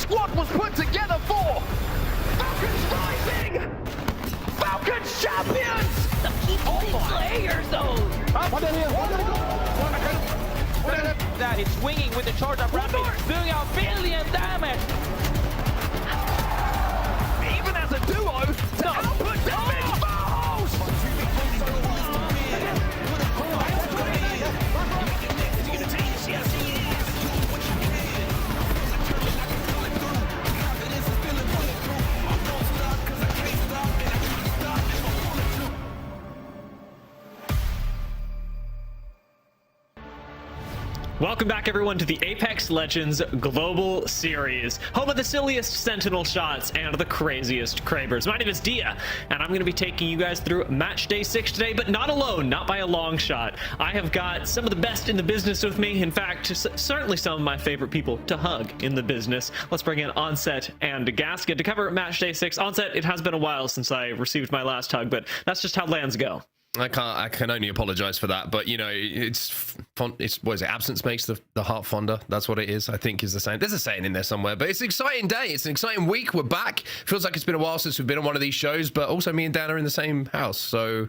squad was put together for. Falcons rising! Falcons champions! Keep players though. That is swinging with the charge up rapid, doing a billion damage. Even as a duo, to output defense balls! Welcome back, everyone, to the Apex Legends Global Series, home of the silliest Sentinel shots and the craziest Cravers. My name is Dia, and I'm going to be taking you guys through Match Day 6 today, but not alone, not by a long shot. I have got some of the best in the business with me. In fact, certainly some of my favorite people to hug in the business. Let's bring in Onset and Gasket to cover Match Day 6. Onset, it has been a while since I received my last hug, but that's just how lands go. I can only apologize for that, but you know, it's what is it? Absence makes the heart fonder. That's what it is, I think, is the saying. There's a saying in there somewhere, but it's an exciting day. It's an exciting week. We're back. Feels like it's been a while since we've been on one of these shows, but also me and Dan are in the same house, so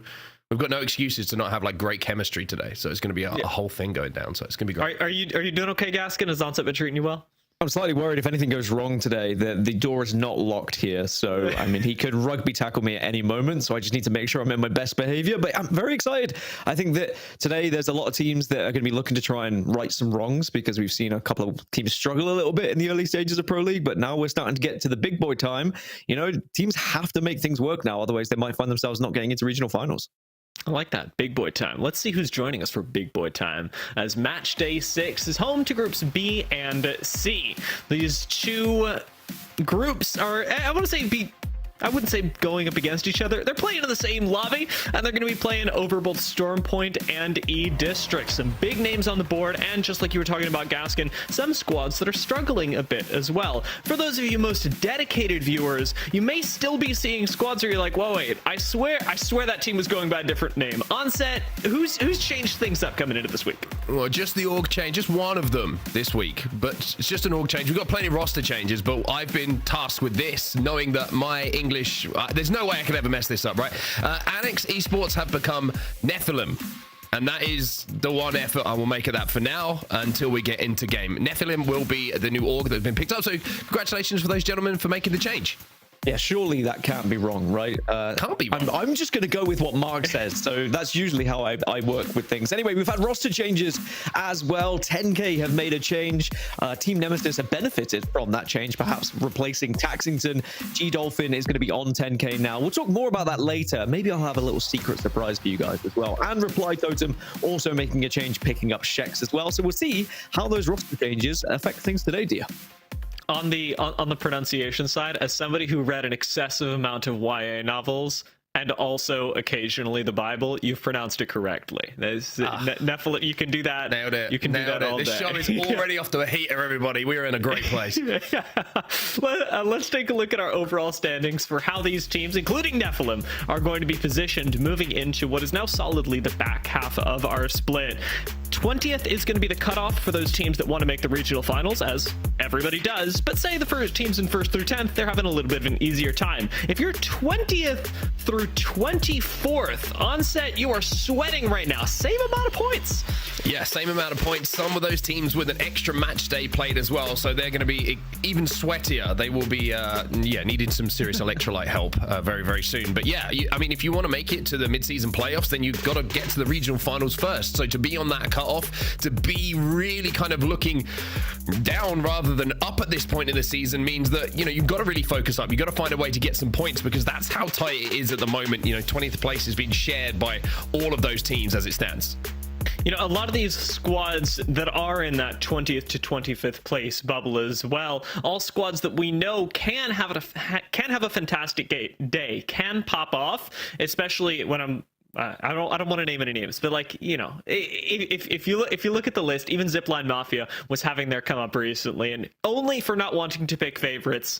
we've got no excuses to not have like great chemistry today. So it's going to be a whole thing going down. So it's going to be great. Are you doing okay, Gaskin? Has Onset been treating you well? I'm slightly worried if anything goes wrong today that the door is not locked here. So, I mean, he could rugby tackle me at any moment. So I just need to make sure I'm in my best behavior. But I'm very excited. I think that today there's a lot of teams that are going to be looking to try and right some wrongs because we've seen a couple of teams struggle a little bit in the early stages of Pro League. But now we're starting to get to the big boy time. You know, teams have to make things work now. Otherwise, they might find themselves not getting into regional finals. I like that. Big boy time. Let's see who's joining us for big boy time, as Match Day 6 is home to groups B and C. These two groups are, I want to say, I wouldn't say going up against each other. They're playing in the same lobby, and they're going to be playing over both Storm Point and E District. Some big names on the board, and just like you were talking about, Gaskin, some squads that are struggling a bit as well. For those of you most dedicated viewers, you may still be seeing squads where you're like, whoa, wait, I swear that team was going by a different name. Onset, who's changed things up coming into this week? Well, just the org change, just one of them this week, but it's just an org change. We've got plenty of roster changes, but I've been tasked with this, knowing that my English, there's no way I could ever mess this up, right? Annex Esports have become Nephilim, and that is the one effort I will make of that for now until we get into game. Nephilim will be the new org that has been picked up, so congratulations for those gentlemen for making the change. Yeah, surely that can't be wrong, right? Can't be wrong. I'm just going to go with what Mark says. So that's usually how I work with things. Anyway, we've had roster changes as well. 10K have made a change. Team Nemesis have benefited from that change, perhaps replacing Taxington. G-Dolphin is going to be on 10K now. We'll talk more about that later. Maybe I'll have a little secret surprise for you guys as well. And Reply Totem also making a change, picking up Shex as well. So we'll see how those roster changes affect things today, dear. On the pronunciation side, as somebody who read an excessive amount of YA novels and also occasionally the Bible, you've pronounced it correctly. Nephilim, you can do that. Nailed it. You can do that all day. This show is already off to a heater, everybody. We're in a great place. Let's take a look at our overall standings for how these teams, including Nephilim, are going to be positioned moving into what is now solidly the back half of our split. 20th is going to be the cutoff for those teams that want to make the regional finals, as everybody does. But say the first teams in 1st through 10th, they're having a little bit of an easier time. If you're 20th through 24th, Onset, you are sweating right now. Same amount of points. Yeah, same amount of points. Some of those teams with an extra match day played as well, so they're going to be even sweatier. They will be, needing some serious electrolyte help very, very soon. But yeah, I mean, if you want to make it to the mid-season playoffs, then you've got to get to the regional finals first. So to be on that cutoff, to be really kind of looking down rather than up at this point in the season means that, you know, you've got to really focus up. You've got to find a way to get some points because that's how tight it is at the moment. You know, 20th place is being shared by all of those teams as it stands. You know, a lot of these squads that are in that 20th to 25th place bubble as well, all squads that we know can have a fantastic day, can pop off, especially when I don't want to name any names, but like, you know, if you look at the list, even Zipline Mafia was having their come up recently, and only for not wanting to pick favorites.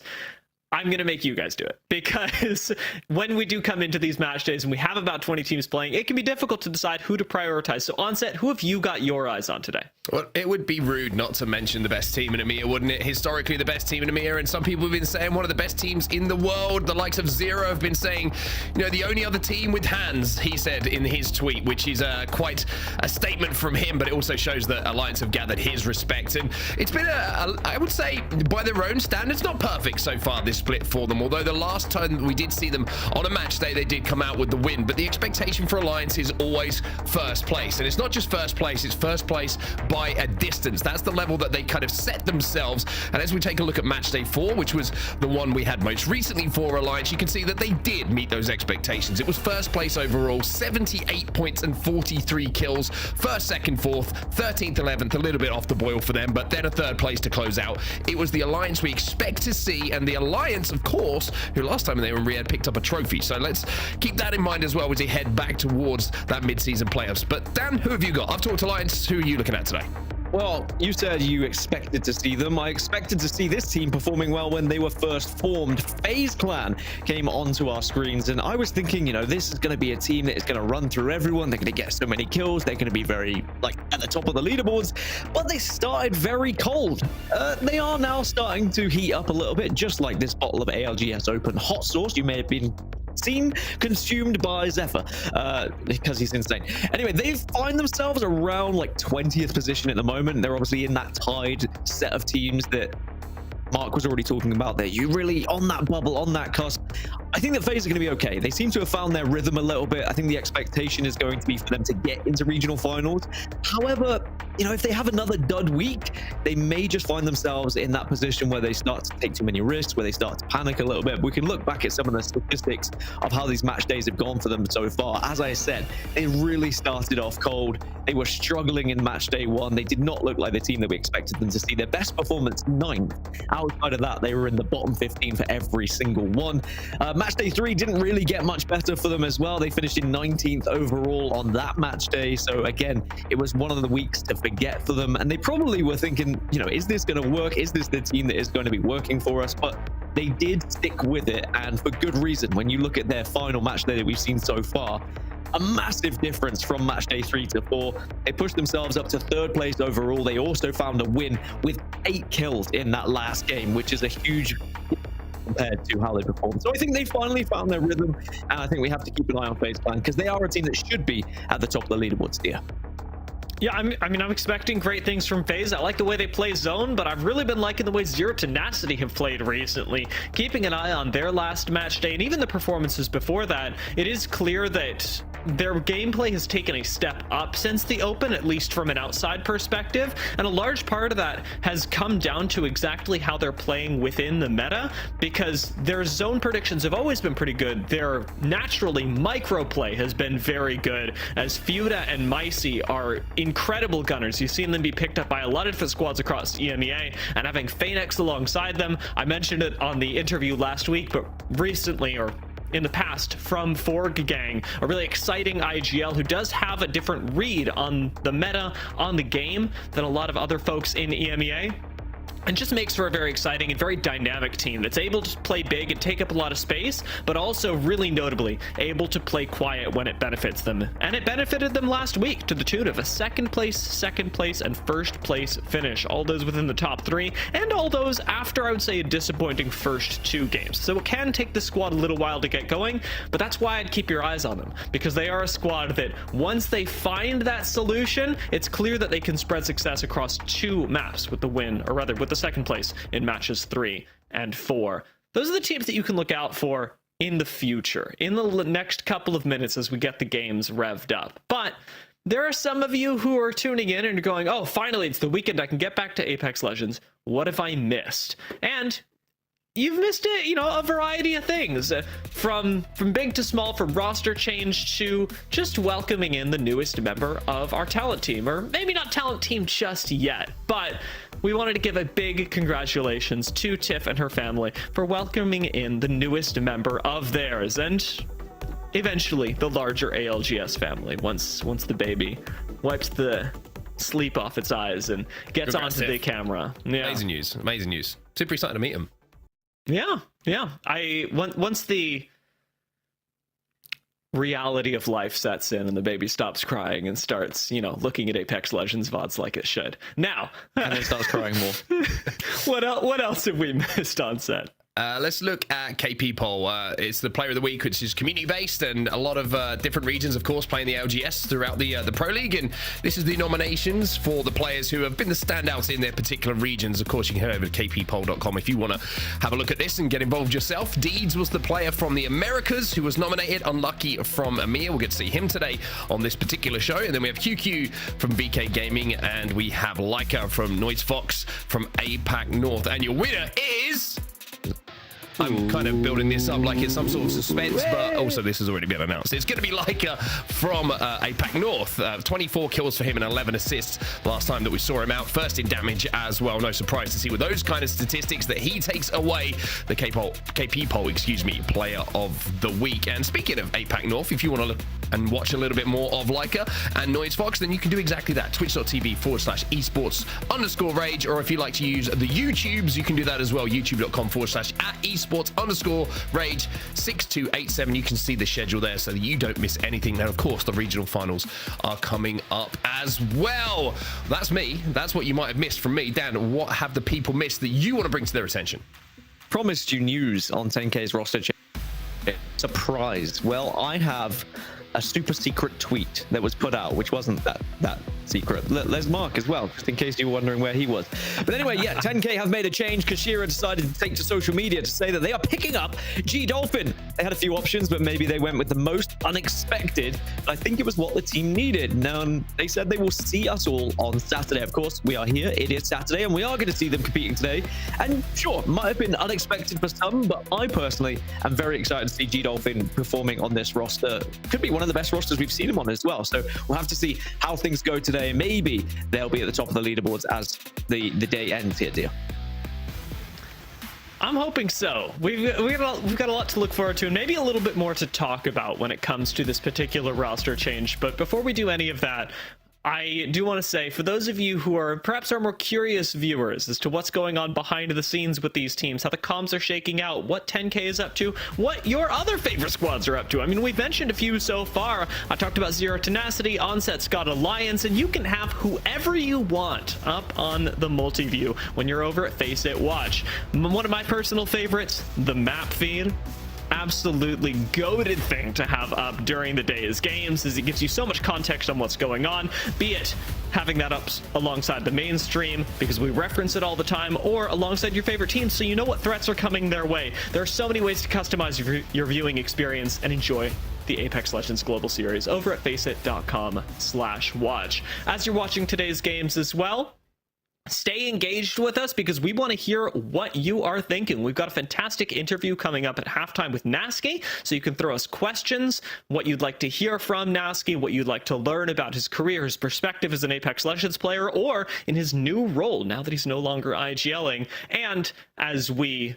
I'm going to make you guys do it, because when we do come into these match days and we have about 20 teams playing, it can be difficult to decide who to prioritize. So Onset, who have you got your eyes on today? Well, it would be rude not to mention the best team in EMEA, wouldn't it? Historically, the best team in EMEA, and some people have been saying one of the best teams in the world. The likes of Zero have been saying, you know, the only other team with hands, he said in his tweet, which is quite a statement from him, but it also shows that Alliance have gathered his respect. And it's been, I would say, by their own standards, not perfect so far, this split for them, although the last time we did see them on a match day, they did come out with the win. But the expectation for Alliance is always first place, and it's not just first place, it's first place by a distance. That's the level that they kind of set themselves. And as we take a look at match day 4, which was the one we had most recently for Alliance, you can see that they did meet those expectations. It was first place overall, 78 points and 43 kills, first, second, fourth, 13th, 11th, a little bit off the boil for them, but then a third place to close out. It was the Alliance we expect to see, and the Alliance, of course, who last time they were in Riyadh picked up a trophy. So let's keep that in mind as well as we head back towards that mid-season playoffs. But Dan, who have you got? I've talked Alliance. Who are you looking at today? Well, you said you expected to see them. I expected to see this team performing well when they were first formed. FaZe Clan came onto our screens, and I was thinking, you know, this is going to be a team that is going to run through everyone. They're going to get so many kills. They're going to be very, like, at the top of the leaderboards. But they started very cold. They are now starting to heat up a little bit, just like this bottle of ALGS Open hot sauce you may have been seen consumed by Zephyr, because he's insane. Anyway, they find themselves around like 20th position at the moment. They're obviously in that tied set of teams that Mark was already talking about there. You really on that bubble, on that cusp. I think that FaZe are going to be okay. They seem to have found their rhythm a little bit. I think the expectation is going to be for them to get into regional finals. However, you know, if they have another dud week, they may just find themselves in that position where they start to take too many risks, where they start to panic a little bit. We can look back at some of the statistics of how these match days have gone for them so far. As I said, they really started off cold. They were struggling in match day 1. They did not look like the team that we expected them to see. Their best performance, 9th. Outside of that, they were in the bottom 15 for every single one. Match day 3 didn't really get much better for them as well. They finished in 19th overall on that match day. So again, it was one of the weeks to forget for them. And they probably were thinking, you know, is this going to work? Is this the team that is going to be working for us? But they did stick with it, and for good reason. When you look at their final match day that we've seen so far, a massive difference from match day 3 to 4. They pushed themselves up to 3rd place overall. They also found a win with 8 kills in that last game, which is a huge compared to how they performed. So I think they finally found their rhythm, and I think we have to keep an eye on FaZe Clan because they are a team that should be at the top of the leaderboards here. Yeah, I'm expecting great things from FaZe. I like the way they play zone, but I've really been liking the way Zero Tenacity have played recently. Keeping an eye on their last match day and even the performances before that, it is clear that their gameplay has taken a step up since the Open, at least from an outside perspective, and a large part of that has come down to exactly how they're playing within the meta, because their zone predictions have always been pretty good. Their naturally micro play has been very good, as Fuda and Micey are incredible gunners. You've seen them be picked up by a lot of different squads across EMEA, and having Phoenix alongside them. I mentioned it on the interview last week, but recently, or in the past, from Forg Gang, a really exciting IGL who does have a different read on the meta, on the game, than a lot of other folks in EMEA. And just makes for a very exciting and very dynamic team that's able to play big and take up a lot of space, but also really notably able to play quiet when it benefits them. And it benefited them last week to the tune of a second place, and first place finish. All those within the top 3, and all those after, I would say, a disappointing first 2 games. So it can take the squad a little while to get going, but that's why I'd keep your eyes on them, because they are a squad that once they find that solution, it's clear that they can spread success across 2 maps with the win, or rather with the second place in matches 3 and 4. Those are the teams that you can look out for in the future, in the next couple of minutes as we get the games revved up. But there are some of you who are tuning in and are going, oh, finally, it's the weekend. I can get back to Apex Legends. What have I missed? And you've missed it, you know, a variety of things, from big to small, from roster change to just welcoming in the newest member of our talent team, or maybe not talent team just yet, but we wanted to give a big congratulations to Tiff and her family for welcoming in the newest member of theirs, and eventually the larger ALGS family, once the baby wipes the sleep off its eyes and gets onto the camera. Yeah. Amazing news. Super excited to meet him. Yeah. Once the reality of life sets in and the baby stops crying and starts, looking at Apex Legends VODs like it should. Now, and it starts crying more. What else have we missed on set? Let's look at KP poll. It's the player of the week, which is community-based, and a lot of different regions, of course, playing the ALGS throughout the Pro League. And this is the nominations for the players who have been the standouts in their particular regions. Of course, you can head over to kppoll.com if you want to have a look at this and get involved yourself. Deeds was the player from the Americas who was nominated. Unlucky from EMEA. We'll get to see him today on this particular show. And then we have QQ from BK Gaming, and we have Leica from Noise Fox from APAC North. And your winner is... I'm kind of building this up like it's some sort of suspense, but also this has already been announced. It's going to be Leica from APAC North. 24 kills for him and 11 assists last time that we saw him out. First in damage as well. No surprise to see with those kind of statistics that he takes away the KP poll, player of the week. And speaking of APAC North, if you want to look and watch a little bit more of Leica and Noise Fox, then you can do exactly that. Twitch.tv/esports_rage, or if you like to use the YouTubes, you can do that as well. YouTube.com/esports_rage 6287. You can see the schedule there so that you don't miss anything. Now, of course, the regional finals are coming up as well. That's me. That's what you might have missed from me. Dan, what have the people missed that you want to bring to their attention? Promised you news on 10K's roster change. Surprise. Well, I have a super secret tweet that was put out, which wasn't that secret. There's Mark as well, just in case you were wondering where he was. But anyway, yeah, 10K have made a change. Kashira decided to take to social media to say that they are picking up G Dolphin. They had a few options, but maybe they went with the most unexpected. But I think it was what the team needed. Now, they said they will see us all on Saturday. Of course, we are here. It is Saturday, and we are going to see them competing today. And sure, might have been unexpected for some, but I personally am very excited to see G Dolphin performing on this roster. Could be one of the best rosters we've seen him on as well. So we'll have to see how things go today. Maybe they'll be at the top of the leaderboards as the day ends here, dear. I'm hoping so. We've got a lot to look forward to, and maybe a little bit more to talk about when it comes to this particular roster change. But before we do any of that, I do want to say, for those of you who are perhaps more curious viewers as to what's going on behind the scenes with these teams, how the comms are shaking out, what 10K is up to, what your other favorite squads are up to. I mean, we've mentioned a few so far. I talked about Zero Tenacity, Onset's got Alliance, and you can have whoever you want up on the multi-view when you're over at Face It Watch. One of my personal favorites, the map feed. Absolutely goated thing to have up during the day's games, as it gives you so much context on what's going on, be it having that up alongside the mainstream because we reference it all the time, or alongside your favorite teams so you know what threats are coming their way. There are so many ways to customize your viewing experience and enjoy the Apex Legends Global Series over at faceit.com/watch. As you're watching today's games as well, stay engaged with us because we want to hear what you are thinking. We've got a fantastic interview coming up at halftime with Nasky, so you can throw us questions, what you'd like to hear from Nasky, what you'd like to learn about his career, his perspective as an Apex Legends player, or in his new role now that he's no longer IGLing. And as we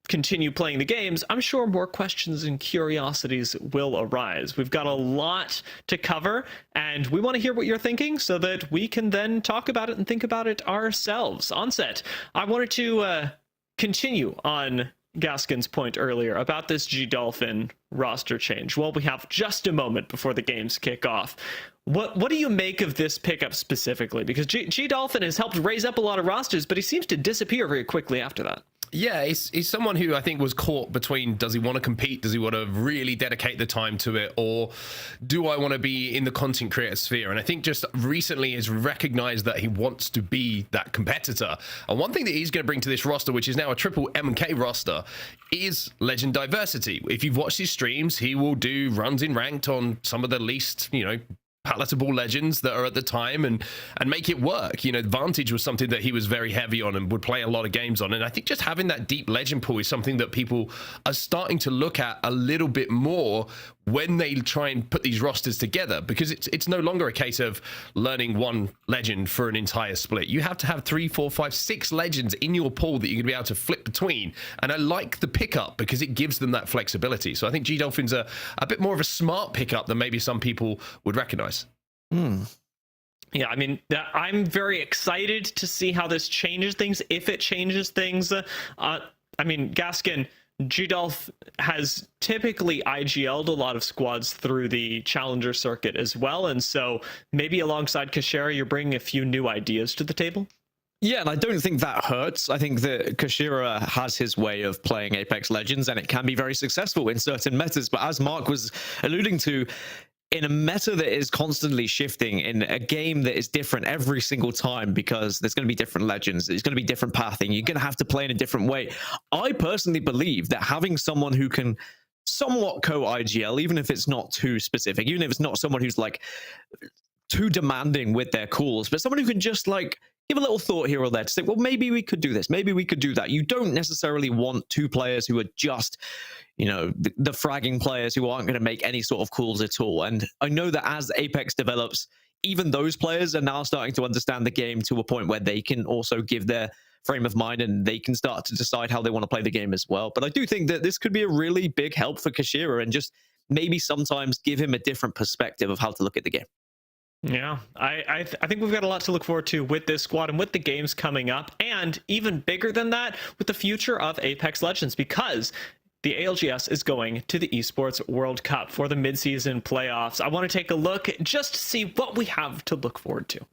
continue playing the games, I'm sure more questions and curiosities will arise. We've got a lot to cover, and we want to hear what you're thinking so that we can then talk about it and think about it ourselves. Onset, I wanted to continue on Gaskin's point earlier about this G Dolphin roster change. Well, we have just a moment before the games kick off. What do you make of this pickup specifically? Because G Dolphin has helped raise up a lot of rosters, but he seems to disappear very quickly after that. Yeah, he's someone who I think was caught between, does he want to compete? Does he want to really dedicate the time to it? Or do I want to be in the content creator sphere? And I think just recently has recognized that he wants to be that competitor. And one thing that he's going to bring to this roster, which is now a triple MK roster, is legend diversity. If you've watched his streams, he will do runs in ranked on some of the least, palatable legends that are at the time and make it work. Vantage was something that he was very heavy on and would play a lot of games on. And I think just having that deep legend pool is something that people are starting to look at a little bit more when they try and put these rosters together, because it's no longer a case of learning one legend for an entire split. You have to have 3, 4, 5, 6 legends in your pool that you're going to be able to flip between. And I like the pickup because it gives them that flexibility. So I think G Dolphin's a bit more of a smart pickup than maybe some people would recognize. Yeah, I mean, I'm very excited to see how this changes things, if it changes things. I mean, Gaskin, Gdolf has typically IGL'd a lot of squads through the challenger circuit as well, and so maybe alongside Kashira, you're bringing a few new ideas to the table. Yeah, and I don't think that hurts. I think that Kashira has his way of playing Apex Legends, and it can be very successful in certain metas. But as Mark was alluding to, in a meta that is constantly shifting, in a game that is different every single time, because there's going to be different legends, there's going to be different pathing, you're going to have to play in a different way. I personally believe that having someone who can somewhat co-IGL, even if it's not too specific, even if it's not someone who's like too demanding with their calls, but someone who can just like give a little thought here or there to say, well, maybe we could do this, maybe we could do that. You don't necessarily want two players who are just, you know, the fragging players who aren't going to make any sort of calls at all. And I know that as Apex develops, even those players are now starting to understand the game to a point where they can also give their frame of mind and they can start to decide how they want to play the game as well. But I do think that this could be a really big help for Kashira, and just maybe sometimes give him a different perspective of how to look at the game. Yeah, I think we've got a lot to look forward to with this squad and with the games coming up, and even bigger than that, with the future of Apex Legends, because the ALGS is going to the Esports World Cup for the mid-season playoffs. I want to take a look just to see what we have to look forward to.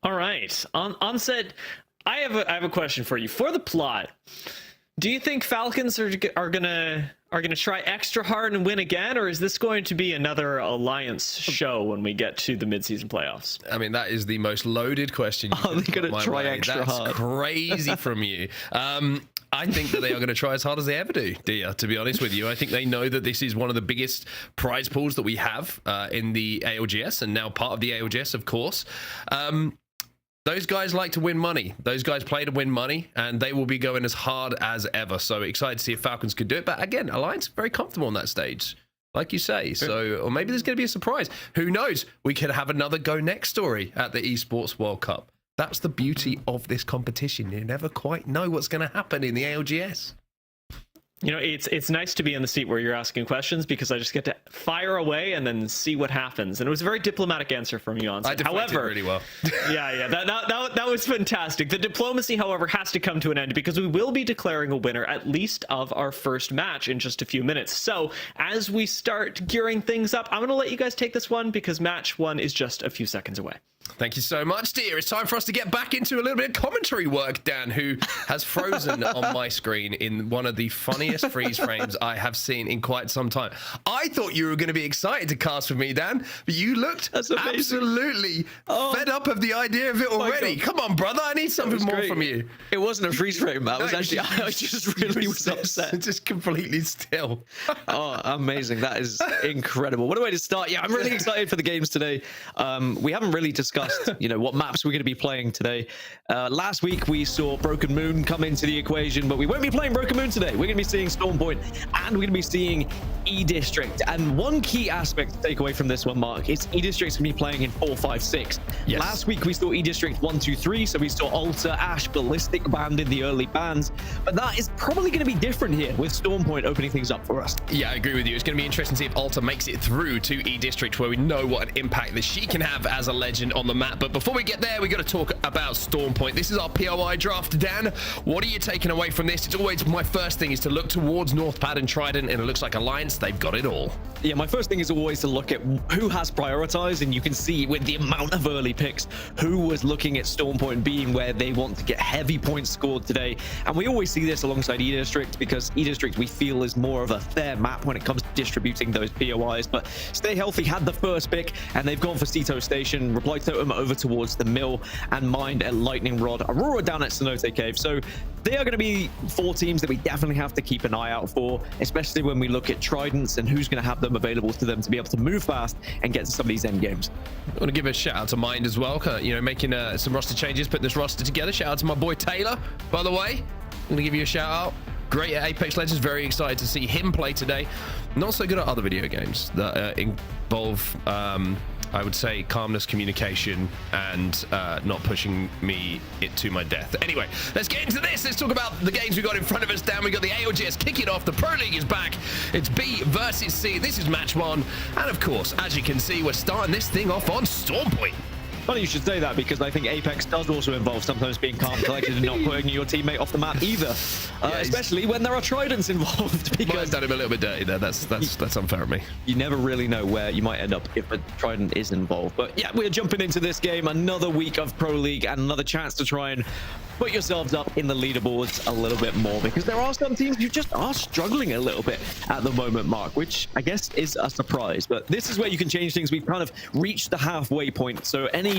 All right, on set, I have a question for you. For the plot, do you think Falcons are gonna try extra hard and win again, or is this going to be another alliance show when we get to the midseason playoffs? I mean, that is the most loaded question. Are they going to try extra hard? That's crazy from you. I think that they are going to try as hard as they ever do, Dia, to be honest with you. I think they know that this is one of the biggest prize pools that we have in the ALGS, and now part of the ALGS, of course. Those guys like to win money. Those guys play to win money, and they will be going as hard as ever. So excited to see if Falcons could do it. But again, Alliance very comfortable on that stage, like you say. So, or maybe there's going to be a surprise. Who knows? We could have another Go Next story at the Esports World Cup. That's the beauty of this competition. You never quite know what's going to happen in the ALGS. You know, it's nice to be in the seat where you're asking questions, because I just get to fire away and then see what happens. And it was a very diplomatic answer from you on. However, really well. yeah, that was fantastic. The diplomacy, however, has to come to an end, because we will be declaring a winner at least of our first match in just a few minutes. So as we start gearing things up, I'm going to let you guys take this one, because match one is just a few seconds away. Thank you so much, dear. It's time for us to get back into a little bit of commentary work, Dan, who has frozen on my screen in one of the funniest freeze frames I have seen in quite some time. I thought you were going to be excited to cast with me, Dan, but you looked absolutely fed up of the idea of it already. Come on, brother. I need something more from you. It wasn't a freeze frame. That was actually, I just really was upset. Just completely still. Oh, amazing. That is incredible. What a way to start. Yeah, I'm really excited for the games today. We haven't really discussed, you know, what maps we're going to be playing today. Last week we saw Broken Moon come into the equation, but we won't be playing Broken Moon today. We're going to be seeing Storm Point, and we're going to be seeing E-District. And one key aspect to take away from this one, Mark, is E-District's going to be playing in 4-5-6. Yes. Last week we saw E-District 1-2-3, so we saw Alter, Ash, Ballistic banned in the early bans, but that is probably going to be different here with Storm Point opening things up for us. Yeah, I agree with you. It's going to be interesting to see if Alter makes it through to E-District, where we know what an impact that she can have as a legend on the map. But before we get there, we got to talk about Storm Point. This is our POI draft. Dan, what are you taking away from this? It's always my first thing is to look towards Northpad and Trident, and it looks like Alliance, they've got it all. Yeah, my first thing is always to look at who has prioritized, and you can see with the amount of early picks who was looking at Storm Point being where they want to get heavy points scored today. And we always see this alongside E-District, because E-District we feel is more of a fair map when it comes to distributing those POIs. But Stay Healthy had the first pick, and they've gone for Ceto Station. Reply to Totem over towards the Mill, and Mind at Lightning Rod. Aurora down at Cenote Cave. So they are going to be 4 teams that we definitely have to keep an eye out for, especially when we look at Tridents and who's going to have them available to them to be able to move fast and get to some of these end games. I want to give a shout out to Mind as well, you know, making some roster changes, putting this roster together. Shout out to my boy Taylor, by the way. I'm going to give you a shout out. Great at Apex Legends. Very excited to see him play today. Not so good at other video games that involve, I would say, calmness, communication, and not pushing me to my death. Anyway, let's get into this. Let's talk about the games we got in front of us. Dan, we got the ALGS kicking off. The Pro League is back. It's B versus C. This is match 1. And of course, as you can see, we're starting this thing off on Stormpoint. Funny you should say that, because I think Apex does also involve sometimes being calm, collected, and not putting your teammate off the map either. Especially when there are Tridents involved. Because might have done him a little bit dirty there. That's unfair of me. You never really know where you might end up if a Trident is involved. But yeah, we're jumping into this game. Another week of Pro League and another chance to try and put yourselves up in the leaderboards a little bit more, because there are some teams who just are struggling a little bit at the moment, Mark, which I guess is a surprise. But this is where you can change things. We've kind of reached the halfway point. So any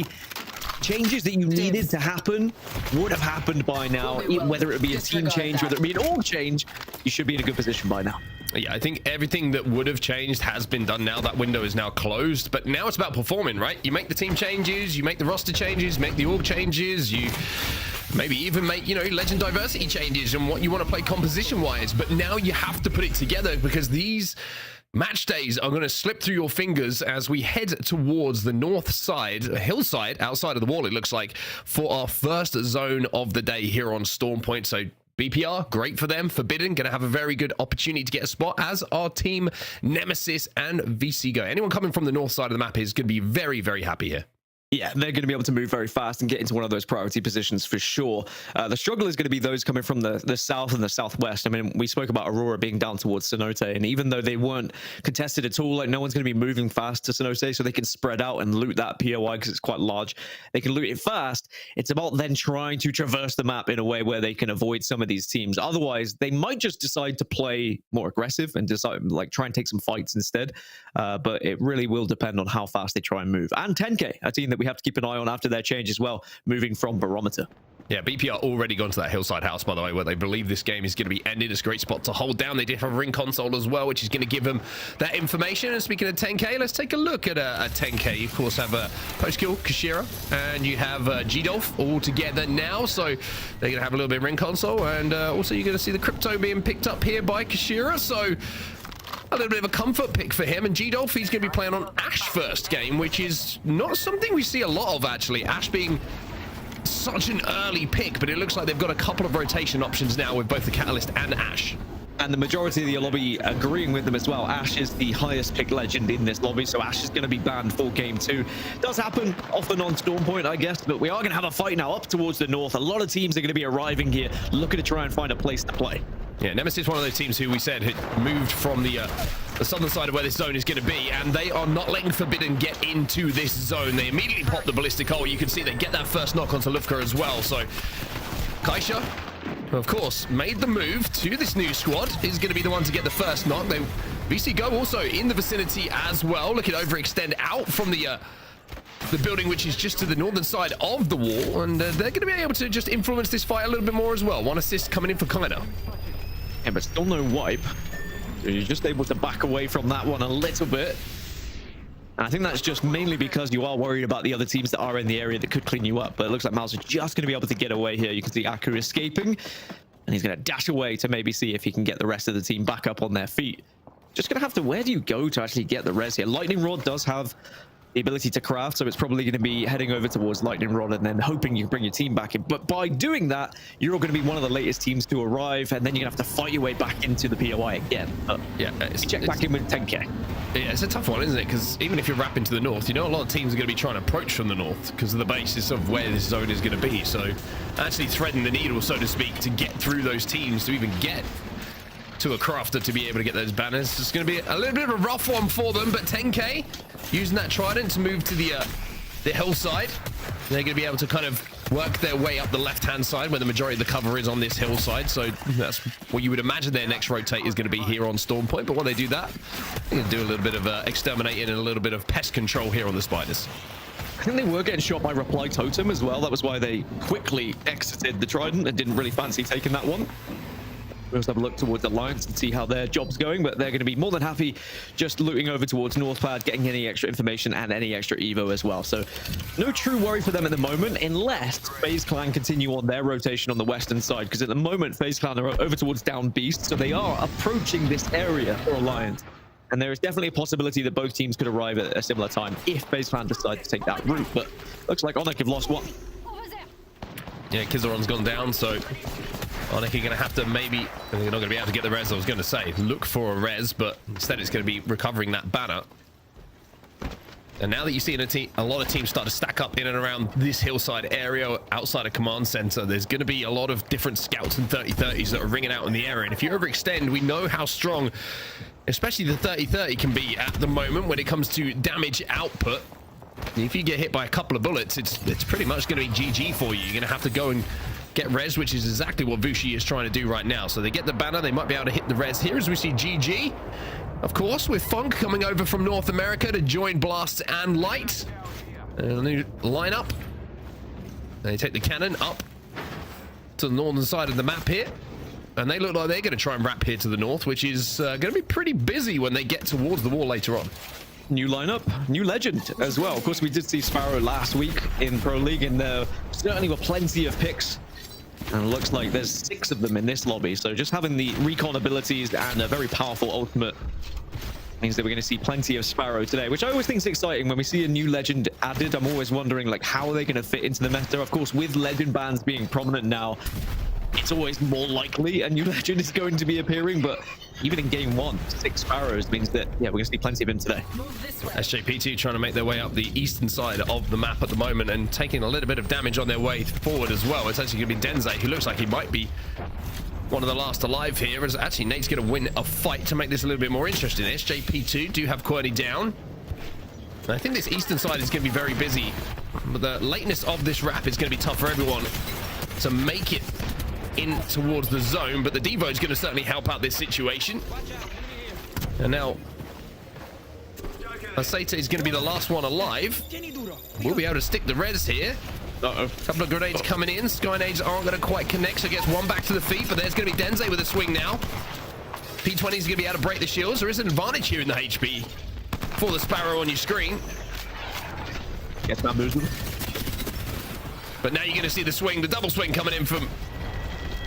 changes that you needed to happen would have happened by now. Whether it be a team change, whether it be an org change, you should be in a good position by now. Yeah, I think everything that would have changed has been done now. That window is now closed, but now it's about performing, right? You make the team changes, you make the roster changes, make the org changes, you maybe even make, you know, legend diversity changes and what you want to play composition wise. But now you have to put it together, because these match days are going to slip through your fingers as we head towards the north side, hillside, outside of the wall, it looks like, for our first zone of the day here on Stormpoint. So BPR, great for them. Forbidden, going to have a very good opportunity to get a spot, as our team Nemesis and VC go. Anyone coming from the north side of the map is going to be very, very happy here. Yeah, they're going to be able to move very fast and get into one of those priority positions for sure. The struggle is going to be those coming from the south and the southwest. I mean, we spoke about Aurora being down towards Cenote, and even though they weren't contested at all, like no one's going to be moving fast to Cenote, so they can spread out and loot that POI because it's quite large. They can loot it fast. It's about then trying to traverse the map in a way where they can avoid some of these teams. Otherwise, they might just decide to play more aggressive and decide, like, try and take some fights instead. But it really will depend on how fast they try and move. And 10K, a team that we have to keep an eye on after their change as well, moving from Barometer. Yeah, BPR already gone to that hillside house, by the way, where they believe this game is going to be ended. It's a great spot to hold down. They did have a ring console as well, which is going to give them that information. And speaking of 10K, let's take a look at a 10K. You, of course, have a post-kill Kashira, and you have G-Dolph all together now. So they're going to have a little bit of ring console. And also you're going to see the crypto being picked up here by Kashira. So a little bit of a comfort pick for him. And G-Dolph, he's going to be playing on Ash first game, which is not something we see a lot of, actually. Ash being such an early pick, but it looks like they've got a couple of rotation options now with both the Catalyst and Ash. And the majority of the lobby agreeing with them as well. Ash is the highest picked legend in this lobby, so Ash is going to be banned for game 2. Does happen often on Stormpoint, I guess, but we are going to have a fight now up towards the north. A lot of teams are going to be arriving here, looking to try and find a place to play. Yeah, Nemesis, one of those teams who we said had moved from the southern side of where this zone is going to be, and they are not letting Forbidden get into this zone. They immediately pop the ballistic hole. You can see they get that first knock onto Lufka as well. So Kaisha, who of course made the move to this new squad, is going to be the one to get the first knock. They VC Go also in the vicinity as well, looking to overextend out from the building, which is just to the northern side of the wall, and they're going to be able to just influence this fight a little bit more as well. One assist coming in for Kaida. Yeah, but still no wipe. So you're just able to back away from that one a little bit. And I think that's just mainly because you are worried about the other teams that are in the area that could clean you up. But it looks like Miles is just going to be able to get away here. You can see Aku escaping, and he's going to dash away to maybe see if he can get the rest of the team back up on their feet. Just going to have to, where do you go to actually get the res here? Lightning Rod does have the ability to craft, so it's probably going to be heading over towards Lightning Rod and then hoping you can bring your team back in. But by doing that, you're all going to be one of the latest teams to arrive, and then you're going to have to fight your way back into the POI again. Yeah, check back in with 10K. Yeah, it's a tough one, isn't it? Because even if you're wrapping to the north, you know a lot of teams are going to be trying to approach from the north because of the basis of where this zone is going to be. So actually threading the needle, so to speak, to get through those teams, to even get to a crafter to be able to get those banners. It's going to be a little bit of a rough one for them, but 10K using that trident to move to the hillside. They're going to be able to kind of work their way up the left-hand side where the majority of the cover is on this hillside. So that's what you would imagine their next rotate is going to be here on Stormpoint. But while they do that, they're going to do a little bit of exterminating and a little bit of pest control here on the spiders. I think they were getting shot by Reply Totem as well. That was why they quickly exited the Trident and didn't really fancy taking that one. We'll just have a look towards Alliance and see how their job's going, but they're going to be more than happy just looting over towards Northpad, getting any extra information and any extra Evo as well. So no true worry for them at the moment, unless FaZe Clan continue on their rotation on the western side, because at the moment FaZe Clan are over towards Down Beast, so they are approaching this area for Alliance. And there is definitely a possibility that both teams could arrive at a similar time if FaZe Clan decide to take that route, but looks like Onyx have lost one. Yeah, Kizaron's gone down, so Onyx are going to have to maybe, they're not going to be able to get the res, I was going to say, look for a res, but instead it's going to be recovering that banner. And now that you've seen a lot of teams start to stack up in and around this hillside area outside of command center, there's going to be a lot of different scouts and 30-30s that are ringing out in the area. And if you overextend, we know how strong, especially the 30-30 can be at the moment when it comes to damage output. If you get hit by a couple of bullets, it's pretty much going to be GG for you. You're going to have to go and get res, which is exactly what Vushi is trying to do right now. So they get the banner, they might be able to hit the res here as we see GG. Of course, with Funk coming over from North America to join Blast and Light. And a new lineup. They take the cannon up to the northern side of the map here. And they look like they're going to try and wrap here to the north, which is going to be pretty busy when they get towards the wall later on. New lineup, new legend as well. Of course, we did see Sparrow last week in Pro League, and there certainly were plenty of picks. And it looks like there's 6 of them in this lobby. So just having the recon abilities and a very powerful ultimate means that we're going to see plenty of Sparrow today, which I always think is exciting. When we see a new legend added, I'm always wondering, like, how are they going to fit into the meta? Of course, with legend bans being prominent now, it's always more likely a new legend is going to be appearing, but even in game 1, 6 Sparrows means that, yeah, we're going to see plenty of him today. SJPT trying to make their way up the eastern side of the map at the moment and taking a little bit of damage on their way forward as well. It's actually going to be Denze, who looks like he might be one of the last alive here. As actually Nate's going to win a fight to make this a little bit more interesting. SJP2 do have Querny down. And I think this eastern side is going to be very busy, but the lateness of this wrap is going to be tough for everyone to make it in towards the zone, but the Devo is going to certainly help out this situation. And now Aseta is going to be the last one alive. We'll be able to stick the res here. A couple of grenades coming in. Skynades aren't going to quite connect, so gets one back to the feet, but there's going to be Denze with a swing now. P20 is going to be able to break the shields. There is an advantage here in the HP for the Sparrow on your screen. Gets bamboozled. But now you're going to see the swing, the double swing coming in from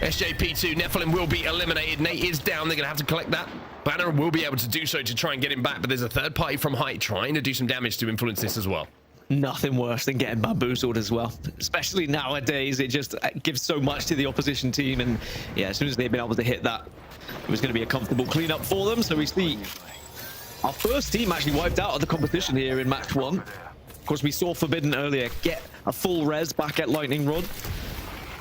SJP2. Nephilim will be eliminated. Nate is down. They're going to have to collect that banner and will be able to do so to try and get him back. But there's a third party from height trying to do some damage to influence this as well. Nothing worse than getting bamboozled as well, especially nowadays. It just gives so much to the opposition team, and yeah, as soon as they've been able to hit that, it was going to be a comfortable cleanup for them. So we see our first team actually wiped out of the competition here in match 1. Of course, we saw Forbidden earlier get a full res back at Lightning Rod.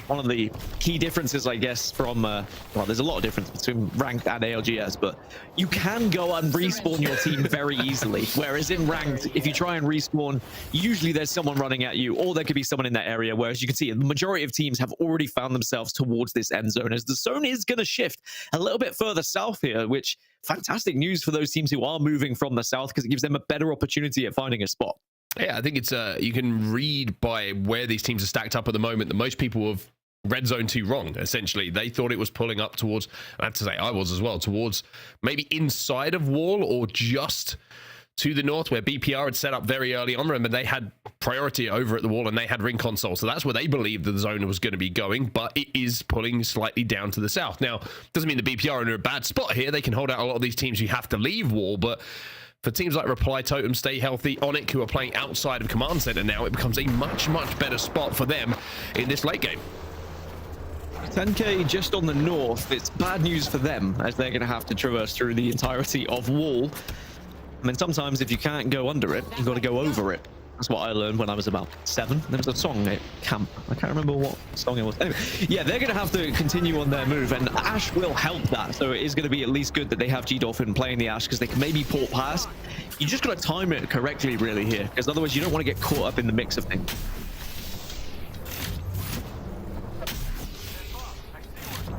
One of the key differences, I guess, from well, there's a lot of difference between ranked and ALGS, but you can go and respawn your team very easily, whereas in ranked, if you try and respawn, usually there's someone running at you, or there could be someone in that area, whereas you can see the majority of teams have already found themselves towards this end zone, as the zone is going to shift a little bit further south here, which fantastic news for those teams who are moving from the south, because it gives them a better opportunity at finding a spot. Yeah, I think it's you can read by where these teams are stacked up at the moment that most people have red zone 2 wrong. Essentially, they thought it was pulling up towards, I have to say I was as well, towards maybe inside of wall or just to the north where BPR had set up very early on. Remember, they had priority over at the wall and they had ring console, so that's where they believed that the zone was going to be going, but it is pulling slightly down to the south. Now, doesn't mean the BPR are in a bad spot here. They can hold out a lot of these teams who have to leave wall, but for teams like Reply Totem, Stay Healthy, Onyx, who are playing outside of Command Center now, it becomes a much, much better spot for them in this late game. 10k just on the north. It's bad news for them, as they're going to have to traverse through the entirety of wall. I mean, sometimes if you can't go under it, you've got to go over it. That's what I learned when I was about 7. There was a song at camp. I can't remember what song it was. Anyway, yeah, they're going to have to continue on their move, and Ash will help that. So it is going to be at least good that they have G-Dolphin playing the Ash, because they can maybe port past. You just got to time it correctly, really, here, because otherwise you don't want to get caught up in the mix of things.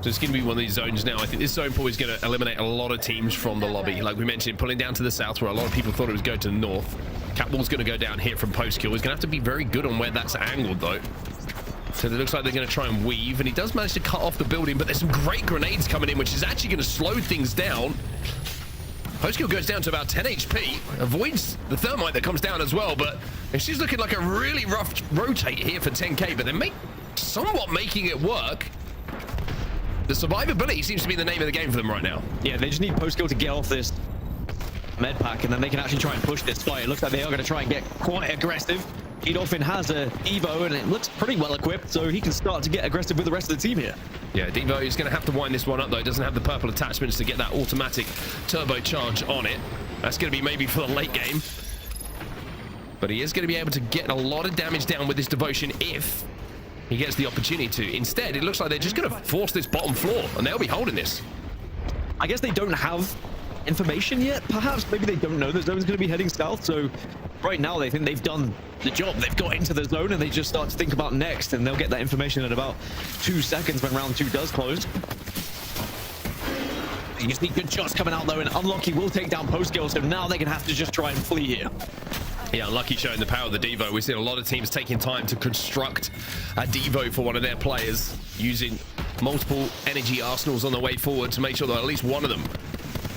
So it's going to be one of these zones now. I think this zone pool is going to eliminate a lot of teams from the lobby. Like we mentioned, pulling down to the south where a lot of people thought it was going to the north. Catwall's going to go down here from post kill. He's going to have to be very good on where that's angled, though. So it looks like they're going to try and weave, and he does manage to cut off the building, but there's some great grenades coming in, which is actually going to slow things down. Post kill goes down to about 10 HP, avoids the thermite that comes down as well, but she's looking like a really rough rotate here for 10k, but they're somewhat making it work. The survivability seems to be the name of the game for them right now. Yeah, they just need post kill to get off this med pack, and then they can actually try and push this fight. It looks like they are going to try and get quite aggressive. Dolphin has a Devo, and it looks pretty well equipped, so he can start to get aggressive with the rest of the team here. Yeah, Devo is going to have to wind this one up, though. It doesn't have the purple attachments to get that automatic turbo charge on it. That's going to be maybe for the late game. But he is going to be able to get a lot of damage down with this devotion if he gets the opportunity to. Instead, it looks like they're just going to force this bottom floor, and they'll be holding this. I guess they don't have information yet, perhaps. Maybe they don't know the zone's going to be heading south, so right now they think they've done the job. They've got into the zone, and they just start to think about next, and they'll get that information in about 2 seconds when round 2 does close. You see good shots coming out, though, and Unlucky will take down post kill, so now they're going to have to just try and flee here. Yeah, Unlucky showing the power of the Devo. We've seen a lot of teams taking time to construct a Devo for one of their players, using multiple energy arsenals on the way forward to make sure that at least one of them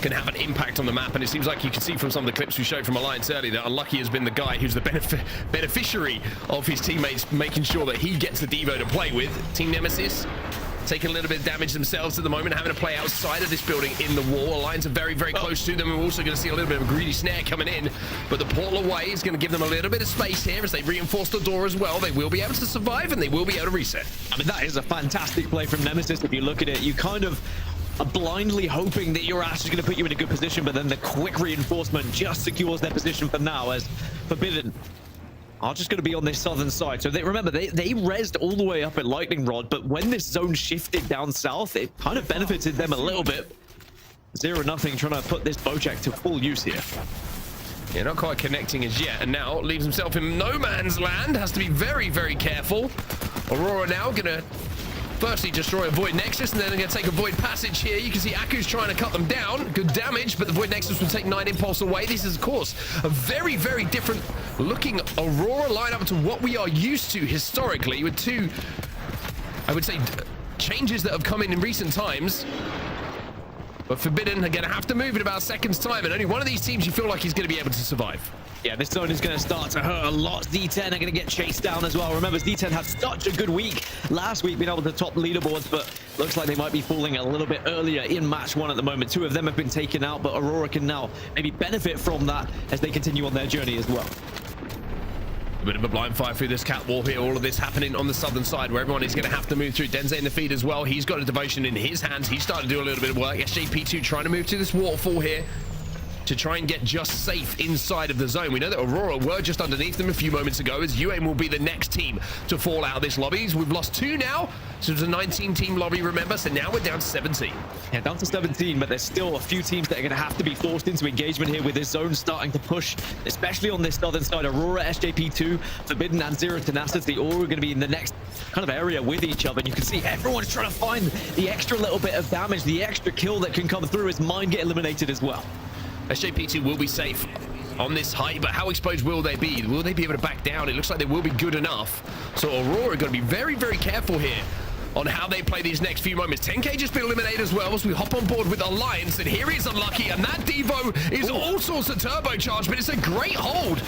can have an impact on the map. And it seems like you can see from some of the clips we showed from Alliance earlier that Unlucky has been the guy who's the beneficiary of his teammates making sure that he gets the Devo to play with. Team Nemesis taking a little bit of damage themselves at the moment, having to play outside of this building in the wall. Alliance are very, very close to them. We're also going to see a little bit of a greedy snare coming in, but the portal away is going to give them a little bit of space here as they reinforce the door as well. They will be able to survive, and they will be able to reset. I mean, that is a fantastic play from Nemesis. If you look at it, you kind of are blindly hoping that your Ash is going to put you in a good position, but then the quick reinforcement just secures their position for now, as Forbidden are just going to be on this southern side. So remember, they rezzed all the way up at Lightning Rod, but when this zone shifted down south, it kind of benefited them a little bit. 0-0 trying to put this Bojack to full use here. Yeah, not quite connecting as yet, and now leaves himself in no man's land. Has to be very, very careful. Aurora now gonna firstly destroy a Void Nexus, and then they're going to take a Void Passage here. You can see Aku's trying to cut them down. Good damage, but the Void Nexus will take 9 Impulse away. This is, of course, a very, very different looking Aurora lineup to what we are used to historically, with 2, I would say, changes that have come in recent times. But Forbidden are going to have to move in about a second's time, and only one of these teams you feel like is going to be able to survive. Yeah, this zone is going to start to hurt a lot. Z10 are going to get chased down as well. Remember, Z10 had such a good week last week, being able to top leaderboards, but looks like they might be falling a little bit earlier in match 1 at the moment. 2 of them have been taken out, but Aurora can now maybe benefit from that as they continue on their journey as well. A bit of a blind fire through this cat wall here. All of this happening on the southern side where everyone is going to have to move through. Denze in the feed as well. He's got a devotion in his hands. He's starting to do a little bit of work. SJP2 trying to move to this waterfall here to try and get just safe inside of the zone. We know that Aurora were just underneath them a few moments ago, as UAIM will be the next team to fall out of this lobby. We've lost 2 now. So it was a 19-team lobby, remember? So now we're down to 17. Yeah, down to 17, but there's still a few teams that are going to have to be forced into engagement here with this zone starting to push, especially on this southern side. Aurora, SJP2, Forbidden, and Zero Tenacity all are going to be in the next kind of area with each other. And you can see everyone's trying to find the extra little bit of damage, the extra kill that can come through as mine get eliminated as well. SJP2 will be safe on this height, but how exposed will they be? Will they be able to back down? It looks like they will be good enough. So Aurora are going to be very, very careful here on how they play these next few moments. 10k just been eliminated as well, as we hop on board with Alliance, and here is Unlucky, and that Devo is all sorts of turbocharged, but it's a great hold.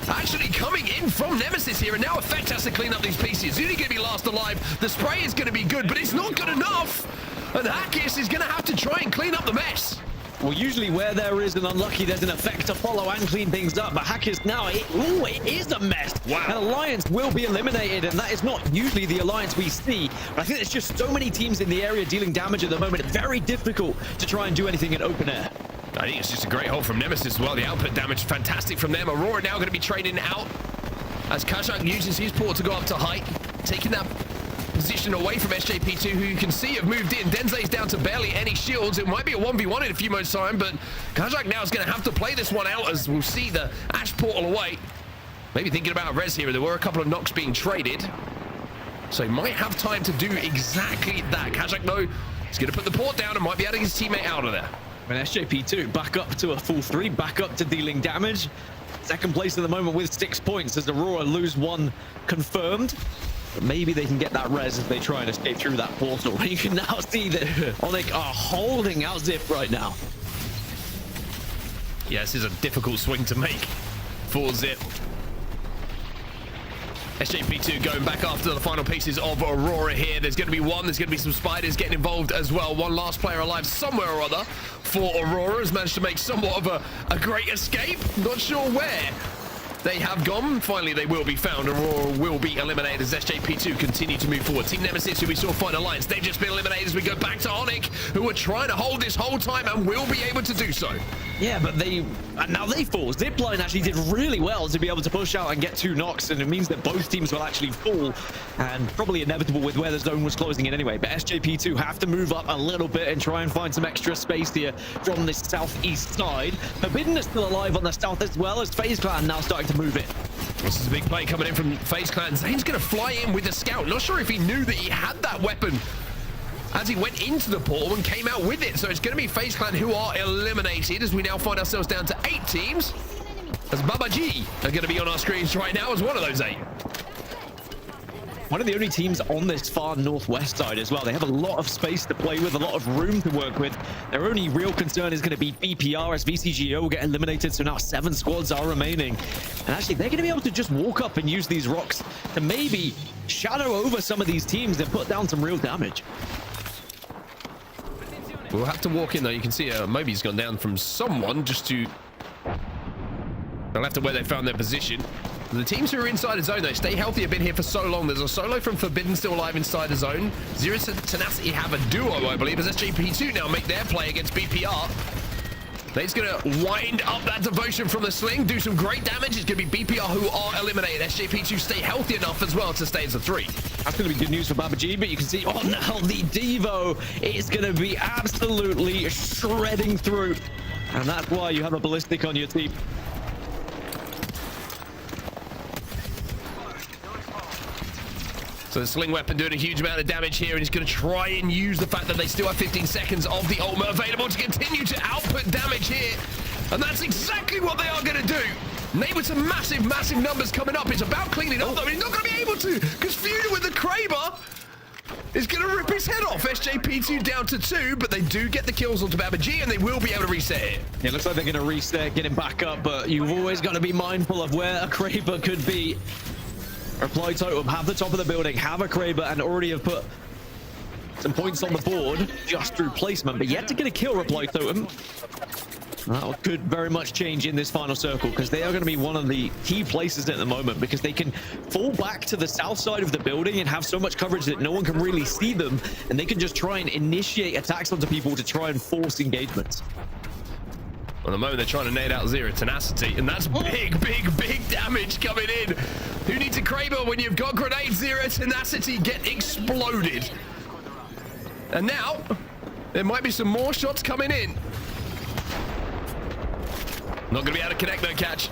Actually coming in from Nemesis here, and now Effect has to clean up these pieces. He's only going to be last alive. The spray is going to be good, but it's not good enough. And Hackis is going to have to try and clean up the mess. Well, usually where there is an Unlucky, there's an Effect to follow and clean things up. But Hackers now, it is a mess. Wow. And Alliance will be eliminated, and that is not usually the Alliance we see. But I think there's just so many teams in the area dealing damage at the moment. It's very difficult to try and do anything in open air. I think it's just a great hold from Nemesis as well. The output damage, fantastic from them. Aurora now going to be trading out as Kajak uses his port to go up to height, taking that position away from SJP2, who you can see have moved in. Denze's down to barely any shields. It might be a 1v1 in a few moments' time, but Kajak now is going to have to play this one out, as we'll see the Ash portal away. Maybe thinking about a res here. There were a couple of knocks being traded, so he might have time to do exactly that. Kajak, though, is going to put the port down and might be adding his teammate out of there. When SJP2 back up to a full 3, back up to dealing damage. second place at the moment with 6 points as Aurora lose 1 confirmed. But maybe they can get that res if they try and escape through that portal. You can now see that Onyx are holding out Zip right now. Yeah, this is a difficult swing to make for Zip. SJP2 going back after the final pieces of Aurora here. There's going to be one. There's going to be some spiders getting involved as well. One last player alive somewhere or other for Aurora has managed to make somewhat of a great escape. Not sure where they have gone. Finally, they will be found. Aurora will be eliminated as SJP2 continue to move forward. Team Nemesis, who we saw find alliance, they've just been eliminated as we go back to Onyx, who are trying to hold this whole time and will be able to do so. Yeah, but now they fall. Zipline actually did really well to be able to push out and get 2 knocks, and it means that both teams will actually fall, and probably inevitable with where the zone was closing in anyway. But SJP2 have to move up a little bit and try and find some extra space here from this southeast side. Forbidden is still alive on the south as well as FaZe Clan now starting to move in. This is a big play coming in from FaZe Clan. Zane's going to fly in with the scout. Not sure if he knew that he had that weapon as he went into the portal and came out with it. So it's going to be FaZe Clan who are eliminated as we now find ourselves down to 8 teams. As Baba G are going to be on our screens right now as one of those 8. One of the only teams on this far northwest side as well. They have a lot of space to play with, a lot of room to work with. Their only real concern is going to be BPR as VCGO will get eliminated. So now 7 squads are remaining. And actually, they're going to be able to just walk up and use these rocks to maybe shadow over some of these teams and put down some real damage. We'll have to walk in though. You can see Moby's gone down from someone just to... They'll have to where they found their position. The teams who are inside the zone, though, stay healthy, have been here for so long. There's a solo from Forbidden still alive inside the zone. Zero Tenacity have a duo, I believe, as SJP2 now make their play against BPR. They're just going to wind up that devotion from the sling, do some great damage. It's going to be BPR who are eliminated. SJP2 stay healthy enough as well to stay as a 3. That's going to be good news for Baba G, but you can see, oh, now the Devo is going to be absolutely shredding through. And that's why you have a ballistic on your team. So the sling weapon doing a huge amount of damage here, and he's going to try and use the fact that they still have 15 seconds of the ultimate available to continue to output damage here. And that's exactly what they are going to do. Nate with some massive, massive numbers coming up. It's about cleaning up, though. He's not going to be able to, because Fuder with the Kraber is going to rip his head off. SJP2 down to 2, but they do get the kills onto Baba G, and they will be able to reset it. Yeah, it looks like they're going to reset, get him back up, but you've always got to be mindful of where a Kraber could be. Reply Totem have the top of the building, have a Kraber, and already have put some points on the board just through placement, but yet to get a kill. Reply Totem. That could very much change in this final circle, because they are going to be one of the key places at the moment, because they can fall back to the south side of the building and have so much coverage that no one can really see them, and they can just try and initiate attacks onto people to try and force engagements. At the moment, they're trying to nade out Zero Tenacity, and that's big, big, big damage coming in. Who needs a Kraber when you've got grenade? Zero Tenacity get exploded. And now, there might be some more shots coming in. Not going to be able to connect, though, Catch.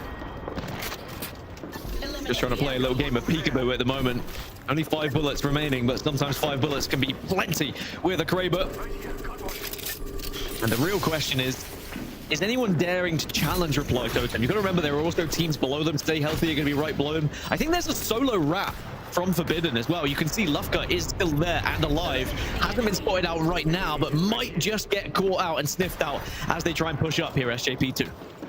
Just trying to play a little game of peekaboo at the moment. Only 5 bullets remaining, but sometimes 5 bullets can be plenty with a Kraber. And the real question is anyone daring to challenge Reply Totem? You've got to remember there are also teams below them. Stay healthy, you're going to be right below them. I think there's a solo wrap from Forbidden as well. You can see Lufka is still there and alive. Hasn't been spotted out right now, but might just get caught out and sniffed out as they try and push up here, SJP2.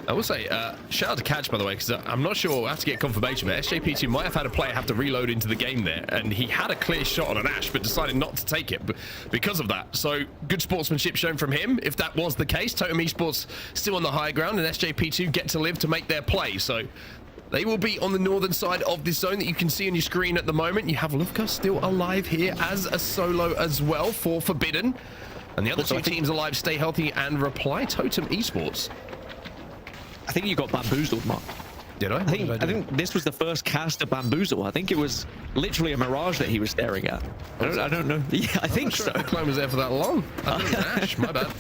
I will say, shout out to Catch, by the way, because I'm not sure, I have to get confirmation, but SJP2 might have had a player have to reload into the game there, and he had a clear shot on an Ash, but decided not to take it because of that. So, good sportsmanship shown from him, if that was the case. Totem Esports still on the high ground, and SJP2 get to live to make their play. So, they will be on the northern side of this zone that you can see on your screen at the moment. You have Lufka still alive here as a solo as well for Forbidden. And the other two teams alive, Stay Healthy and Reply Totem Esports. I think you got bamboozled, Mark. Did I? I think this was the first cast of Bamboozle. I think it was literally a mirage that he was staring at. I don't know. Yeah, I think so. The clone was there for that long. I think it was Ash, my bad.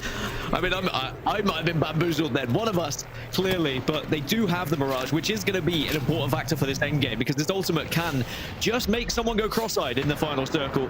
I mean, I might have been bamboozled then. One of us, clearly. But they do have the mirage, which is going to be an important factor for this end game, because this ultimate can just make someone go cross-eyed in the final circle.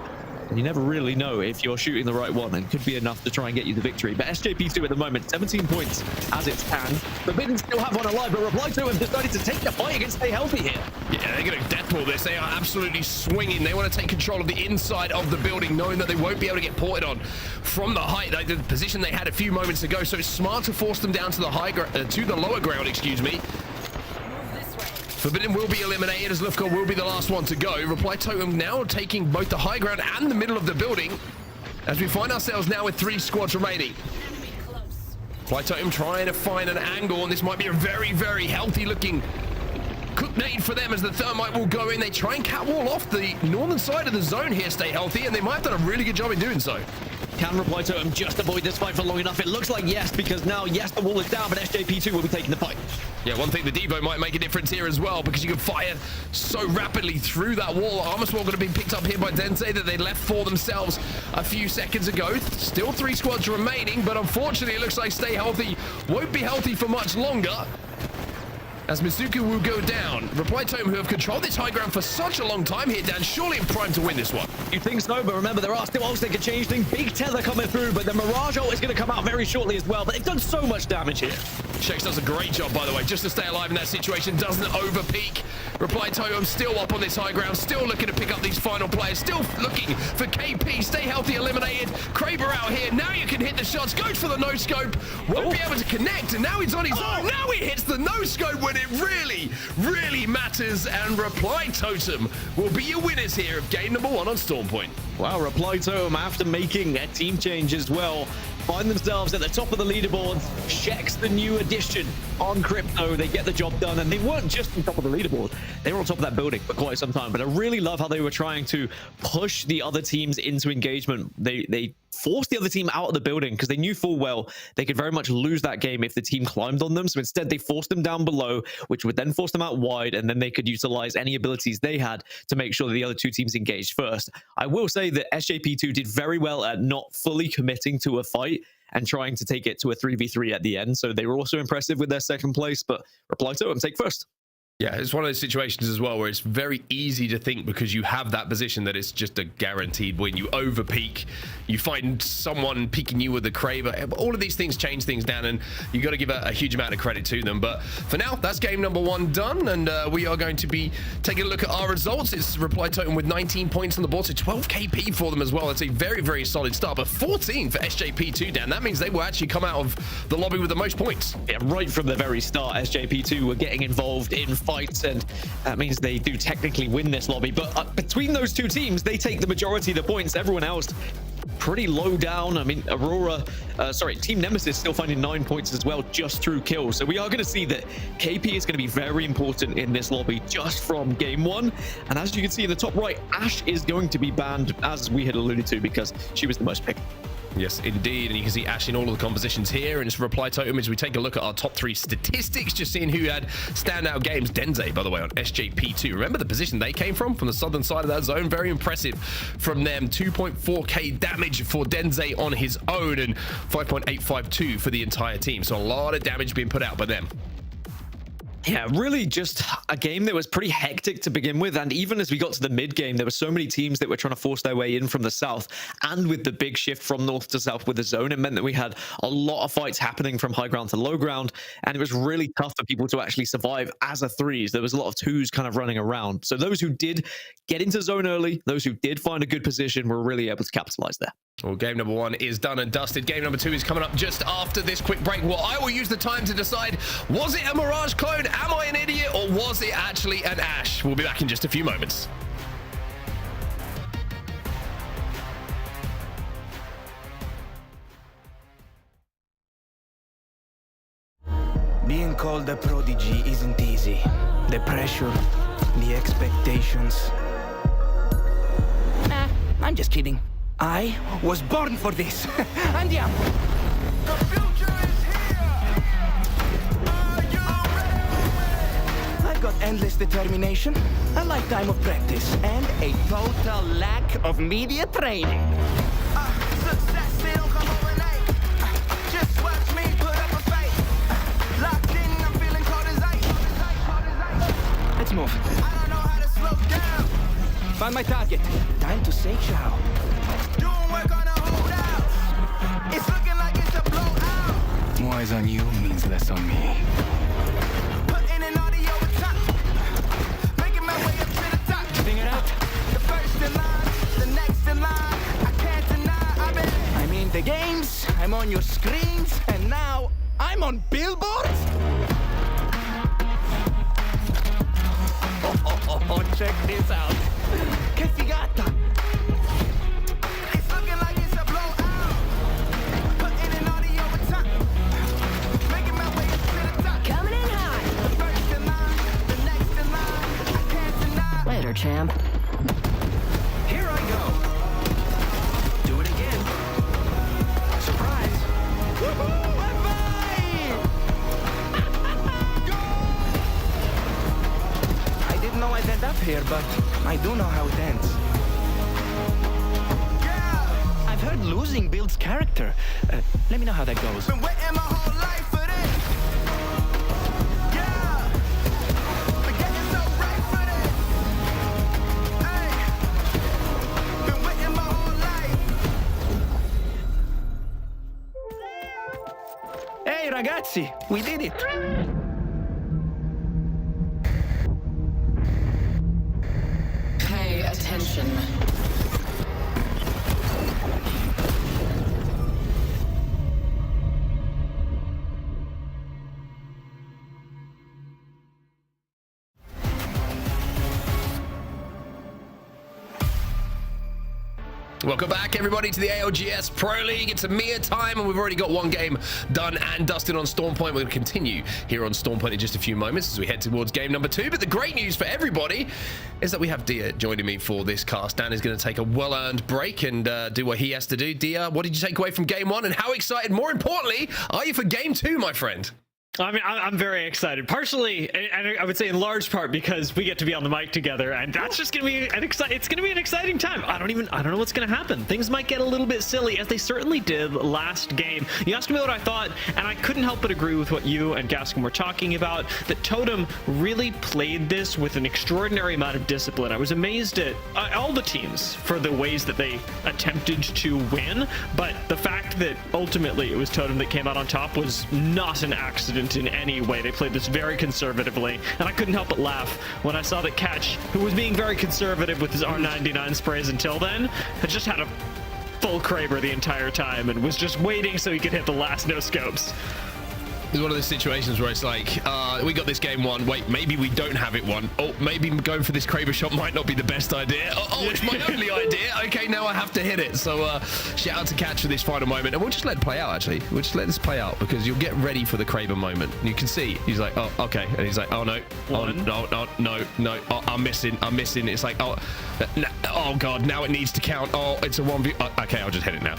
And you never really know if you're shooting the right one, and could be enough to try and get you the victory. But SJP2 at the moment, 17 points as it stands. Forbidden still have one alive, but Reply2 have decided to take the fight against Stay Healthy here. Yeah, they're going to deathball this. They are absolutely swinging. They want to take control of the inside of the building, knowing that they won't be able to get ported on from the height, like the position they had a few moments ago. So it's smart to force them down to the lower ground, excuse me. Forbidden will be eliminated as Lufko will be the last one to go. Reply Totem now taking both the high ground and the middle of the building as we find ourselves now with 3 squads remaining. Reply Totem trying to find an angle, and this might be a very, very healthy looking cook nade for them as the thermite will go in. They try and catwall off the northern side of the zone here, Stay Healthy, and they might have done a really good job in doing so. Can Reply Totem just avoid this fight for long enough? It looks like yes, because now, yes, the wall is down, but SJP2 will be taking the fight. Yeah, one thing, the Devo might make a difference here as well, because you can fire so rapidly through that wall. Armor Sword going to be picked up here by Densei that they left for themselves a few seconds ago. Still 3 squads remaining, but unfortunately it looks like Stay Healthy won't be healthy for much longer, as Mizuku will go down. Reply Totem, who have controlled this high ground for such a long time here, Dan, surely in prime to win this one. You think so, but remember, there are still ults that can change things. Big tether coming through, but the Mirage ult is going to come out very shortly as well, but they've done so much damage here. Shex does a great job, by the way, just to stay alive in that situation, doesn't over-peak. Reply Totem still up on this high ground, still looking to pick up these final players, still looking for KP. Stay Healthy eliminated. Kraber out here. Now you can hit the shots. Goes for the no-scope. Won't be able to connect, and now he's on his own. Now he hits the no-scope when it really, really matters, and Reply Totem will be your winners here of game number 1 on Storm Point. Wow, Reply Totem, after making a team change as well, find themselves at the top of the leaderboard. Shex, the new addition on Crypto. They get the job done, and they weren't just on top of the leaderboard. They were on top of that building for quite some time, but I really love how they were trying to push the other teams into engagement. They forced the other team out of the building because they knew full well they could very much lose that game if the team climbed on them. So instead, they forced them down below, which would then force them out wide, and then they could utilize any abilities they had to make sure that the other 2 teams engaged first. I will say that SJP2 did very well at not fully committing to a fight and trying to take it to a 3v3 at the end. So they were also impressive with their second place, but Reply Totem take first. Yeah, it's one of those situations as well where it's very easy to think, because you have that position, that it's just a guaranteed win. You over peak, you find someone peeking you with a Kraber. All of these things change things down, and you got to give a huge amount of credit to them. But for now, that's game number 1 done, and we are going to be taking a look at our results. It's Reply Totem with 19 points on the board, so 12 KP for them as well. It's a very, very solid start, but 14 for SJP2, Dan. That means they will actually come out of the lobby with the most points. Yeah, right from the very start, SJP2 were getting involved in fights, and that means they do technically win this lobby. But between those 2 teams, they take the majority of the points. Everyone else pretty low down. I mean, Team Nemesis still finding 9 points as well, just through kills. So we are going to see that KP is going to be very important in this lobby just from game 1. And as you can see in the top right, Ash is going to be banned, as we had alluded to, because she was the most picked. Yes, indeed. And you can see Ash in all of the compositions here. And it's Reply Totem as we take a look at our top 3 statistics, just seeing who had standout games. Densei, by the way, on SJP2. Remember the position they came from the southern side of that zone? Very impressive from them. 2.4k damage for Densei on his own, and 5.852 for the entire team. So a lot of damage being put out by them. Yeah, really just a game that was pretty hectic to begin with. And even as we got to the mid game, there were so many teams that were trying to force their way in from the south. And with the big shift from north to south with the zone, it meant that we had a lot of fights happening from high ground to low ground. And it was really tough for people to actually survive as a 3s. There was a lot of 2s kind of running around. So those who did get into zone early, those who did find a good position, were really able to capitalize there. Well, game number 1 is done and dusted. Game number 2 is coming up just after this quick break. Well, I will use the time to decide, was it a Mirage clone? Am I an idiot? Or was it actually an Ash? We'll be back in just a few moments. Being called a prodigy isn't easy. The pressure, the expectations. Nah, I'm just kidding. I was born for this. Andiamo. The future is here! Are you ready? I've got endless determination, a lifetime of practice, and a total lack of media training. Success, it don't come overnight. Just watch me put up a fight. Locked in, I'm feeling cold as ice. Let's move. I don't know how to slow down. Find my target. Time to say ciao. eyes on you means less on me. Putting in audio with top. Making my way up to the top. Sing it out. The first in line, the next in line. I can't deny I've been. I'm in the games, I'm on your screens, and now I'm on billboards? Oh, check this out. Que figata. It's looking like it's a blowout. Putting in audio with top. Making my way up to the top. Coming in hot. The first in line, the next in line. I can't deny. Later, champ. Here I go. Do it again. Surprise. Woohoo! I didn't know I'd end up here, but I do know how it ends. Yeah. I've heard losing builds character. Let me know how that goes. Been waiting my whole life for this. Yeah. Been getting so right for this. Hey. Been waiting my whole life. Hey, ragazzi, we did it. Pay attention. Welcome back, everybody, to the ALGS Pro League. It's EMEA time, and we've already got one game done and dusted on Storm Point. We're going to continue here on Storm Point in just a few moments as we head towards game number 2. But the great news for everybody is that we have Dia joining me for this cast. Dan is going to take a well-earned break and do what he has to do. Dia, what did you take away from game 1, and how excited, more importantly, are you for game 2, my friend? I mean, I'm very excited, partially, and I would say in large part because we get to be on the mic together, and that's just gonna be it's gonna be an exciting time. I don't know what's gonna happen. Things might get a little bit silly, as they certainly did last game. You asked me what I thought, and I couldn't help but agree with what you and Gaskin were talking about, that Totem really played this with an extraordinary amount of discipline. I was amazed at all the teams for the ways that they attempted to win, but the fact that ultimately it was Totem that came out on top was not an accident in any way. They played this very conservatively, and I couldn't help but laugh when I saw that Catch, who was being very conservative with his R99 sprays until then, had just had a full Kraber the entire time and was just waiting so he could hit the last no scopes. It's one of those situations where it's like, we got this game 1. Wait, maybe we don't have it 1. Oh, maybe going for this Kraber shot might not be the best idea. Oh, it's my only idea. Okay, now I have to hit it. So shout out to Catch for this final moment. And we'll just let it play out, actually. We'll just let this play out because you'll get ready for the Kraber moment. You can see, he's like, oh, okay. And he's like, oh, no. Oh, no. Oh, I'm missing. It's like, oh, God, now it needs to count. Oh, it's a 1v. Oh, okay, I'll just hit it now.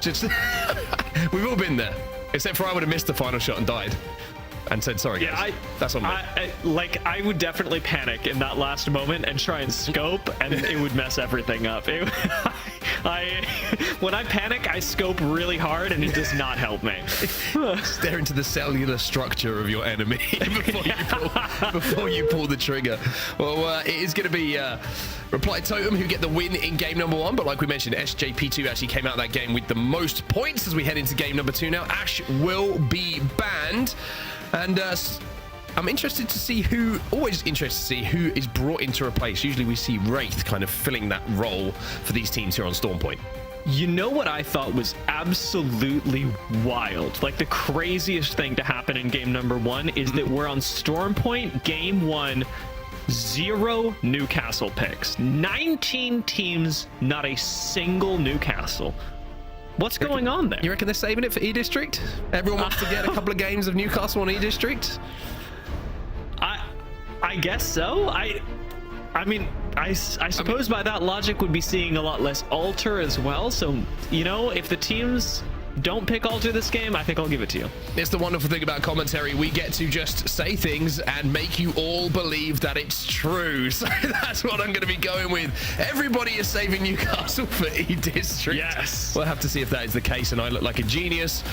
Just, we've all been there. Except for I would have missed the final shot and died and said, sorry, guys. That's on me. I would definitely panic in that last moment and try and scope, and it would mess everything up. When I panic, I scope really hard, and it does not help me. Stare into the cellular structure of your enemy before you pull the trigger. Well, it is going to be Reply Totem who get the win in game number 1, but like we mentioned, SJP2 actually came out of that game with the most points as we head into game number 2 now. Ash will be banned, and I'm interested to see always interested to see who is brought in to replace. Usually we see Wraith kind of filling that role for these teams here on Storm Point. You know what I thought was absolutely wild? Like the craziest thing to happen in game number 1 is that we're on Storm Point game 1, 0 Newcastle picks. 19 teams, not a single Newcastle. What's going on there? You reckon they're saving it for E-District? Everyone wants to get a couple of games of Newcastle on E-District? I guess so. I mean, I suppose by that logic would be seeing a lot less Alter as well. So, you know, if the teams don't pick Alter this game, I think I'll give it to you. It's the wonderful thing about commentary. We get to just say things and make you all believe that it's true. So that's what I'm going to be going with. Everybody is saving Newcastle for E-District. Yes. We'll have to see if that is the case and I look like a genius,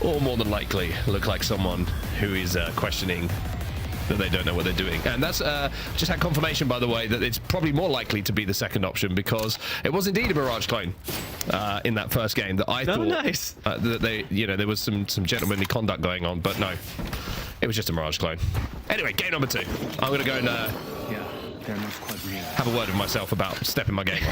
or more than likely look like someone who is questioning that they don't know what they're doing. And that's just had confirmation, by the way, that it's probably more likely to be the second option, because it was indeed a Mirage clone in that first game that I thought nice. that they, you know, there was some gentlemanly conduct going on, but no, it was just a Mirage clone. Anyway, game number 2. I'm going to go and have a word with myself about stepping my game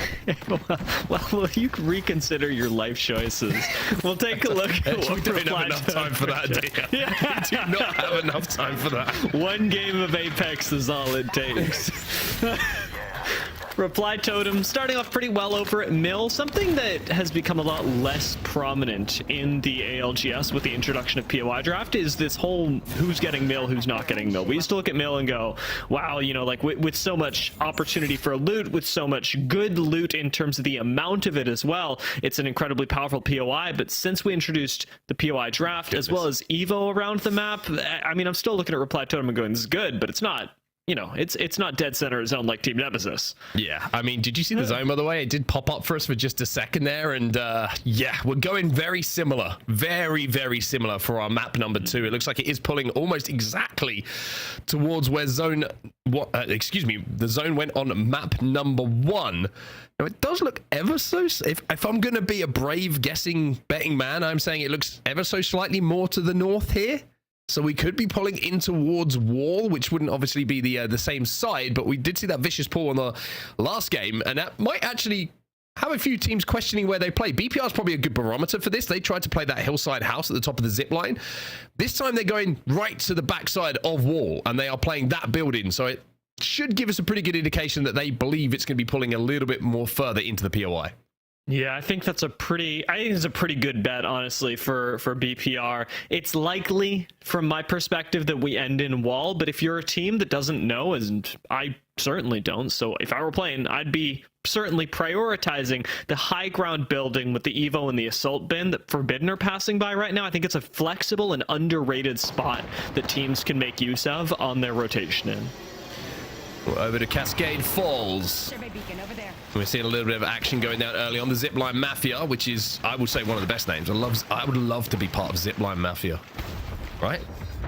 up. well, you reconsider your life choices. We'll take a look at what We don't have enough time for that, do you? Yeah. We do not have enough time for that. One game of Apex is all it takes. Reply Totem starting off pretty well over at Mill. Something that has become a lot less prominent in the ALGS with the introduction of POI draft is this whole who's getting Mill, who's not getting Mill. We used to look at Mill and go, wow, you know, like with so much opportunity for loot, with so much good loot in terms of the amount of it as well, it's an incredibly powerful POI. But since we introduced the POI draft as well as Evo around the map, I mean, I'm still looking at Reply Totem and going, this is good, but it's not. You know, it's not dead center zone like Team Nemesis. Yeah, I mean, did you see the zone, by the way? It did pop up for us for just a second there, and yeah, we're going very similar, very similar for our map number 2. It looks like it is pulling almost exactly towards where zone the zone went on map number 1. Now, it does look ever so, if I'm going to be a brave betting man, I'm saying it looks ever so slightly more to the north here. So we could be pulling in towards wall, which wouldn't obviously be the same side, but we did see that vicious pull on the last game, and that might actually have a few teams questioning where they play. BPR is probably a good barometer for this. They tried to play that hillside house at the top of the zip line. This time they're going right to the backside of wall, and they are playing that building, so it should give us a pretty good indication that they believe it's going to be pulling a little bit more further into the POI. Yeah, I think it's a pretty good bet, honestly, for BPR. It's likely, from my perspective, that we end in wall, but if you're a team that doesn't know, and I certainly don't, so if I were playing, I'd be certainly prioritizing the high ground building with the Evo and the assault bin that Forbidden are passing by right now. I think it's a flexible and underrated spot that teams can make use of on their rotation in. Over to Cascade Falls. We're seeing a little bit of action going down early on. The Zipline Mafia, which is, I would say, one of the best names. I would love to be part of Zipline Mafia. Right?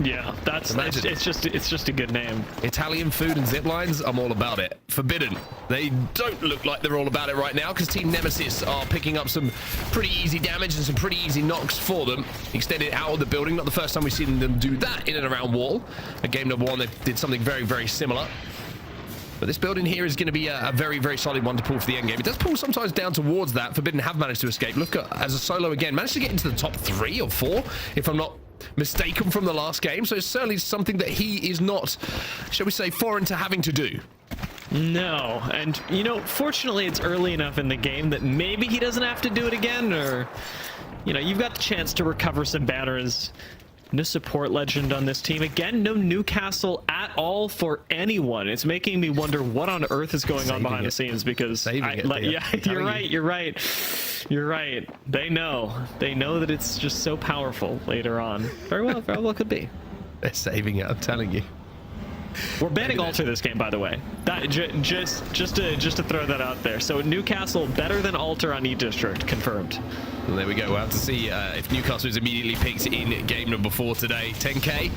Yeah, it's just a good name. Italian food and ziplines, I'm all about it. Forbidden, they don't look like they're all about it right now, because Team Nemesis are picking up some pretty easy damage and some pretty easy knocks for them. Extended out of the building, not the first time we've seen them do that in and around wall. At game number 1, they did something very similar. But this building here is going to be a very solid one to pull for the end game. It does pull sometimes down towards that. Forbidden have managed to escape. Look, as a solo again, managed to get into the top 3 or 4, if I'm not mistaken, from the last game. So it's certainly something that he is not, shall we say, foreign to having to do. No, and you know, fortunately it's early enough in the game that maybe he doesn't have to do it again, or, you know, you've got the chance to recover some banners. No support legend on this team. Again, no Newcastle at all for anyone. It's making me wonder what on earth is going on behind the scenes, because yeah, you're right. They know that it's just so powerful later on. Very well could be. They're saving it, I'm telling you. We're banning Alter this game, by the way. That just to throw that out there. So Newcastle better than Alter on E-District, confirmed. And there we go. We'll have to see if Newcastle is immediately picked in game number 4 today. 10k.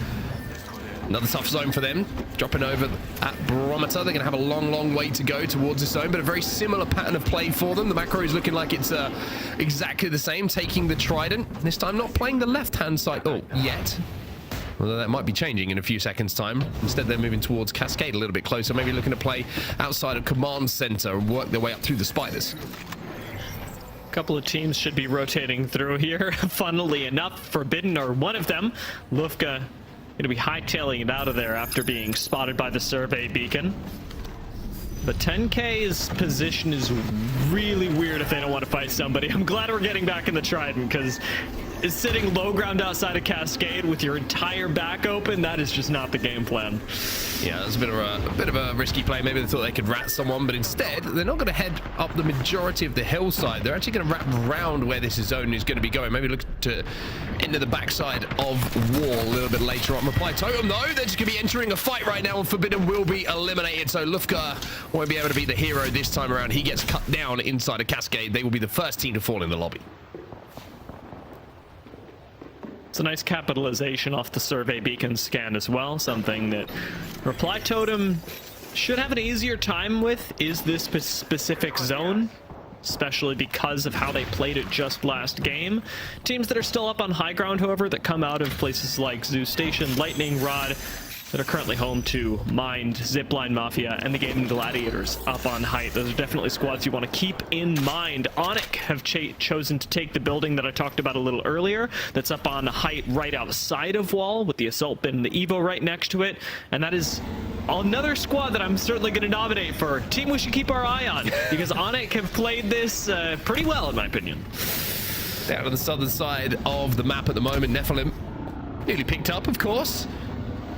Another tough zone for them. Dropping over at Barometer. They're going to have a long way to go towards this zone, but a very similar pattern of play for them. The macro is looking like it's exactly the same, taking the Trident. This time not playing the left-hand side yet. Although that might be changing in a few seconds' time. Instead, they're moving towards Cascade a little bit closer, maybe looking to play outside of Command Center and work their way up through the spiders. A couple of teams should be rotating through here. Funnily enough, Forbidden are one of them. Lufka going to be hightailing it out of there after being spotted by the survey beacon. But 10K's position is really weird if they don't want to fight somebody. I'm glad we're getting back in the Trident, because is sitting low ground outside of Cascade with your entire back open, that is just not the game plan. Yeah, that's a bit of a risky play. Maybe they thought they could rat someone, but instead they're not going to head up the majority of the hillside. They're actually going to wrap around where this zone is going to be going. Maybe look to enter the backside of wall a little bit later on. Reply Totem, though, they're just going to be entering a fight right now, and Forbidden will be eliminated. So Lufka won't be able to be the hero this time around. He gets cut down inside a Cascade. They will be the first team to fall in the lobby. It's a nice capitalization off the survey beacon scan as well. Something that Reply Totem should have an easier time with is this specific zone, especially because of how they played it just last game. Teams that are still up on high ground, however, that come out of places like Zoo Station, Lightning Rod, that are currently home to Mind, Zipline Mafia, and the Gaimin Gladiators up on height. Those are definitely squads you want to keep in mind. Onyx have chosen to take the building that I talked about a little earlier, that's up on height right outside of Wall, with the Assault Bin and the Evo right next to it, and that is another squad that I'm certainly going to nominate for team we should keep our eye on, because Onyx have played this pretty well, in my opinion. Down on the southern side of the map at the moment, Nephilim nearly picked up, of course.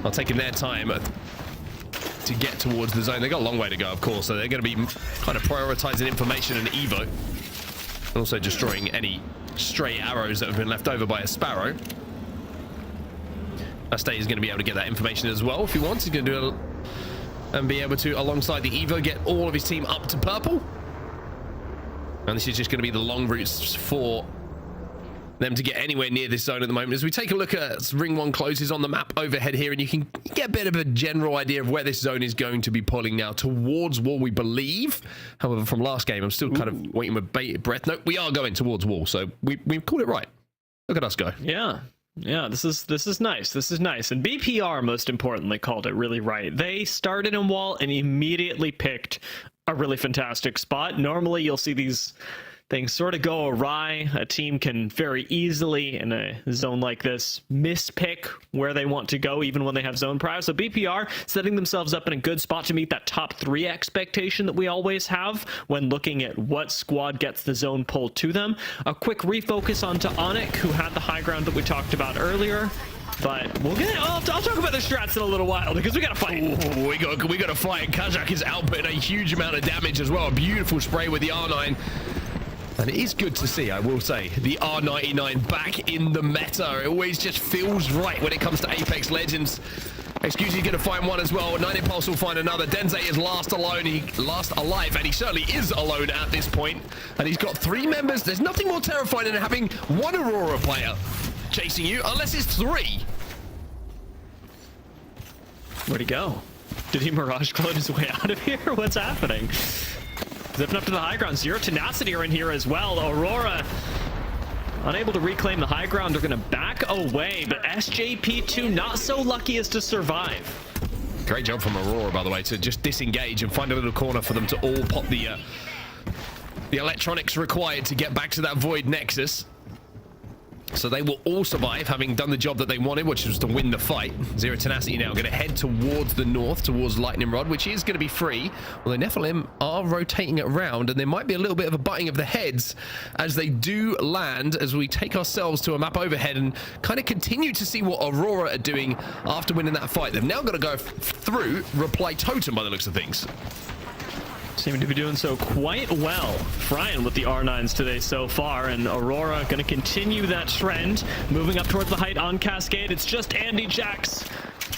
Well, taking their time to get towards the zone. They got a long way to go, of course, so they're going to be kind of prioritizing information and Evo, and also destroying any stray arrows that have been left over by a Sparrow. Nasky is going to be able to get that information as well if he wants. He's going to do it and be able to, alongside the Evo, get all of his team up to purple. And this is just going to be the long routes for them to get anywhere near this zone at the moment. As we take a look at Ring 1 closes on the map overhead here, and you can get a bit of a general idea of where this zone is going to be pulling now towards Wall, we believe. However, from last game, I'm still kind of waiting with bated breath. No, we are going towards Wall, so we called it right. Look at us go. Yeah, this is nice. This is nice. And BPR, most importantly, called it really right. They started in Wall and immediately picked a really fantastic spot. Normally, you'll see these things sort of go awry. A team can very easily, in a zone like this, mispick where they want to go, even when they have zone prior. So BPR setting themselves up in a good spot to meet that top 3 expectation that we always have when looking at what squad gets the zone pulled to them. A quick refocus onto Onyx, who had the high ground that we talked about earlier. But we'll get. I'll talk about the strats in a little while, because we gotta fight. Ooh, we got to fight. Kazakh is outputting a huge amount of damage as well. A beautiful spray with the R9. And it is good to see, I will say, the R99 back in the meta. It always just feels right when it comes to Apex Legends. Excuse me, going to find one as well. 9 Impulse will find another. Denze is last alive, and he certainly is alone at this point. And he's got 3 members. There's nothing more terrifying than having 1 Aurora player chasing you, unless it's 3. Where'd he go? Did he Mirage clone his way out of here? What's happening? Zipping up to the high ground. Zero Tenacity are in here as well. Aurora unable to reclaim the high ground. They're going to back away, but SJP2 not so lucky as to survive. Great job from Aurora, by the way, to just disengage and find a little corner for them to all pop the electronics required to get back to that Void Nexus. So they will all survive, having done the job that they wanted, which was to win the fight. Zero Tenacity now going to head towards the north, towards Lightning Rod, which is going to be free. Although Nephilim are rotating it around, and there might be a little bit of a butting of the heads as they do land, as we take ourselves to a map overhead and kind of continue to see what Aurora are doing after winning that fight. They've now got to go through Reply Totem by the looks of things. Seeming to be doing so quite well. Frying with the R9s today so far, and Aurora going to continue that trend, moving up towards the height on Cascade. It's just Andy Jax,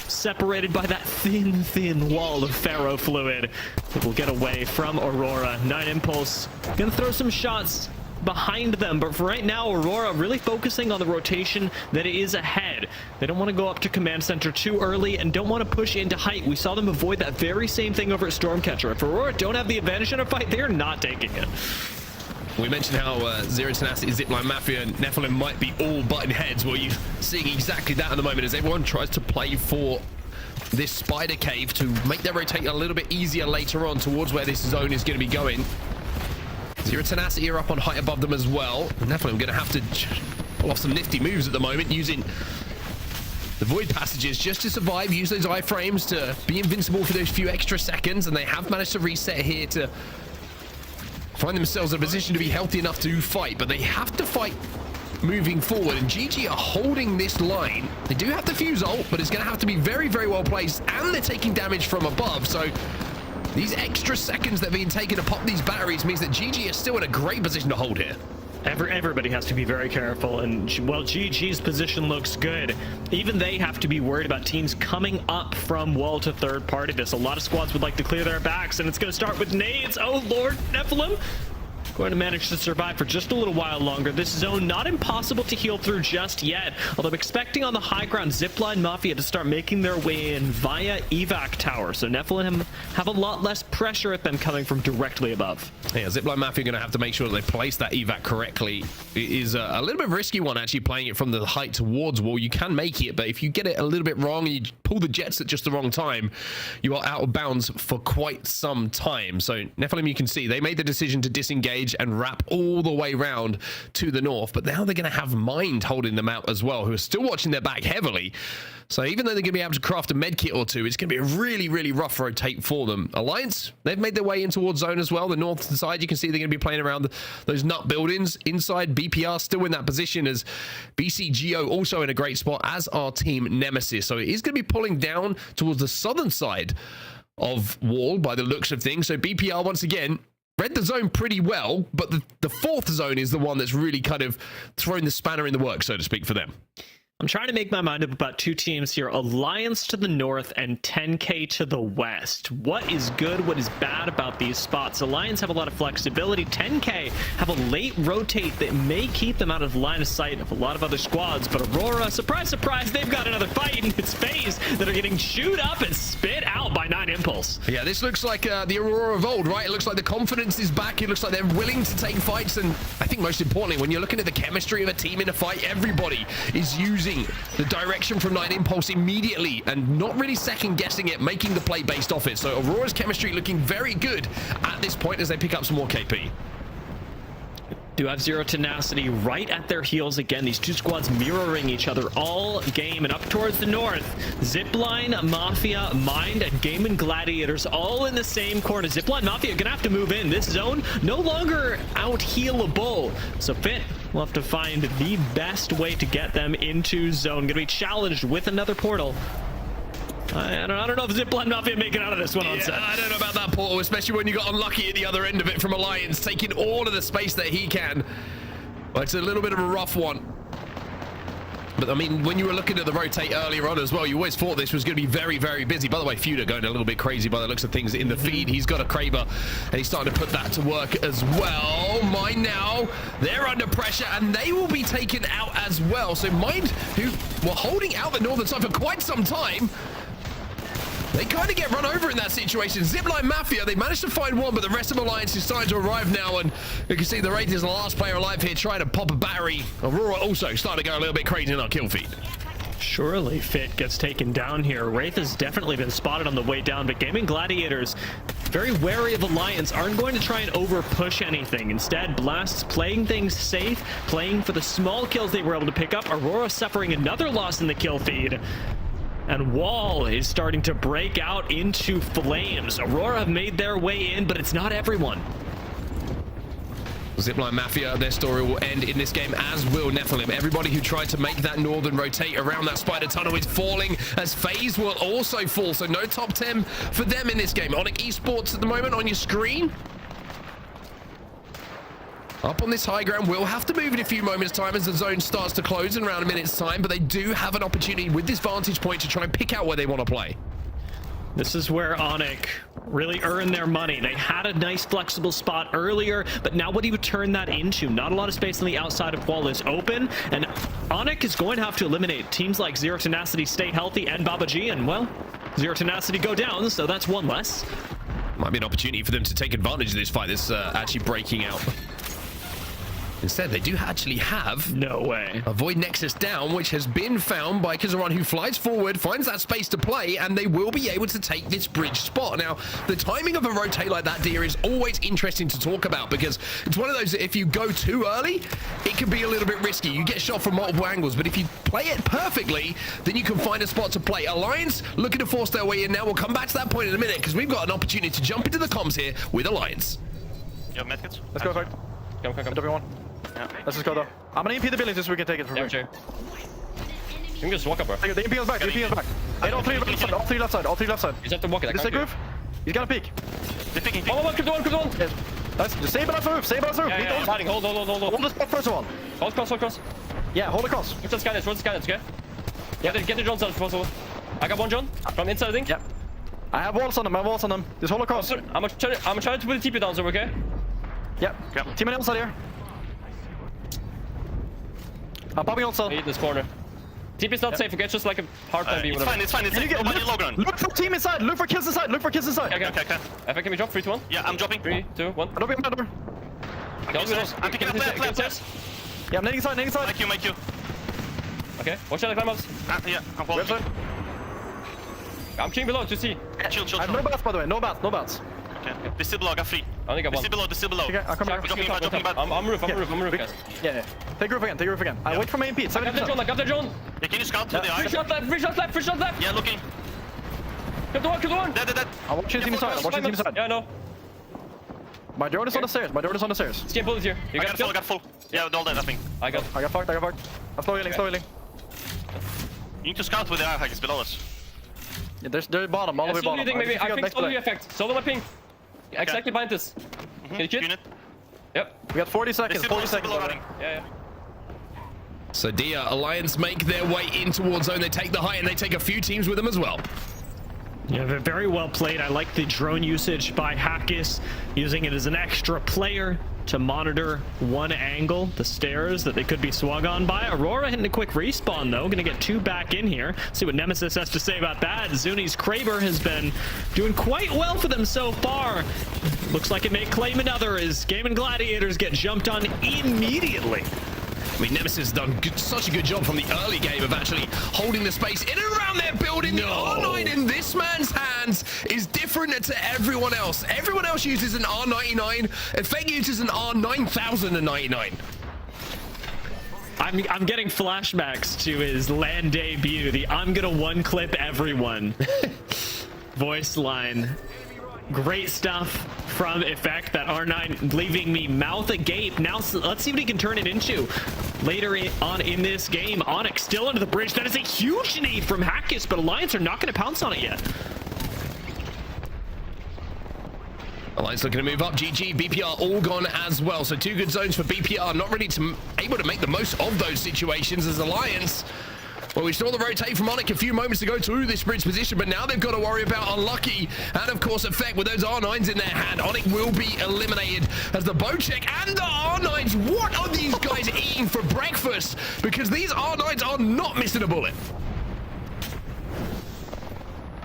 separated by that thin wall of Pharaoh fluid that will get away from Aurora. 9 Impulse going to throw some shots behind them, but for right now, Aurora really focusing on the rotation that is ahead. They don't want to go up to command center too early and don't want to push into height. We saw them avoid that very same thing over at Stormcatcher. If Aurora don't have the advantage in a fight, they're not taking it. We mentioned how Zero Tenacity, Zipline Mafia, and Nephilim might be all button heads. Well, you're seeing exactly that at the moment as everyone tries to play for this spider cave to make their rotate a little bit easier later on towards where this zone is going to be going. Zero Tenacity are up on height above them as well. Nephilim going to have to pull off some nifty moves at the moment, using the Void Passages just to survive, use those iframes to be invincible for those few extra seconds, and they have managed to reset here to find themselves in a position to be healthy enough to fight, but they have to fight moving forward, and GG are holding this line. They do have the fuse ult, but it's going to have to be very well placed, and they're taking damage from above, so these extra seconds that have been taken to pop these batteries means that GG is still in a great position to hold here. Everybody has to be very careful, and while GG's position looks good, even they have to be worried about teams coming up from wall to third party. This a lot of squads would like to clear their backs, and it's going to start with nades. Oh lord, Nephilim going to manage to survive for just a little while longer. This zone not impossible to heal through just yet, although I'm expecting on the high ground Zipline Mafia to start making their way in via evac tower, so Nephilim have a lot less pressure at them coming from directly above. Yeah, Zipline Mafia are going to have to make sure that they place that evac correctly. It is a little bit risky one, actually, playing it from the height towards wall. You can make it, but if you get it a little bit wrong and you pull the jets at just the wrong time, you are out of bounds for quite some time. So Nephilim, you can see they made the decision to disengage and wrap all the way round to the north, but now they're going to have Mind holding them out as well, who are still watching their back heavily. So even though they're going to be able to craft a med kit or two, it's going to be a really, really rough rotate for them. Alliance, they've made their way in towards zone as well. The north side, you can see they're going to be playing around those nut buildings. Inside, BPR still in that position as BCGO also in a great spot, as our team Nemesis. So it is going to be pulling down towards the southern side of wall by the looks of things. So BPR, once again, read the zone pretty well, but the fourth zone is the one that's really kind of thrown the spanner in the works, so to speak, for them. I'm trying to make my mind up about two teams here, Alliance to the north and 10K to the west. What is good, what is bad about these spots? Alliance have a lot of flexibility. 10K have a late rotate that may keep them out of line of sight of a lot of other squads, but Aurora, surprise, surprise, they've got another fight, and it's FaZe that are getting chewed up and spit out by 9 Impulse. Yeah, this looks like the Aurora of old, right? It looks like the confidence is back. It looks like they're willing to take fights, and I think most importantly, when you're looking at the chemistry of a team in a fight, everybody is using the direction from 9 Impulse immediately and not really second guessing it, making the play based off it. So Aurora's chemistry looking very good at this point as they pick up some more KP. Do have Zero Tenacity right at their heels again. These two squads mirroring each other all game, and up towards the north, Zipline Mafia, Mind, and Gaimin Gladiators all in the same corner. Zipline Mafia gonna have to move in. This zone no longer out healable, so Fit will have to find the best way to get them into zone. Gonna be challenged with another portal. I don't know if Zipline Mafia make it out of this one on set. I don't know about that portal, especially when you got unlucky at the other end of it from Alliance, taking all of the space that he can. Well, it's a little bit of a rough one. But I mean, when you were looking at the rotate earlier on as well, you always thought this was going to be very, very busy. By the way, Feuda going a little bit crazy by the looks of things in the feed. He's got a Kraber, and he's starting to put that to work as well. Mind now, they're under pressure, and they will be taken out as well. So Mind, who were holding out the northern side for quite some time, they kind of get run over in that situation. Zipline Mafia, they managed to find one, but the rest of Alliance is starting to arrive now, and you can see the Wraith is the last player alive here trying to pop a battery. Aurora also starting to go a little bit crazy in our kill feed. Surely Fit gets taken down here. Wraith has definitely been spotted on the way down, but Gaimin Gladiators, very wary of Alliance, aren't going to try and over push anything. Instead, Blasts playing things safe, playing for the small kills they were able to pick up. Aurora suffering another loss in the kill feed. And Wall is starting to break out into flames. Aurora have made their way in, but it's not everyone. Zipline Mafia, their story will end in this game, as will Nephilim. Everybody who tried to make that northern rotate around that spider tunnel is falling, as FaZe will also fall. So no top 10 for them in this game. Onyx Esports at the moment on your screen. Up on this high ground, we'll have to move in a few moments' time as the zone starts to close in around a minute's time, but they do have an opportunity with this vantage point to try and pick out where they want to play. This is where Onyx really earned their money. They had a nice flexible spot earlier, but now what do you turn that into? Not a lot of space on the outside of wall is open, and Onyx is going to have to eliminate teams like Zero Tenacity stay healthy and Baba G, and well, Zero Tenacity go down, so that's one less. Might be an opportunity for them to take advantage of this fight that's actually breaking out. Instead, they do actually have no way a Void Nexus down, which has been found by Kazaran, who flies forward, finds that space to play, and they will be able to take this bridge spot. Now, the timing of a rotate like that, dear, is always interesting to talk about, because it's one of those that if you go too early, it can be a little bit risky. You get shot from multiple angles, but if you play it perfectly, then you can find a spot to play. Alliance looking to force their way in now. We'll come back to that point in a minute, because we've got an opportunity to jump into the comms here with Alliance. You have medkits? Let's go for it. Come. Everyone. Yeah. Let's just go though. I'm gonna impede the buildings so we can take it from here. Sure. You can just walk up, bro. The impede is back. The impede is back. Hit all three left side. All three left side. All three left side. You just have to walk it. This is a groove. He's gonna peek. They're picking. One. Keep going. Yes. Nice. Just save it us move. Save it us move. Yeah. Hiding. Hold. Hold the spot first of all. Hold cross. Yeah, hold across. Watch the scanners, okay? Yeah. Get the drones out first of all. I got one drone from inside, I think. Yeah. I have walls on them. Just hold across. I'm gonna try to put the TP down, so okay? Yep. Okay. Team on the outside here. I'm popping also. I need this corner. TP is not safe. Okay, it's just like a hard time B. It's fine. It's fine. It's safe. Nobody low ground. Look for team inside. Look for kills inside. Look for kills inside. Okay. Okay. If I can we drop 3, 2, 1. Yeah, I'm dropping. 3, 2, 1. I'm dropping on the door. I'm picking up left. Yeah, I'm netting inside. Make you. Okay, watch out the climb ups. Yeah, I'm following. I'm killing below to see. Chill. I have no bats, by the way. No bats. Okay. They're still below. I got 3. I only got 1. They're still below. Okay, I'll come back. Dropping bad. I'm roof, guys. Yeah. Take roof again. I wait for my MP. I got the drone. Yeah, can you scout to the eye? 3 shots left. Yeah, looking. Kill the one. Dead. I'm watching team inside. Yeah, I know. My drone is on the stairs. Skin bullet here. You I got full. Yeah, all dead, I think. I got fucked. I'm slow healing. You need to scout with the eye hackers below us. Yeah, they're bottom, all the way bottom. Maybe. I think solo effect. Solo my ping. Exactly behind this. Can you kill? Unit. Yep. We got 40 seconds. 40 Still seconds. running. Yeah. So Dia, Alliance make their way in towards zone. They take the height and they take a few teams with them as well. Yeah, they're very well played. I like the drone usage by Hackis, using it as an extra player to monitor one angle, the stairs that they could be swung on by. Aurora hitting a quick respawn, though. Gonna get 2 back in here. See what Nemesis has to say about that. Zuni's Kraber has been doing quite well for them so far. Looks like it may claim another as Gaimin Gladiators get jumped on immediately. I mean, Nemesis has done such a good job from the early game of actually holding the space in and around their building. The R9 in this man's hands is different to everyone else. Everyone else uses an R99. FaZe uses an R9099. I'm getting flashbacks to his LAN debut, the "I'm gonna one clip everyone" voice line. Great stuff from Effect. That R9 leaving me mouth agape. Now let's see what he can turn it into later on in this game. Onyx still under the bridge. That is a huge need from Hackis, but Alliance are not going to pounce on it yet. Alliance looking to move up. GG, BPR all gone as well. So 2 good zones for BPR. Not really able to make the most of those situations as Alliance. Well, we saw the rotate from Onyx a few moments ago to this bridge position, but now they've got to worry about Unlucky and, of course, Effect with those R9s in their hand. Onyx will be eliminated as the bow check and the R9s. What are these guys eating for breakfast? Because these R9s are not missing a bullet.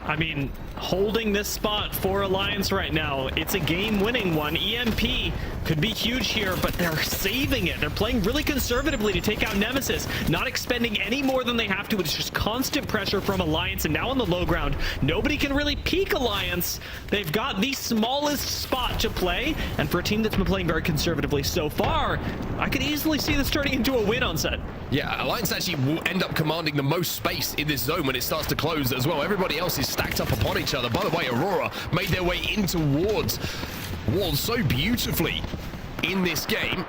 I mean, holding this spot for Alliance right now, it's a game-winning one. EMP could be huge here, but they're saving it. They're playing really conservatively to take out Nemesis, not expending any more than they have to. It's just constant pressure from Alliance, and now on the low ground, nobody can really peek Alliance. They've got the smallest spot to play, and for a team that's been playing very conservatively so far, I could easily see this turning into a win on set. Yeah, Alliance actually will end up commanding the most space in this zone when it starts to close as well. Everybody else is stacked up upon each other. By the way, Aurora made their way in towards walls so beautifully in this game,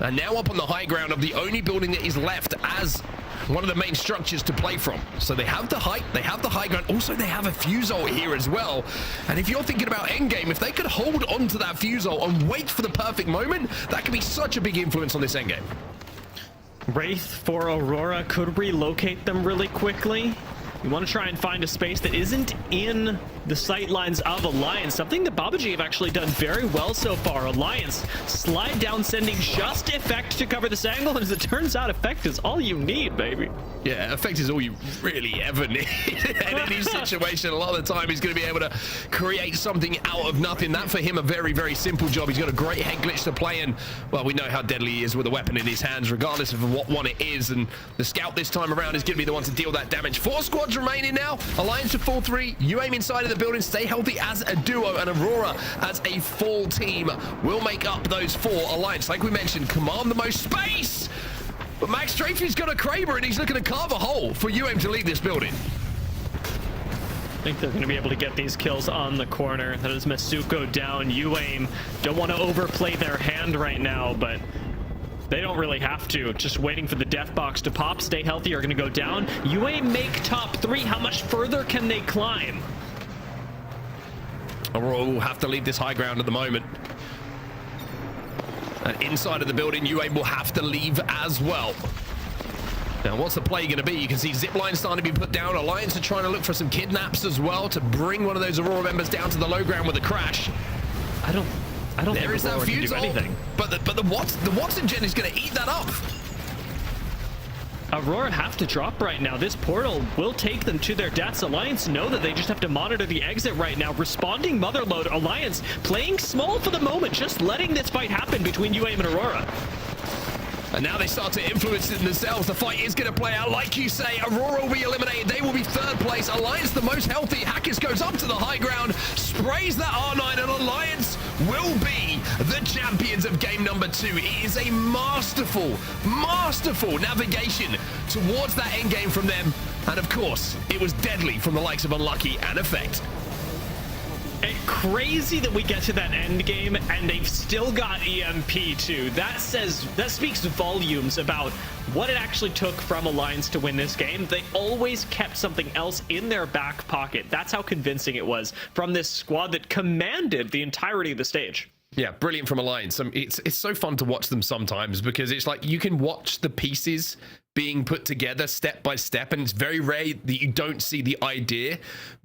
and now up on the high ground of the only building that is left as one of the main structures to play from. So they have the height, they have the high ground, also they have a fusel here as well. And if you're thinking about endgame, if they could hold on to that fusel and wait for the perfect moment, that could be such a big influence on this endgame. Wraith for Aurora could relocate them really quickly. You want to try and find a space that isn't in the sight lines of Alliance, something that Babaji have actually done very well so far. Alliance slide down, sending just Effect to cover this angle, and as it turns out, Effect is all you need, baby. Yeah, Effect is all you really ever need. In any situation, a lot of the time, he's going to be able to create something out of nothing. That, for him, a very, very simple job. He's got a great head glitch to play in. Well, we know how deadly he is with a weapon in his hands, regardless of what one it is. And the scout this time around is going to be the one to deal that damage. 4 squads remaining now. Alliance to 4-3. UAIM inside of the building. Stay healthy as a duo. And Aurora as a full team will make up those 4. Alliance, like we mentioned, command the most space. But Max Strafey's got a Kraber, and he's looking to carve a hole for UAIM to leave this building. I think they're going to be able to get these kills on the corner. That is Masuko down. UAIM don't want to overplay their hand right now, but they don't really have to. Just waiting for the death box to pop. Stay healthy are going to go down. UAIM make top 3. How much further can they climb? Aurora will have to leave this high ground at the moment. And inside of the building, UAIM will have to leave as well. Now, what's the play going to be? You can see zip lines starting to be put down. Alliance are trying to look for some kidnaps as well to bring one of those Aurora members down to the low ground with a crash. I don't There think is that Aurora can do Fusel, anything. but the Watson gen is going to eat that up. Aurora have to drop right now. This portal will take them to their deaths. Alliance know that they just have to monitor the exit right now. Responding Motherload. Alliance playing small for the moment, just letting this fight happen between UAIM and Aurora. And now they start to influence it themselves. The fight is going to play out. Like you say, Aurora will be eliminated. They will be third place. Alliance the most healthy. Hackers goes up to the high ground, sprays that R9, and Alliance will be the champions of game number 2. It is a masterful navigation towards that end game from them. And of course, it was deadly from the likes of Unlucky and Effect. Crazy that we get to that end game and they've still got EMP too. That speaks volumes about what it actually took from Alliance to win this game. They always kept something else in their back pocket. That's how convincing it was from this squad that commanded the entirety of the stage. Yeah, brilliant from Alliance. It's so fun to watch them sometimes because it's like you can watch the pieces being put together step by step, and it's very rare that you don't see the idea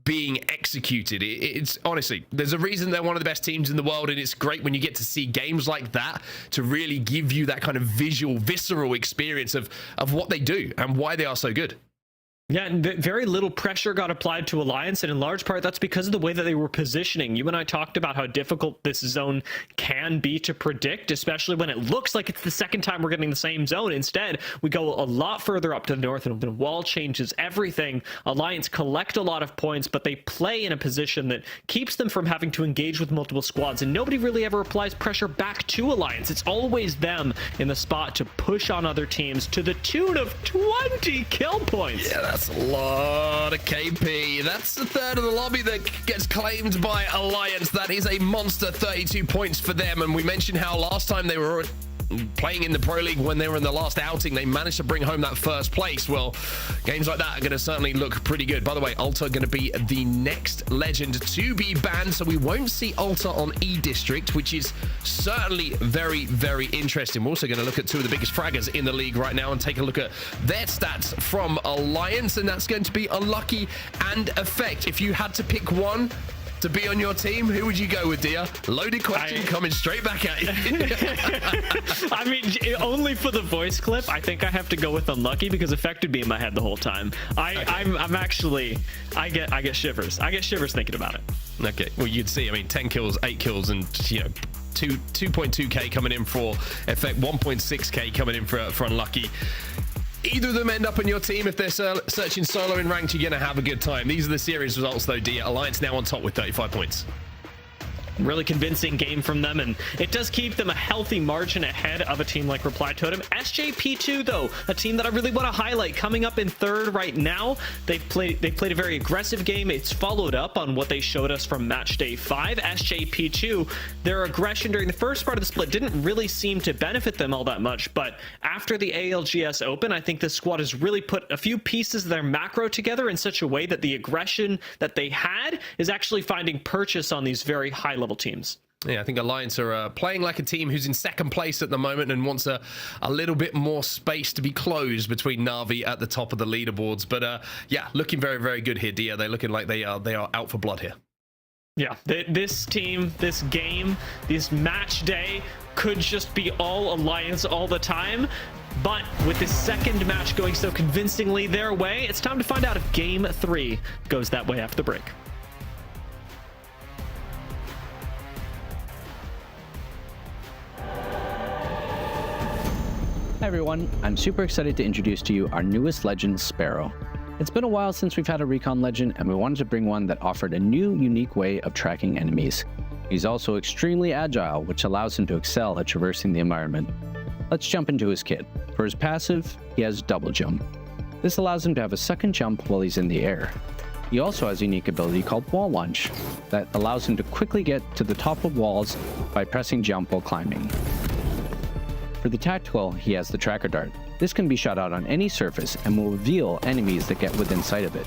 being executed. It's honestly, there's a reason they're one of the best teams in the world, and it's great when you get to see games like that to really give you that kind of visual, visceral experience of what they do and why they are so good. Yeah, and very little pressure got applied to Alliance, and in large part that's because of the way that they were positioning. You and I talked about how difficult this zone can be to predict, especially when it looks like it's the second time we're getting the same zone. Instead, we go a lot further up to the north, and the wall changes everything. Alliance collect a lot of points, but they play in a position that keeps them from having to engage with multiple squads, and nobody really ever applies pressure back to Alliance. It's always them in the spot to push on other teams to the tune of 20 kill points. Yeah, that's a lot of KP. That's a third of the lobby that gets claimed by Alliance. That is a monster 32 points for them. And we mentioned how last time they were playing in the Pro League, when they were in the last outing, they managed to bring home that first place. Well, games like that are going to certainly look pretty good. By the way, Alta going to be the next legend to be banned, so we won't see Alta on E District, which is certainly very, very interesting. We're also going to look at two of the biggest fraggers in the league right now and take a look at their stats from Alliance, and that's going to be Unlucky and Effect. If you had to pick one to be on your team, who would you go with, Dia? Loaded question coming straight back at you. I mean, only for the voice clip, I think I have to go with Unlucky because Effect would be in my head the whole time. I'm actually, I get shivers. I get shivers thinking about it. Okay, well, you'd see, I mean, 10 kills, 8 kills, and, you know, 2.2k coming in for Effect, 1.6k coming in for Unlucky. Either of them end up on your team. If they're searching solo in ranked, you're going to have a good time. These are the series results, though, Dia. Alliance now on top with 35 points. Really convincing game from them, and it does keep them a healthy margin ahead of a team like Reply Totem. SJP2, though, a team that I really want to highlight, coming up in third right now. They've played a very aggressive game. It's followed up on what they showed us from match day 5. SJP2, their aggression during the first part of the split didn't really seem to benefit them all that much, but after the ALGS Open, I think this squad has really put a few pieces of their macro together in such a way that the aggression that they had is actually finding purchase on these very high-level teams. Yeah, I think Alliance are playing like a team who's in second place at the moment and wants a little bit more space to be closed between Na'Vi at the top of the leaderboards. But yeah, looking very, very good here, Dia. They're looking like they are out for blood here. Yeah, this team, this game, this match day could just be all Alliance all the time. But with this second match going so convincingly their way, it's time to find out if game 3 goes that way after the break. Hi everyone, I'm super excited to introduce to you our newest legend, Sparrow. It's been a while since we've had a recon legend, and we wanted to bring one that offered a new, unique way of tracking enemies. He's also extremely agile, which allows him to excel at traversing the environment. Let's jump into his kit. For his passive, he has double jump. This allows him to have a second jump while he's in the air. He also has a unique ability called wall launch that allows him to quickly get to the top of walls by pressing jump while climbing. For the tactical, he has the tracker dart. This can be shot out on any surface and will reveal enemies that get within sight of it.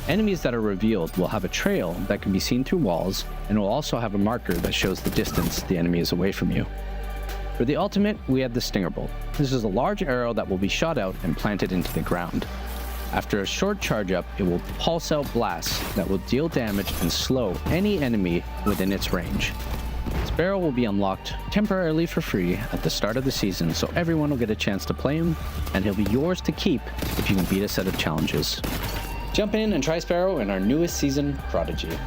Enemies that are revealed will have a trail that can be seen through walls, and will also have a marker that shows the distance the enemy is away from you. For the ultimate, we have the Stinger Bolt. This is a large arrow that will be shot out and planted into the ground. After a short charge up, it will pulse out blasts that will deal damage and slow any enemy within its range. It's Sparrow will be unlocked temporarily for free at the start of the season, so everyone will get a chance to play him, and he'll be yours to keep if you can beat a set of challenges. Jump in and try Sparrow in our newest season, Prodigy.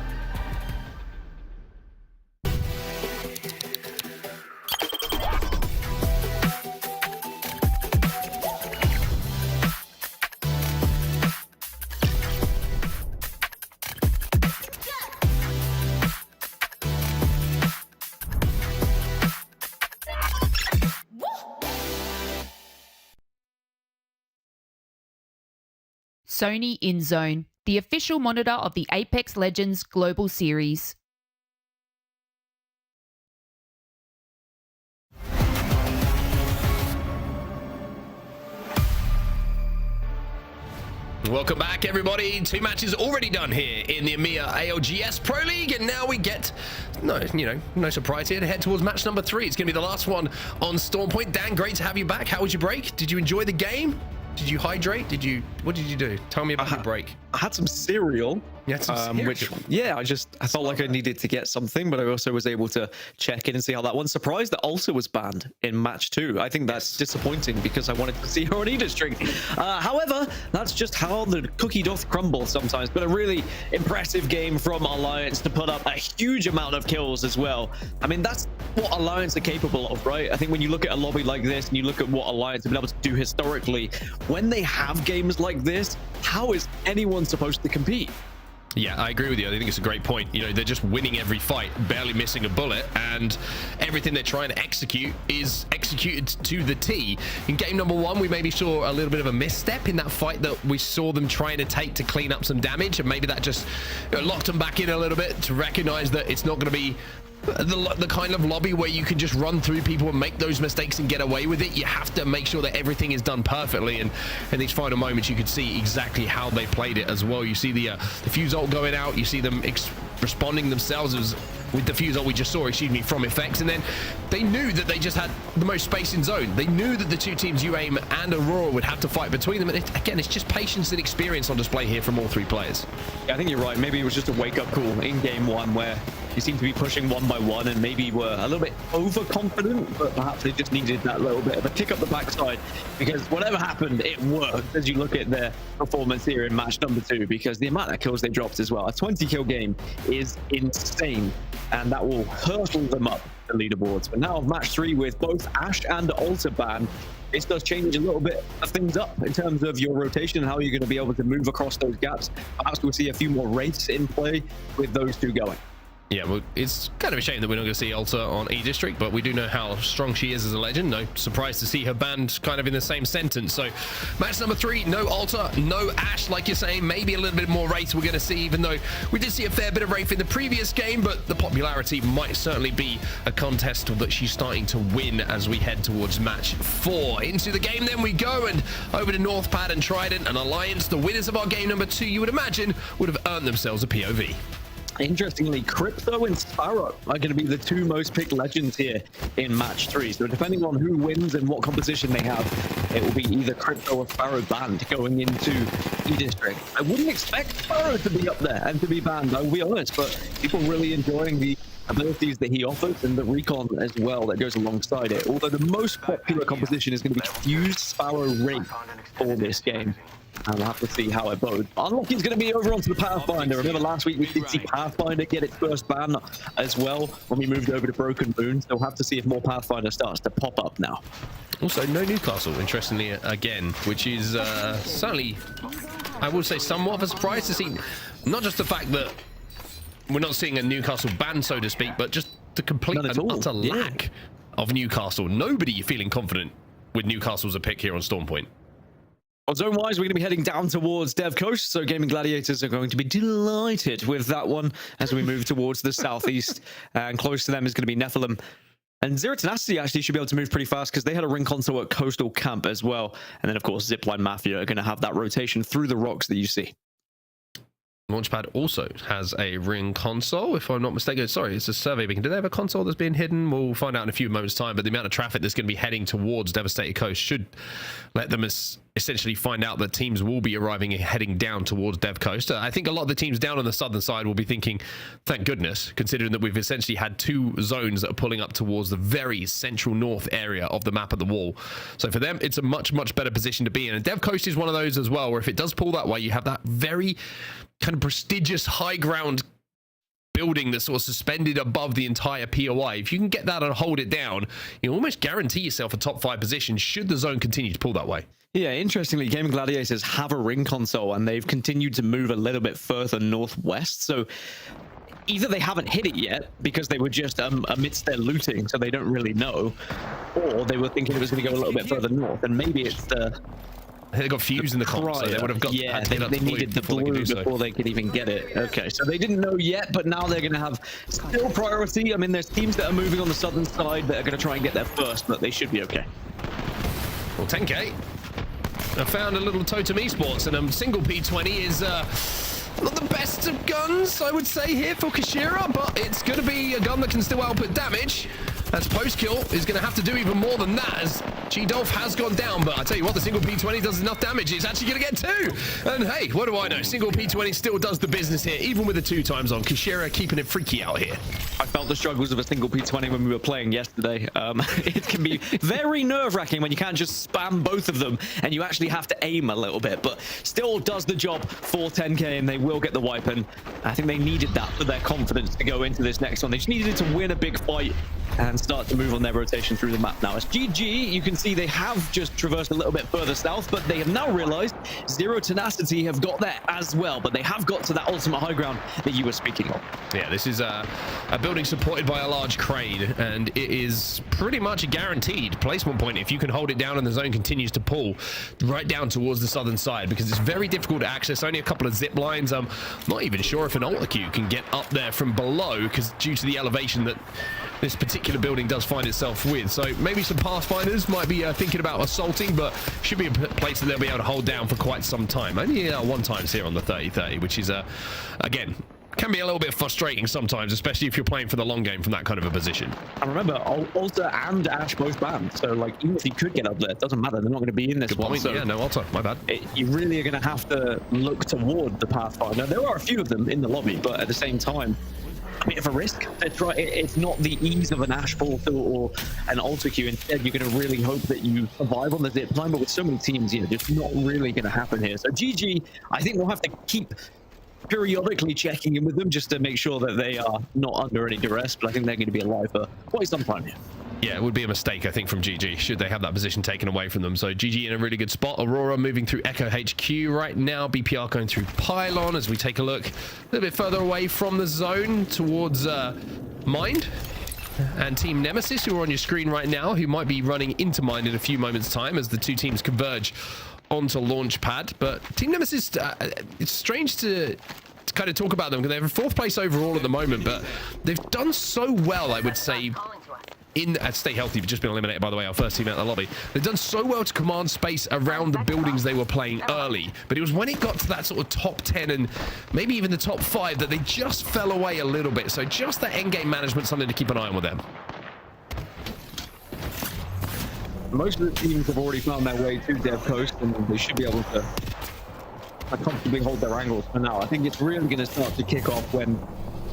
Sony InZone, the official monitor of the Apex Legends Global Series. Welcome back, everybody. 2 matches already done here in the EMEA ALGS Pro League, and now we get, no surprise here, to head towards match number 3. It's going to be the last one on Stormpoint. Dan, great to have you back. How was your break? Did you enjoy the game? Did you hydrate? What did you do? Tell me about your break. I had some cereal. Yeah, which I felt like I needed to get something, but I also was able to check in and see how that went. Surprised that Ulcer was banned in match 2. I think that's disappointing because I wanted to see her on E-District. However, that's just how the cookie doth crumble sometimes. But a really impressive game from Alliance to put up a huge amount of kills as well. I mean, that's what Alliance are capable of, right? I think when you look at a lobby like this and you look at what Alliance have been able to do historically, when they have games like this, how is anyone supposed to compete? Yeah, I agree with you. I think it's a great point. They're just winning every fight, barely missing a bullet, and everything they're trying to execute is executed to the T. In game number 1, we maybe saw a little bit of a misstep in that fight that we saw them trying to take to clean up some damage, and maybe that just locked them back in a little bit to recognize that it's not going to be the kind of lobby where you can just run through people and make those mistakes and get away with it. You have to make sure that everything is done perfectly, and in these final moments you could see exactly how they played it as well. You see the fuse ult going out, you see them responding themselves with the fuse ult we just saw, from effects, and then they knew that they just had the most space in zone. They knew that the 2 teams, UAIM and Aurora, would have to fight between them, and again, it's just patience and experience on display here from all 3 players. Yeah, I think you're right. Maybe it was just a wake-up call in game 1 where you seem to be pushing one by one and maybe were a little bit overconfident, but perhaps they just needed that little bit of a kick up the backside, because whatever happened, it worked as you look at their performance here in match number 2, because the amount of kills they dropped as well. A 20-kill game is insane, and that will hurtle them up the leaderboards. But now match 3 with both Ash and Alter banned, this does change a little bit of things up in terms of your rotation and how you're going to be able to move across those gaps. Perhaps we'll see a few more wraiths in play with those 2 going. Yeah, well, it's kind of a shame that we're not going to see Ulta on E-District, but we do know how strong she is as a legend. No surprise to see her banned kind of in the same sentence. So, match number 3, no Ulta, no Ash, like you're saying. Maybe a little bit more Wraith we're going to see, even though we did see a fair bit of Wraith in the previous game, but the popularity might certainly be a contest that she's starting to win as we head towards match 4. Into the game then we go, and over to Northpad and Trident and Alliance, the winners of our game number 2, you would imagine, would have earned themselves a POV. Interestingly, Crypto and Sparrow are going to be the 2 most picked legends here in match 3. So depending on who wins and what composition they have, it will be either Crypto or Sparrow banned going into E-District. I wouldn't expect Sparrow to be up there and to be banned, I'll be honest, but people really enjoying the abilities that he offers and the recon as well that goes alongside it. Although the most popular composition is going to be Fused Sparrow Wraith for this game. And we'll have to see how it bodes. Unlocky's going to be over onto the Pathfinder. Remember last week we did see Pathfinder get its first ban as well when we moved over to Broken Moon. So we'll have to see if more Pathfinder starts to pop up now. Also, no Newcastle, interestingly, again, which is certainly, I will say, somewhat of a surprise to see. Not just the fact that we're not seeing a Newcastle ban, so to speak, but just the complete and utter lack of Newcastle. Nobody feeling confident with Newcastle as a pick here on Stormpoint. On zone-wise, we're going to be heading down towards Dev Coast, so Gaimin Gladiators are going to be delighted with that one as we move towards the southeast, and close to them is going to be Nephilim. And Zero Tenacity actually should be able to move pretty fast because they had a ring console at Coastal Camp as well. And then, of course, Zipline Mafia are going to have that rotation through the rocks that you see. Launchpad also has a ring console, if I'm not mistaken. Sorry, it's a survey beacon. Do they have a console that's been hidden? We'll find out in a few moments' time, but the amount of traffic that's going to be heading towards Devastated Coast should let them essentially find out that teams will be arriving and heading down towards Dev Coast. I think a lot of the teams down on the southern side will be thinking, thank goodness, considering that we've essentially had 2 zones that are pulling up towards the very central north area of the map at the wall. So for them, it's a much, much better position to be in. And Dev Coast is one of those as well, where if it does pull that way, you have that very kind of prestigious high ground building that's sort of suspended above the entire POI. If you can get that and hold it down, you almost guarantee yourself a top 5 position should the zone continue to pull that way. Yeah, interestingly, Gaimin Gladiators have a ring console and they've continued to move a little bit further northwest. So either they haven't hit it yet because they were just amidst their looting, so they don't really know, or they were thinking it was going to go a little bit further north, and maybe it's the... They got fused in the comp, so they would have got... Yeah, they needed the blue before they could even get it. Okay, so they didn't know yet, but now they're going to have still priority. I mean, there's teams that are moving on the southern side that are going to try and get there first, but they should be okay. Well, 10K. I found a little Totem Esports, and a single P20 is... not the best of guns, I would say, here for Kashira, but it's going to be a gun that can still output damage. As post-kill is going to have to do even more than that, as G-Dolph has gone down. But I tell you what, the single P20 does enough damage. It's actually going to get 2. And hey, what do I know? Single P20 still does the business here, even with the 2 times on. Kashira keeping it freaky out here. I felt the struggles of a single P20 when we were playing yesterday. It can be very nerve-wracking when you can't just spam both of them and you actually have to aim a little bit, but still does the job for 10K, and they will get the wipe. And I think they needed that for their confidence to go into this next one. They just needed to win a big fight and start to move on their rotation through the map now. As GG, you can see they have just traversed a little bit further south, but they have now realized Zero Tenacity have got there as well, but they have got to that ultimate high ground that you were speaking of. Yeah, this is a building supported by a large crane, and it is pretty much a guaranteed placement point if you can hold it down and the zone continues to pull right down towards the southern side, because it's very difficult to access. Only a couple of zip lines. I'm not even sure if an Ultra Q can get up there from below, because due to the elevation that this particular building does find itself with. So maybe some Pathfinders might be thinking about assaulting, but should be a place that they'll be able to hold down for quite some time. Only 1 times here on the 30-30, which is, again, can be a little bit frustrating sometimes, especially if you're playing for the long game from that kind of a position. And remember, Alta and Ash both banned, so like even if he could get up there, it doesn't matter. They're not going to be in this one. So yeah, no Alta, my bad. You really are going to have to look toward the Pathfinder. There are a few of them in the lobby, but at the same time, a bit of a risk. It's not the ease of an Ash portal or an Alta Q. Instead, you're going to really hope that you survive on the zip line, but with so many teams, yeah, just not really going to happen here. So GG, I think we'll have to keep periodically checking in with them just to make sure that they are not under any duress, but I think they're going to be alive for quite some time here. Yeah, it would be a mistake, I think, from GG should they have that position taken away from them. So GG in a really good spot. Aurora moving through Echo HQ right now. BPR going through Pylon as we take a look a little bit further away from the zone towards Mind. And Team Nemesis, who are on your screen right now, who might be running into Mind in a few moments' time as the 2 teams converge onto Launchpad. But Team Nemesis, it's strange to kind of talk about them because they have a 4th place overall at the moment, but they've done so well, I would say, in stay healthy. We've just been eliminated, by the way, our first team out of the lobby. They've done so well to command space around the buildings they were playing early, but it was when it got to that sort of top 10 and maybe even the top 5 that they just fell away a little bit. So just that end game management, something to keep an eye on with them. Most of the teams have already found their way to Dev Coast, and they should be able to comfortably hold their angles for now. I think it's really going to start to kick off when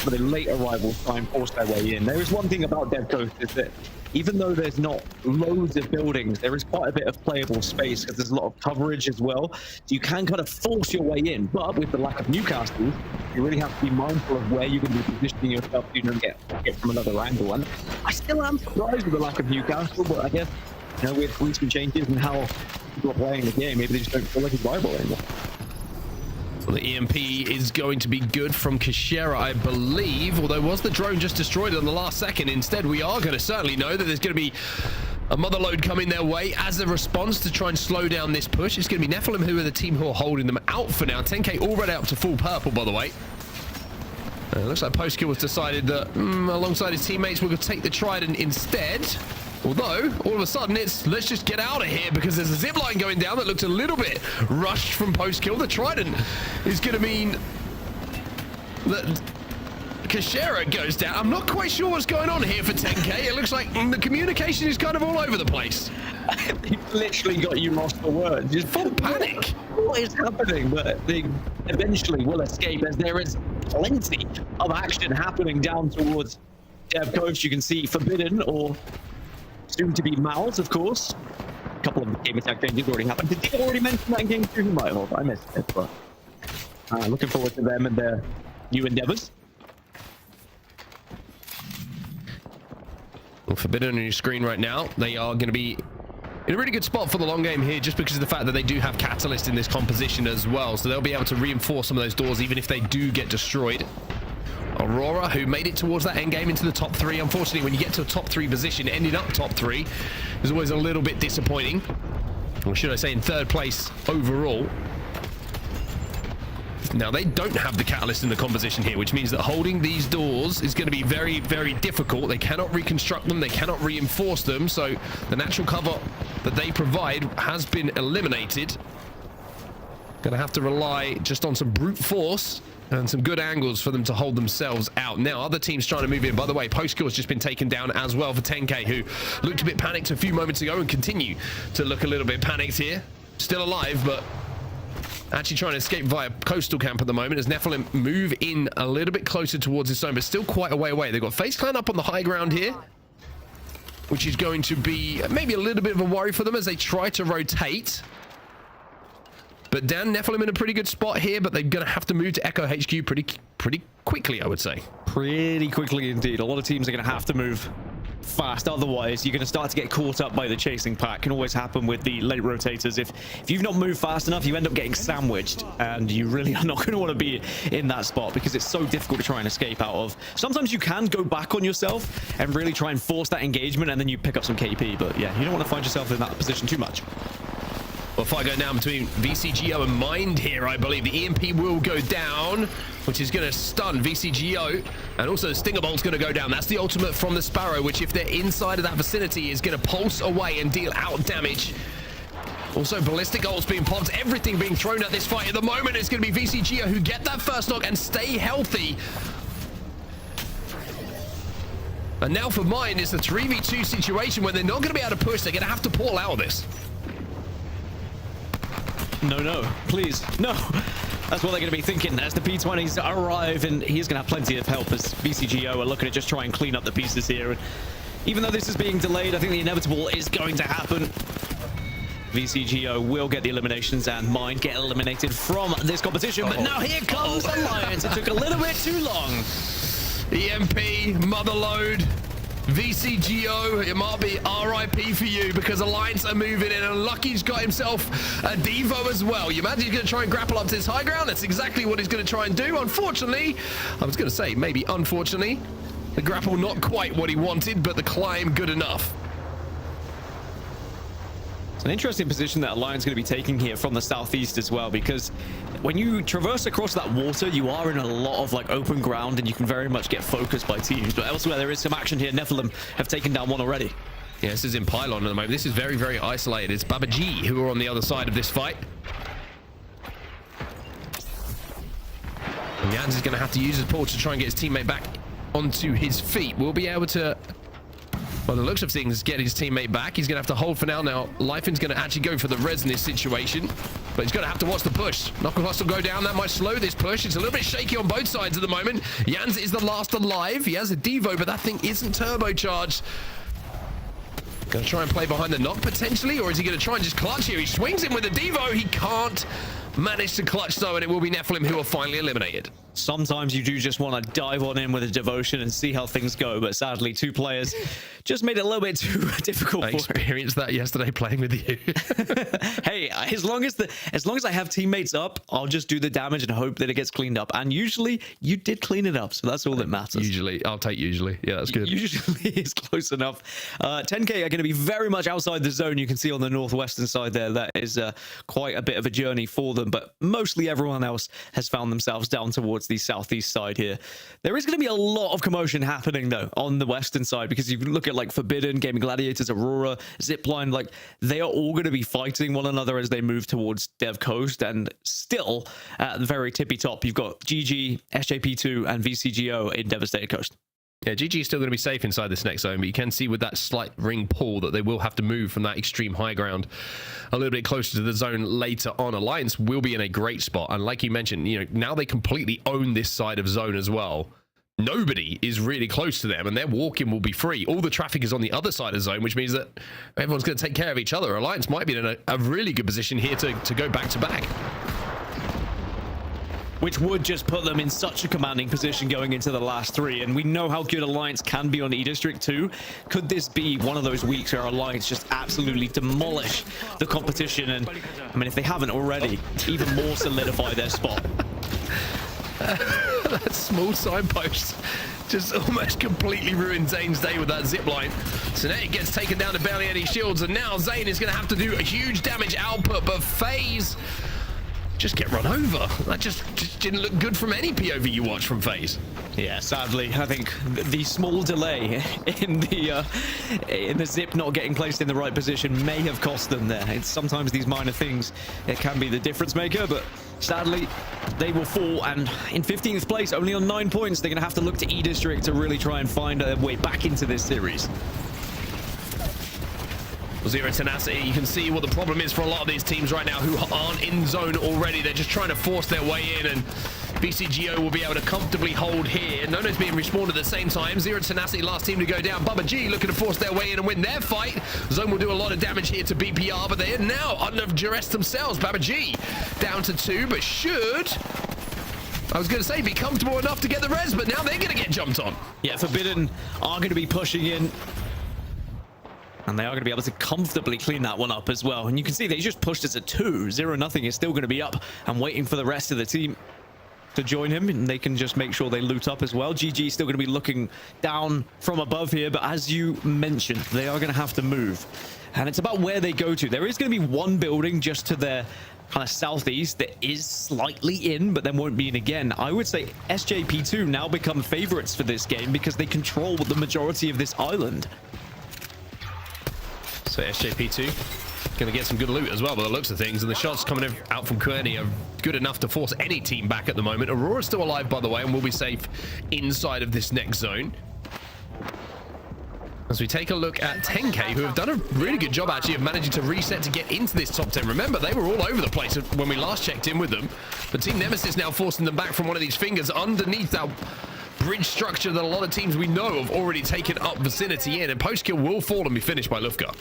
the late arrivals try and force their way in. There is one thing about Dev Coast, is that even though there's not loads of buildings, there is quite a bit of playable space because there's a lot of coverage as well. So you can kind of force your way in, but with the lack of Newcastle, you really have to be mindful of where you're going to be positioning yourself so you don't get from another angle. And I still am surprised with the lack of Newcastle, but I guess, you know, with recent changes and how people are playing the game, maybe they just don't feel like it's viable anymore. Well, the EMP is going to be good from Kashira, I believe, although was the drone just destroyed on the last second? Instead, we are going to certainly know that there's going to be a mother load coming their way as a response to try and slow down this push. It's going to be Nephilim who are the team who are holding them out for now. 10K already up to full purple, by the way. Looks like Postkill has decided that alongside his teammates, we're going to take the Trident instead. Although, all of a sudden, it's let's just get out of here because there's a zip line going down that looks a little bit rushed from Postkill. The Trident is going to mean that Kashera goes down. I'm not quite sure what's going on here for 10K. It looks like the communication is kind of all over the place. They've literally got you lost for words. Just full panic. What is happening? But they eventually will escape, as there is plenty of action happening down towards Dev Coast. You can see Forbidden, or soon to be Mouths, of course. A couple of game attack changes already happened. Did they already mention that in game 2? Who might have? I missed it, but looking forward to them and their new endeavors. Well, Forbidden on your screen right now. They are going to be in a really good spot for the long game here, just because of the fact that they do have Catalyst in this composition as well. So they'll be able to reinforce some of those doors, even if they do get destroyed. Aurora, who made it towards that end game into the top 3. Unfortunately, when you get to a top 3 position, ending up top 3 is always a little bit disappointing. Or should I say in 3rd place overall. Now, they don't have the Catalyst in the composition here, which means that holding these doors is going to be very, very difficult. They cannot reconstruct them. They cannot reinforce them. So the natural cover that they provide has been eliminated. Going to have to rely just on some brute force and some good angles for them to hold themselves out. Now, other teams trying to move in. By the way, Postkill has just been taken down as well for 10K, who looked a bit panicked a few moments ago and continue to look a little bit panicked here. Still alive, but actually trying to escape via coastal camp at the moment as Nephilim move in a little bit closer towards his zone, but still quite a way away. They've got FaZe Clan up on the high ground here, which is going to be maybe a little bit of a worry for them as they try to rotate. But Dan, Nephilim in a pretty good spot here, but they're going to have to move to Echo HQ pretty quickly, I would say. Pretty quickly indeed. A lot of teams are going to have to move fast, otherwise you're going to start to get caught up by the chasing pack. Can always happen with the late rotators. If you've not moved fast enough, you end up getting sandwiched, and you really are not going to want to be in that spot because it's so difficult to try and escape out of. Sometimes you can go back on yourself and really try and force that engagement, and then you pick up some KP, but yeah, you don't want to find yourself in that position too much. Well, fight going down between VCGO and Mind here, I believe. The EMP will go down, which is going to stun VCGO. And also the Stinger Bolt's going to go down. That's the ultimate from the Sparrow, which if they're inside of that vicinity is going to pulse away and deal out damage. Also, ballistic ults being popped. Everything being thrown at this fight at the moment. It's going to be VCGO who get that first knock and stay healthy. And now for Mind, it's a 3v2 situation where they're not going to be able to push. They're going to have to pull out of this. No, please, no. That's what they're going to be thinking as the P20s arrive, and he's going to have plenty of help as VCGO are looking to just try and clean up the pieces here. And even though this is being delayed, I think the inevitable is going to happen. VCGO will get the eliminations and Mind get eliminated from this competition. But now here comes Alliance. It took a little bit too long. EMP, Motherload, VCGO, it might be RIP for you because Alliance are moving in, and Lucky's got himself a Devo as well. You imagine he's going to try and grapple up to this high ground? That's exactly what he's going to try and do. Unfortunately, I was going to say maybe unfortunately, the grapple not quite what he wanted, but the climb good enough. An interesting position that Alliance is going to be taking here from the southeast as well, because when you traverse across that water, you are in a lot of like open ground, and you can very much get focused by teams. But elsewhere, there is some action here. Nephilim have taken down one already. Yeah, this is in Pylon at the moment. This is very, very isolated. It's Baba G who are on the other side of this fight. And Jans is going to have to use his pull to try and get his teammate back onto his feet. We'll be able to, by the looks of things, get his teammate back. He's going to have to hold for now. Now, Lifein's going to actually go for the res in this situation, but he's going to have to watch the push. Knucklecrust will go down. That might slow this push. It's a little bit shaky on both sides at the moment. Jans is the last alive. He has a Devo, but that thing isn't turbocharged. Going to try and play behind the knock, potentially, or is he going to try and just clutch here? He swings in with a Devo. He can't manage to clutch, though, and it will be Nephilim who are finally eliminated. Sometimes you do just want to dive on in with a devotion and see how things go, but sadly, two players just made it a little bit too difficult for I experienced that yesterday playing with you. Hey, as long as I have teammates up, I'll just do the damage and hope that it gets cleaned up. And usually, you did clean it up, so that's all that matters. Usually, I'll take usually. Yeah, that's good. Usually is close enough. 10K are going to be very much outside the zone. You can see on the northwestern side there, that is quite a bit of a journey for them, but mostly everyone else has found themselves down towards the southeast side here. There is going to be a lot of commotion happening though on the western side, because if you look at at like Forbidden, Gaimin, Gladiators, Aurora, Zipline, like they are all going to be fighting one another as they move towards Dev Coast. And still at the very tippy top, you've got GG, SJP2, and VCGO in Devastated Coast. Yeah, GG is still going to be safe inside this next zone, but you can see with that slight ring pull that they will have to move from that extreme high ground a little bit closer to the zone later on. Alliance will be in a great spot, and like you mentioned, you know, now they completely own this side of zone as well. Nobody is really close to them, and their walking will be free. All the traffic is on the other side of zone, which means that everyone's going to take care of each other. Alliance might be in a really good position here to go back to back. Which would just put them in such a commanding position going into the last three. And we know how good Alliance can be on E-District too. Could this be one of those weeks where Alliance just absolutely demolish the competition? And I mean, if they haven't already, even more solidify their spot. That small signpost just almost completely ruined Zane's day with that zipline. So now he gets taken down to barely any shields, and now Zane is going to have to do a huge damage output, but FaZe just get run over. That just didn't look good from any POV you watch from FaZe. Yeah, sadly, I think the small delay in the zip not getting placed in the right position may have cost them there. It's sometimes these minor things, it can be the difference maker, but sadly, they will fall. And in 15th place, only on 9 points, they're going to have to look to E-District to really try and find a way back into this series. Zero Tenacity, you can see what the problem is for a lot of these teams right now who aren't in zone already. They're just trying to force their way in, and BCGO will be able to comfortably hold here. Nono's being respawned at the same time. Zero Tenacity, last team to go down. Bubba G looking to force their way in and win their fight. Zone will do a lot of damage here to BPR, but they're now under duress themselves. Bubba G down to 2, but should, I was going to say, be comfortable enough to get the res, but now they're going to get jumped on. Yeah, Forbidden are going to be pushing in, and they are going to be able to comfortably clean that one up as well. And you can see they just pushed it to 2. 0-0 is still going to be up and waiting for the rest of the team to join him, and they can just make sure they loot up as well. GG still going to be looking down from above here, but as you mentioned, they are going to have to move. And it's about where they go to. There is going to be one building just to their kind of southeast that is slightly in, but then won't be in again. I would say SJP2 now become favorites for this game because they control the majority of this island. So SJP2 going to get some good loot as well by the looks of things, and the shots coming out from Kearney are good enough to force any team back at the moment. Aurora's still alive, by the way, and will be safe inside of this next zone. As we take a look at 10K, who have done a really good job actually of managing to reset to get into this top 10. Remember, they were all over the place when we last checked in with them, but Team Nemesis now forcing them back from one of these fingers underneath that bridge structure that a lot of teams we know have already taken up vicinity in, and post-kill will fall and be finished by Lufka.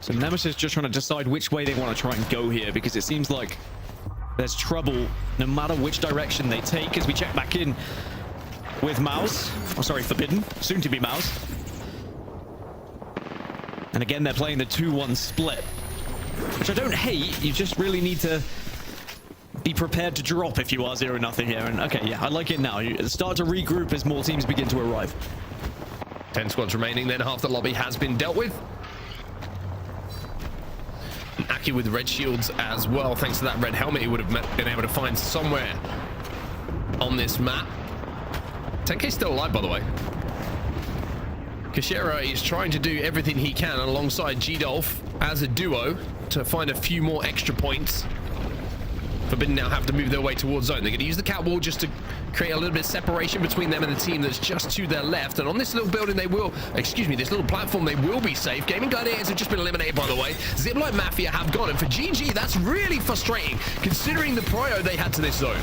So Nemesis just trying to decide which way they want to try and go here, because it seems like there's trouble no matter which direction they take. As we check back in with Mouse, oh sorry, Forbidden, soon to be Mouse. And again, they're playing the 2-1 split, which I don't hate. You just really need to be prepared to drop if you are 0-0 here. And okay, yeah, I like it now. You start to regroup as more teams begin to arrive. 10 squads remaining, then half the lobby has been dealt with. Aki with red shields as well, thanks to that red helmet he would have been able to find somewhere on this map. 10K still alive, by the way. Kashera is trying to do everything he can alongside G-Dolph as a duo to find a few more extra points. Forbidden now have to move their way towards zone. They're going to use the cat wall just to create a little bit of separation between them and the team that's just to their left. And on this little building, they will, excuse me, this little platform, they will be safe. Gaimin Gladiators have just been eliminated, by the way. Zipline Mafia have gone. And for GG, that's really frustrating, considering the prio they had to this zone.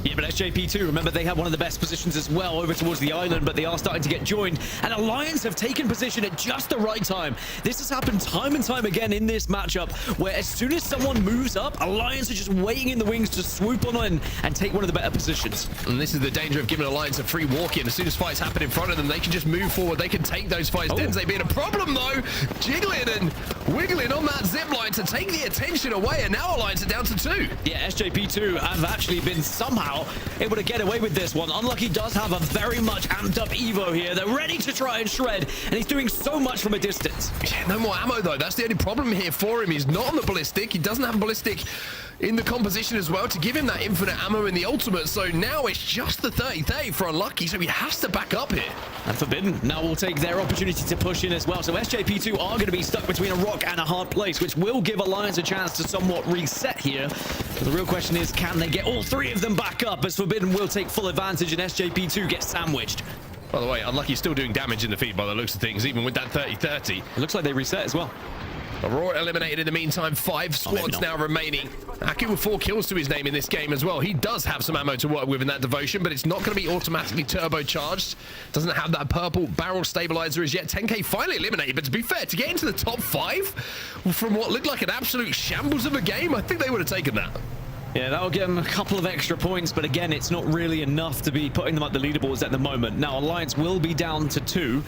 Yeah, but SJP2, remember, they had one of the best positions as well over towards the island, but they are starting to get joined. And Alliance have taken position at just the right time. This has happened time and time again in this matchup, where as soon as someone moves up, Alliance are just waiting in the wings to swoop on in and take one of the better positions. And this is the danger of giving Alliance a free walk-in. As soon as fights happen in front of them, they can just move forward. They can take those fights. Denze being a problem, though. Jiggling and wiggling on that zip line to take the attention away, and now Alliance are down to 2. Yeah, SJP2 have actually been somehow able to get away with this one. Unlucky does have a very much amped up Evo here. They're ready to try and shred, and he's doing so much from a distance. Yeah, no more ammo though. That's the only problem here for him. He's not on the ballistic. He doesn't have a ballistic in the composition as well to give him that infinite ammo in the ultimate. So now it's just the 30-30 for Unlucky, so he has to back up here. And Forbidden now will take their opportunity to push in as well. So SJP2 are going to be stuck between a rock and a hard place, which will give Alliance a chance to somewhat reset here. But the real question is, can they get all three of them back up, as Forbidden will take full advantage and SJP2 gets sandwiched. By the way, Unlucky's still doing damage in the feed by the looks of things, even with that 30-30. It looks like they reset as well. Aurora eliminated in the meantime. 5 squads now remaining. Aki with 4 kills to his name in this game as well. He does have some ammo to work with in that devotion, but it's not going to be automatically turbocharged. Doesn't have that purple barrel stabilizer as yet. 10k finally eliminated, but to be fair, to get into the top 5 from what looked like an absolute shambles of a game, I think they would have taken that. Yeah, that'll give them a couple of extra points, but again, it's not really enough to be putting them up the leaderboards at the moment. Now, Alliance will be down to 2.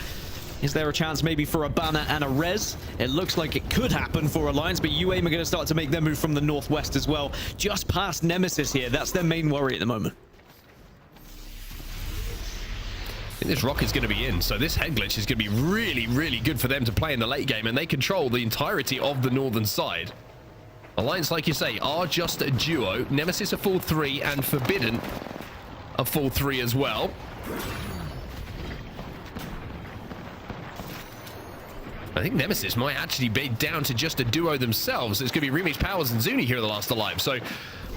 Is there a chance maybe for a banner and a res? It looks like it could happen for Alliance, but UAIM are going to start to make their move from the northwest as well. Just past Nemesis here. That's their main worry at the moment. I think this rock is going to be in, so this head glitch is going to be really, really good for them to play in the late game, and they control the entirety of the northern side. Alliance, like you say, are just a duo. Nemesis a full 3, and Forbidden a full 3 as well. I think Nemesis might actually be down to just a duo themselves. It's going to be Remix Powers and Zuni here in the last alive. So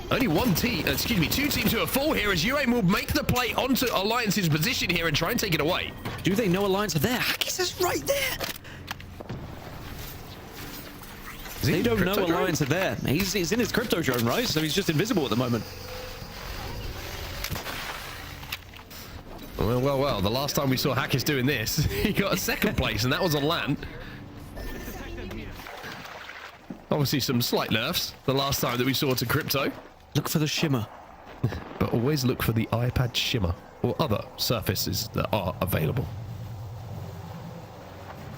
only 2 teams who are full here, as UAIM will make the play onto Alliance's position here and try and take it away. Do they know Alliance are there? Hackis is right there. They don't know Alliance are there. He's in his crypto drone, right? So he's just invisible at the moment. Well. The last time we saw Hackis doing this, he got a 2nd place, and that was on LAN. Obviously, some slight nerfs the last time that we saw to crypto. Look for the shimmer. But always look for the iPad shimmer or other surfaces that are available.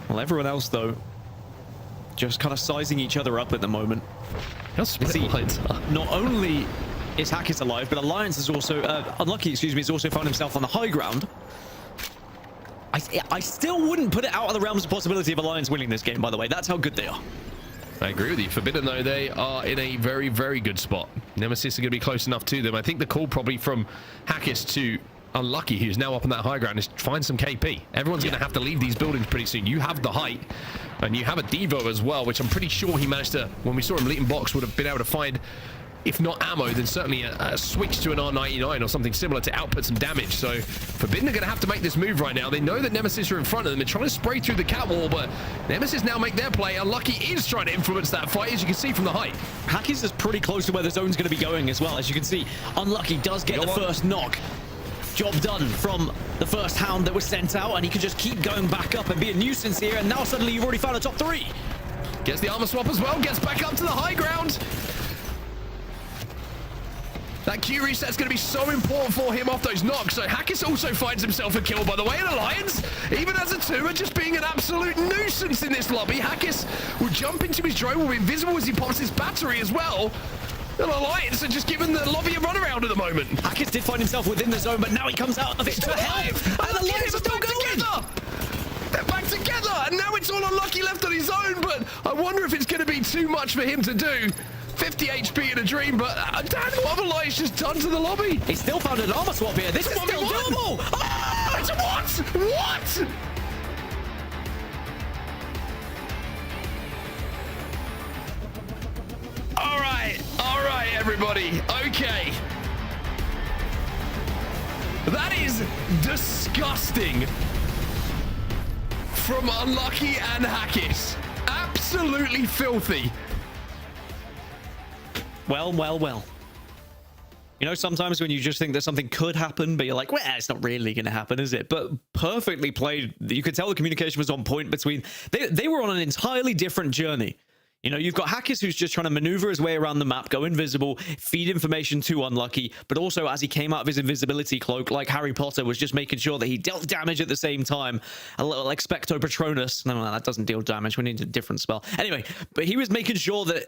Well, everyone else, though, just kind of sizing each other up at the moment. Not only is Hackis alive, but Alliance is also Unlucky, has also found himself on the high ground. I still wouldn't put it out of the realms of possibility of Alliance winning this game, by the way. That's how good they are. I agree with you. Forbidden, though, they are in a very, very good spot. Nemesis are going to be close enough to them. I think the call probably from Hackis to Unlucky, who's now up on that high ground, is find some KP. Everyone's going to have to leave these buildings pretty soon. You have the height, and you have a Devo as well, which I'm pretty sure he managed to, when we saw him leading box, would have been able to find, if not ammo, then certainly a switch to an R99 or something similar to output some damage. So Forbidden are going to have to make this move right now. They know that Nemesis are in front of them. They're trying to spray through the cat wall, but Nemesis now make their play. Unlucky is trying to influence that fight, as you can see from the height. Hackis is pretty close to where the zone's going to be going as well. As you can see, Unlucky does get the first knock. Job done from the first hound that was sent out, and he can just keep going back up and be a nuisance here. And now suddenly you've already found a top 3. Gets the armor swap as well, gets back up to the high ground. That Q reset's going to be so important for him off those knocks. So Hackis also finds himself a kill, by the way. And Alliance, even as a 2, are just being an absolute nuisance in this lobby. Hackis will jump into his drone, will be invisible as he pops his battery as well. And Alliance are just giving the lobby a runaround at the moment. Hackis did find himself within the zone, but now he comes out of it to help. And Alliance are still going. They're back together, and now it's all Unlucky left on his own, but I wonder if it's going to be too much for him to do. 50 HP in a dream, but Dan, what have Alliance just done to the lobby? He still found an armor swap here. This is still doable. Oh, what? All right, everybody. Okay. That is disgusting from Unlucky and Hackis. Absolutely filthy. Well. You know, sometimes when you just think that something could happen, but you're like, well, it's not really going to happen, is it? But perfectly played. You could tell the communication was on point between... They were on an entirely different journey. You know, you've got Hackis who's just trying to maneuver his way around the map, go invisible, feed information to Unlucky, but also as he came out of his invisibility cloak, like Harry Potter, was just making sure that he dealt damage at the same time. A little like Expecto Patronus. No, that doesn't deal damage. We need a different spell. Anyway, but he was making sure that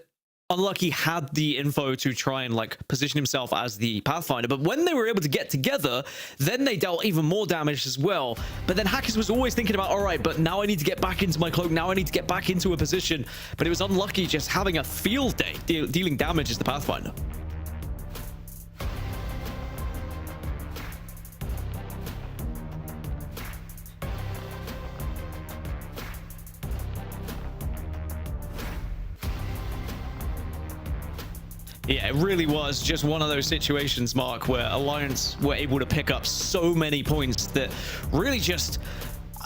Unlucky had the info to try and like position himself as the Pathfinder, but when they were able to get together, then they dealt even more damage as well. But then Hackers was always thinking about, all right, but now I need to get back into my cloak, now I need to get back into a position. But it was Unlucky just having a field day dealing damage as the Pathfinder. Yeah, it really was just one of those situations, Mark, where Alliance were able to pick up so many points that really just...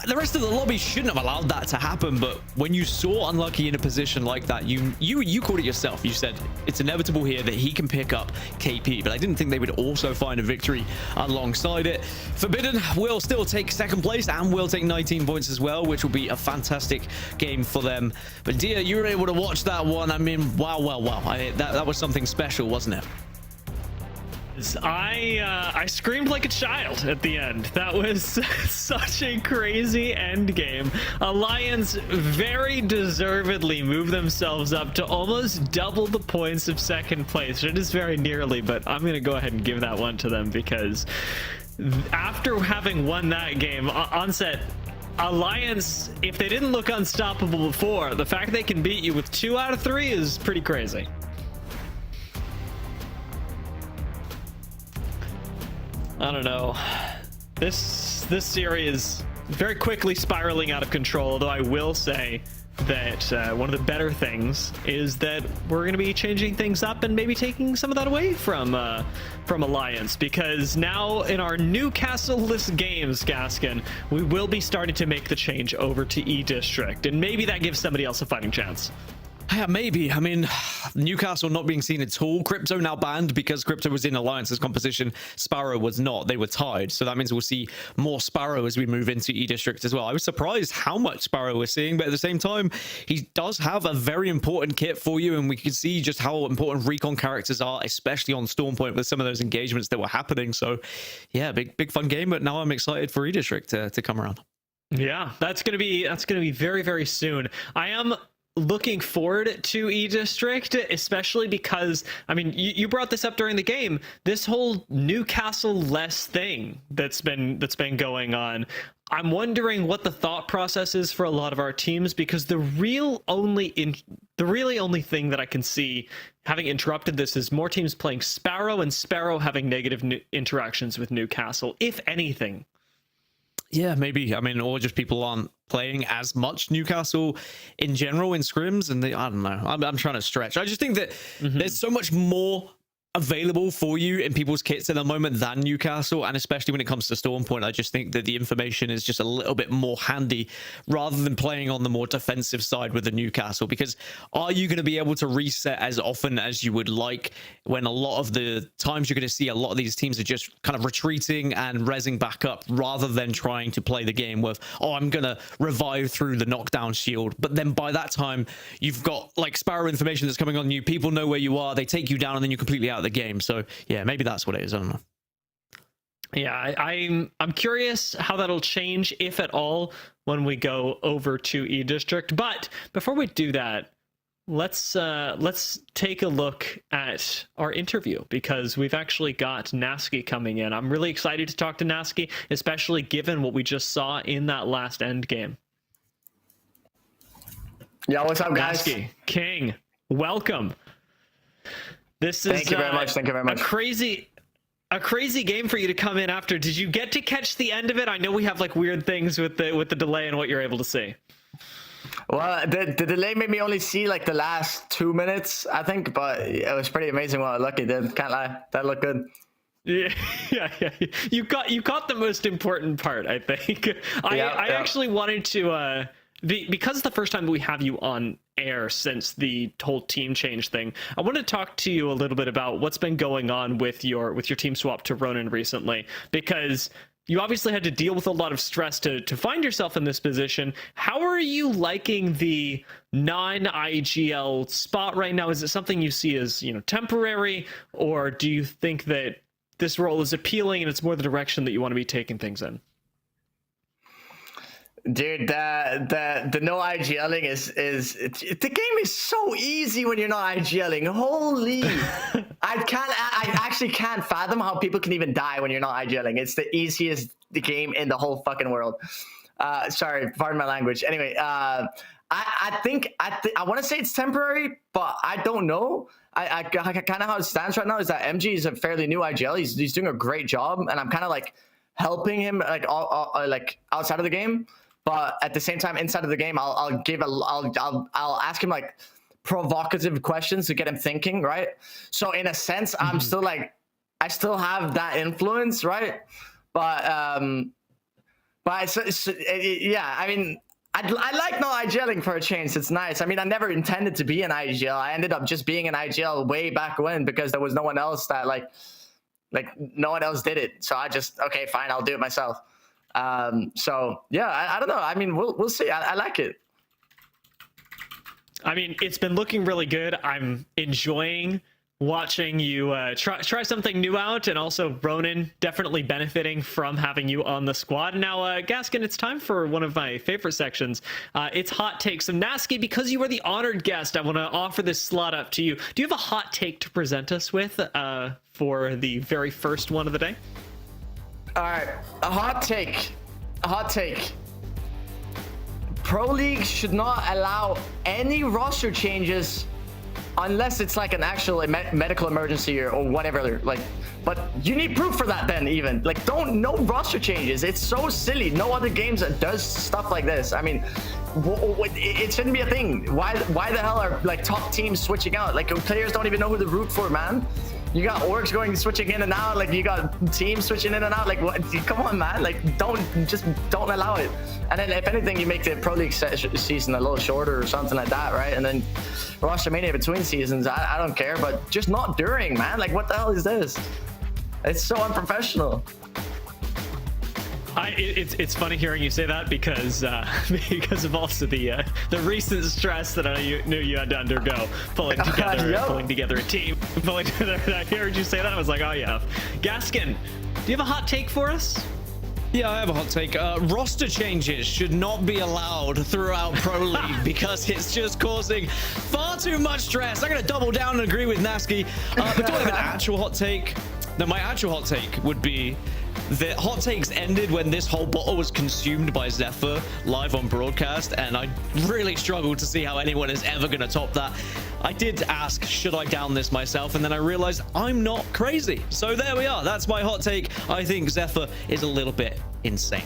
The rest of the lobby shouldn't have allowed that to happen, but when you saw Unlucky in a position like that, you called it yourself. You said it's inevitable here that he can pick up KP, but I didn't think they would also find a victory alongside it. Forbidden will still take second place and will take 19 points as well, which will be a fantastic game for them. But Dia, you were able to watch that one. I mean, wow. That was something special, wasn't it? I screamed like a child at the end. That was such a crazy end game. Alliance very deservedly moved themselves up to almost double the points of second place. It is very nearly, but I'm going to go ahead and give that one to them because after having won that game, Onset, Alliance, if they didn't look unstoppable before, the fact they can beat you with 2 out of 3 is pretty crazy. I don't know. This series is very quickly spiraling out of control, although I will say that one of the better things is that we're going to be changing things up and maybe taking some of that away from Alliance, because now in our Newcastle-less games, Gaskin, we will be starting to make the change over to E-District, and maybe that gives somebody else a fighting chance. Yeah, maybe. I mean, Newcastle not being seen at all. Crypto now banned because Crypto was in Alliance's composition. Sparrow was not. They were tied. So that means we'll see more Sparrow as we move into E-District as well. I was surprised how much Sparrow we're seeing, but at the same time, he does have a very important kit for you, and we can see just how important recon characters are, especially on Stormpoint with some of those engagements that were happening. So yeah, big fun game, but now I'm excited for E-District to come around. Yeah, that's gonna be very, very soon. I am looking forward to E-District, especially because, I mean, you brought this up during the game, this whole Newcastle-less thing that's been going on. I'm wondering what the thought process is for a lot of our teams, because the really only thing that I can see having interrupted this is more teams playing Sparrow and Sparrow having negative interactions with Newcastle, if anything. Yeah, maybe. I mean, or just people aren't playing as much Newcastle in general in scrims, and I don't know. I'm trying to stretch. I just think that there's so much more available for you in people's kits at the moment than Newcastle, and especially when it comes to Stormpoint, I just think that the information is just a little bit more handy rather than playing on the more defensive side with the Newcastle, because are you going to be able to reset as often as you would like when a lot of the times you're going to see a lot of these teams are just kind of retreating and rezzing back up rather than trying to play the game with, oh, I'm going to revive through the knockdown shield, but then by that time you've got like Sparrow information that's coming on you, people know where you are, they take you down, and then you're completely out the game. So yeah, maybe that's what it is. I don't know. Yeah, I'm curious how that'll change, if at all, when we go over to E-District. But before we do that, let's take a look at our interview, because we've actually got Nasky coming in. I'm really excited to talk to Nasky, especially given what we just saw in that last end game. Yeah, what's up, guys? Nasky, King, welcome. This is Thank you very much. a crazy game for you to come in after. Did you get to catch the end of it? I know we have like weird things with the delay and what you're able to see. Well, the delay made me only see like the last 2 minutes, I think, but it was pretty amazing what Lucky did. Can't lie, that looked good. Yeah. You caught the most important part, I think. I actually wanted to because it's the first time that we have you on air since the whole team change thing, I want to talk to you a little bit about what's been going on with your team swap to Ronin recently, because you obviously had to deal with a lot of stress to find yourself in this position. How are you liking the non-IGL spot right now? Is it something you see as, temporary, or do you think that this role is appealing and it's more the direction that you want to be taking things in? Dude, the no IGLing is the game is so easy when you're not IGLing. Holy, I actually can't fathom how people can even die when you're not IGLing. It's the easiest game in the whole fucking world. Sorry, pardon my language. Anyway, I want to say it's temporary, but I don't know. I kind of how it stands right now is that MG is a fairly new IGL. He's doing a great job, and I'm kind of like helping him like like outside of the game. But at the same time, inside of the game, I'll ask him like provocative questions to get him thinking, right? So in a sense, I'm still like, I still have that influence, right? But yeah, I mean, I like no IGLing for a change. It's nice. I mean, I never intended to be an IGL. I ended up just being an IGL way back when because there was no one else that like no one else did it. So I just, okay, fine, I'll do it myself. So yeah, I don't know. I mean, we'll see. I like it. I mean, it's been looking really good. I'm enjoying watching you try something new out, and also Ronan definitely benefiting from having you on the squad. Now, Gaskin, it's time for one of my favorite sections. It's hot takes. So Nasky, because you are the honored guest, I want to offer this slot up to you. Do you have a hot take to present us with for the very first one of the day? All right, a hot take. Pro League should not allow any roster changes unless it's like an actual medical emergency or whatever. Like, but you need proof for that then. Even like, no roster changes. It's so silly. No other games that does stuff like this. I mean, it shouldn't be a thing. Why the hell are like top teams switching out? Like players don't even know who to root for, man. You got orgs switching in and out. Like you got teams switching in and out. Like what? Come on, man. Like don't allow it. And then if anything, you make the Pro League season a little shorter or something like that, right? And then roster mania between seasons. I don't care, but just not during, man. Like what the hell is this? It's so unprofessional. It's funny hearing you say that because of also the recent stress that I knew you had to undergo pulling together a team. I heard you say that, I was like, oh yeah. Gaskin, do you have a hot take for us? Yeah, I have a hot take. Roster changes should not be allowed throughout Pro League because it's just causing far too much stress. I'm going to double down and agree with Nasky. But do I have an actual hot take? No, my actual hot take would be the hot takes ended when this whole bottle was consumed by Zephyr live on broadcast, and I really struggled to see how anyone is ever going to top that. I did ask, should I down this myself? And then I realized I'm not crazy. So there we are. That's my hot take. I think Zephyr is a little bit insane.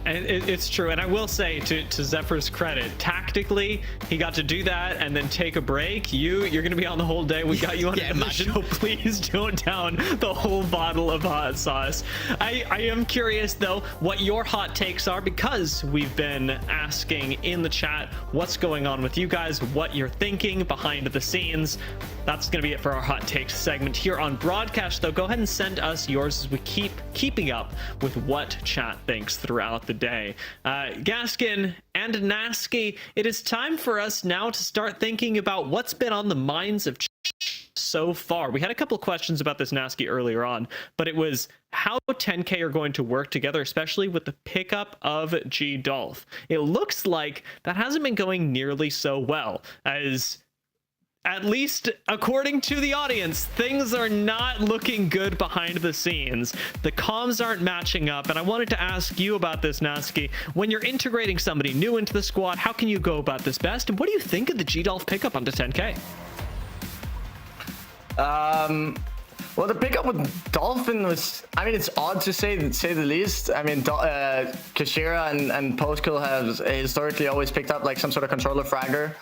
And it's true, and I will say to Zephyr's credit, tactically he got to do that and then take a break. You're going to be on the whole day. We got you on the show. Please don't down the whole bottle of hot sauce. I am curious though what your hot takes are, because we've been asking in the chat what's going on with you guys, what you're thinking behind the scenes. That's going to be it for our hot takes segment here on broadcast, though. Go ahead and send us yours as we keep keeping up with what chat thinks throughout the day. Gaskin and Nasky, it is time for us now to start thinking about what's been on the minds of so far. We had a couple of questions about this, Nasky, earlier on, but it was how 10K are going to work together, especially with the pickup of G Dolph. It looks like that hasn't been going nearly so well, as at least according to the audience, things are not looking good behind the scenes. The comms aren't matching up, and I wanted to ask you about this, Nasky. When you're integrating somebody new into the squad, how can you go about this best? And what do you think of the G-Dolph pickup onto 10K? Well, the pickup with Dolphin was, I mean, it's odd to say the least. I mean, Kashira and Postkill have historically always picked up like some sort of controller fragger.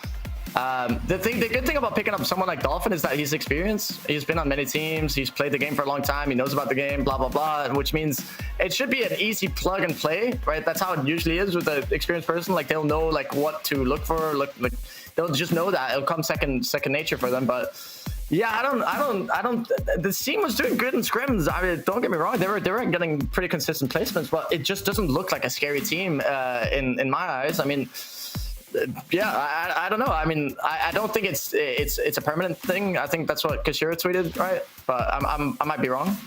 The good thing about picking up someone like Dolphin is that he's experienced. He's been on many teams. He's played the game for a long time. He knows about the game, blah, blah, blah, which means it should be an easy plug and play, right? That's how it usually is with an experienced person. Like they'll know like what to look for. They'll just know that it'll come second nature for them. But yeah, I don't. The team was doing good in scrims. I mean, don't get me wrong. They were getting pretty consistent placements, but it just doesn't look like a scary team in my eyes. I mean, yeah, I don't know. I mean, I don't think it's a permanent thing. I think that's what Kashira tweeted, right? But I might be wrong.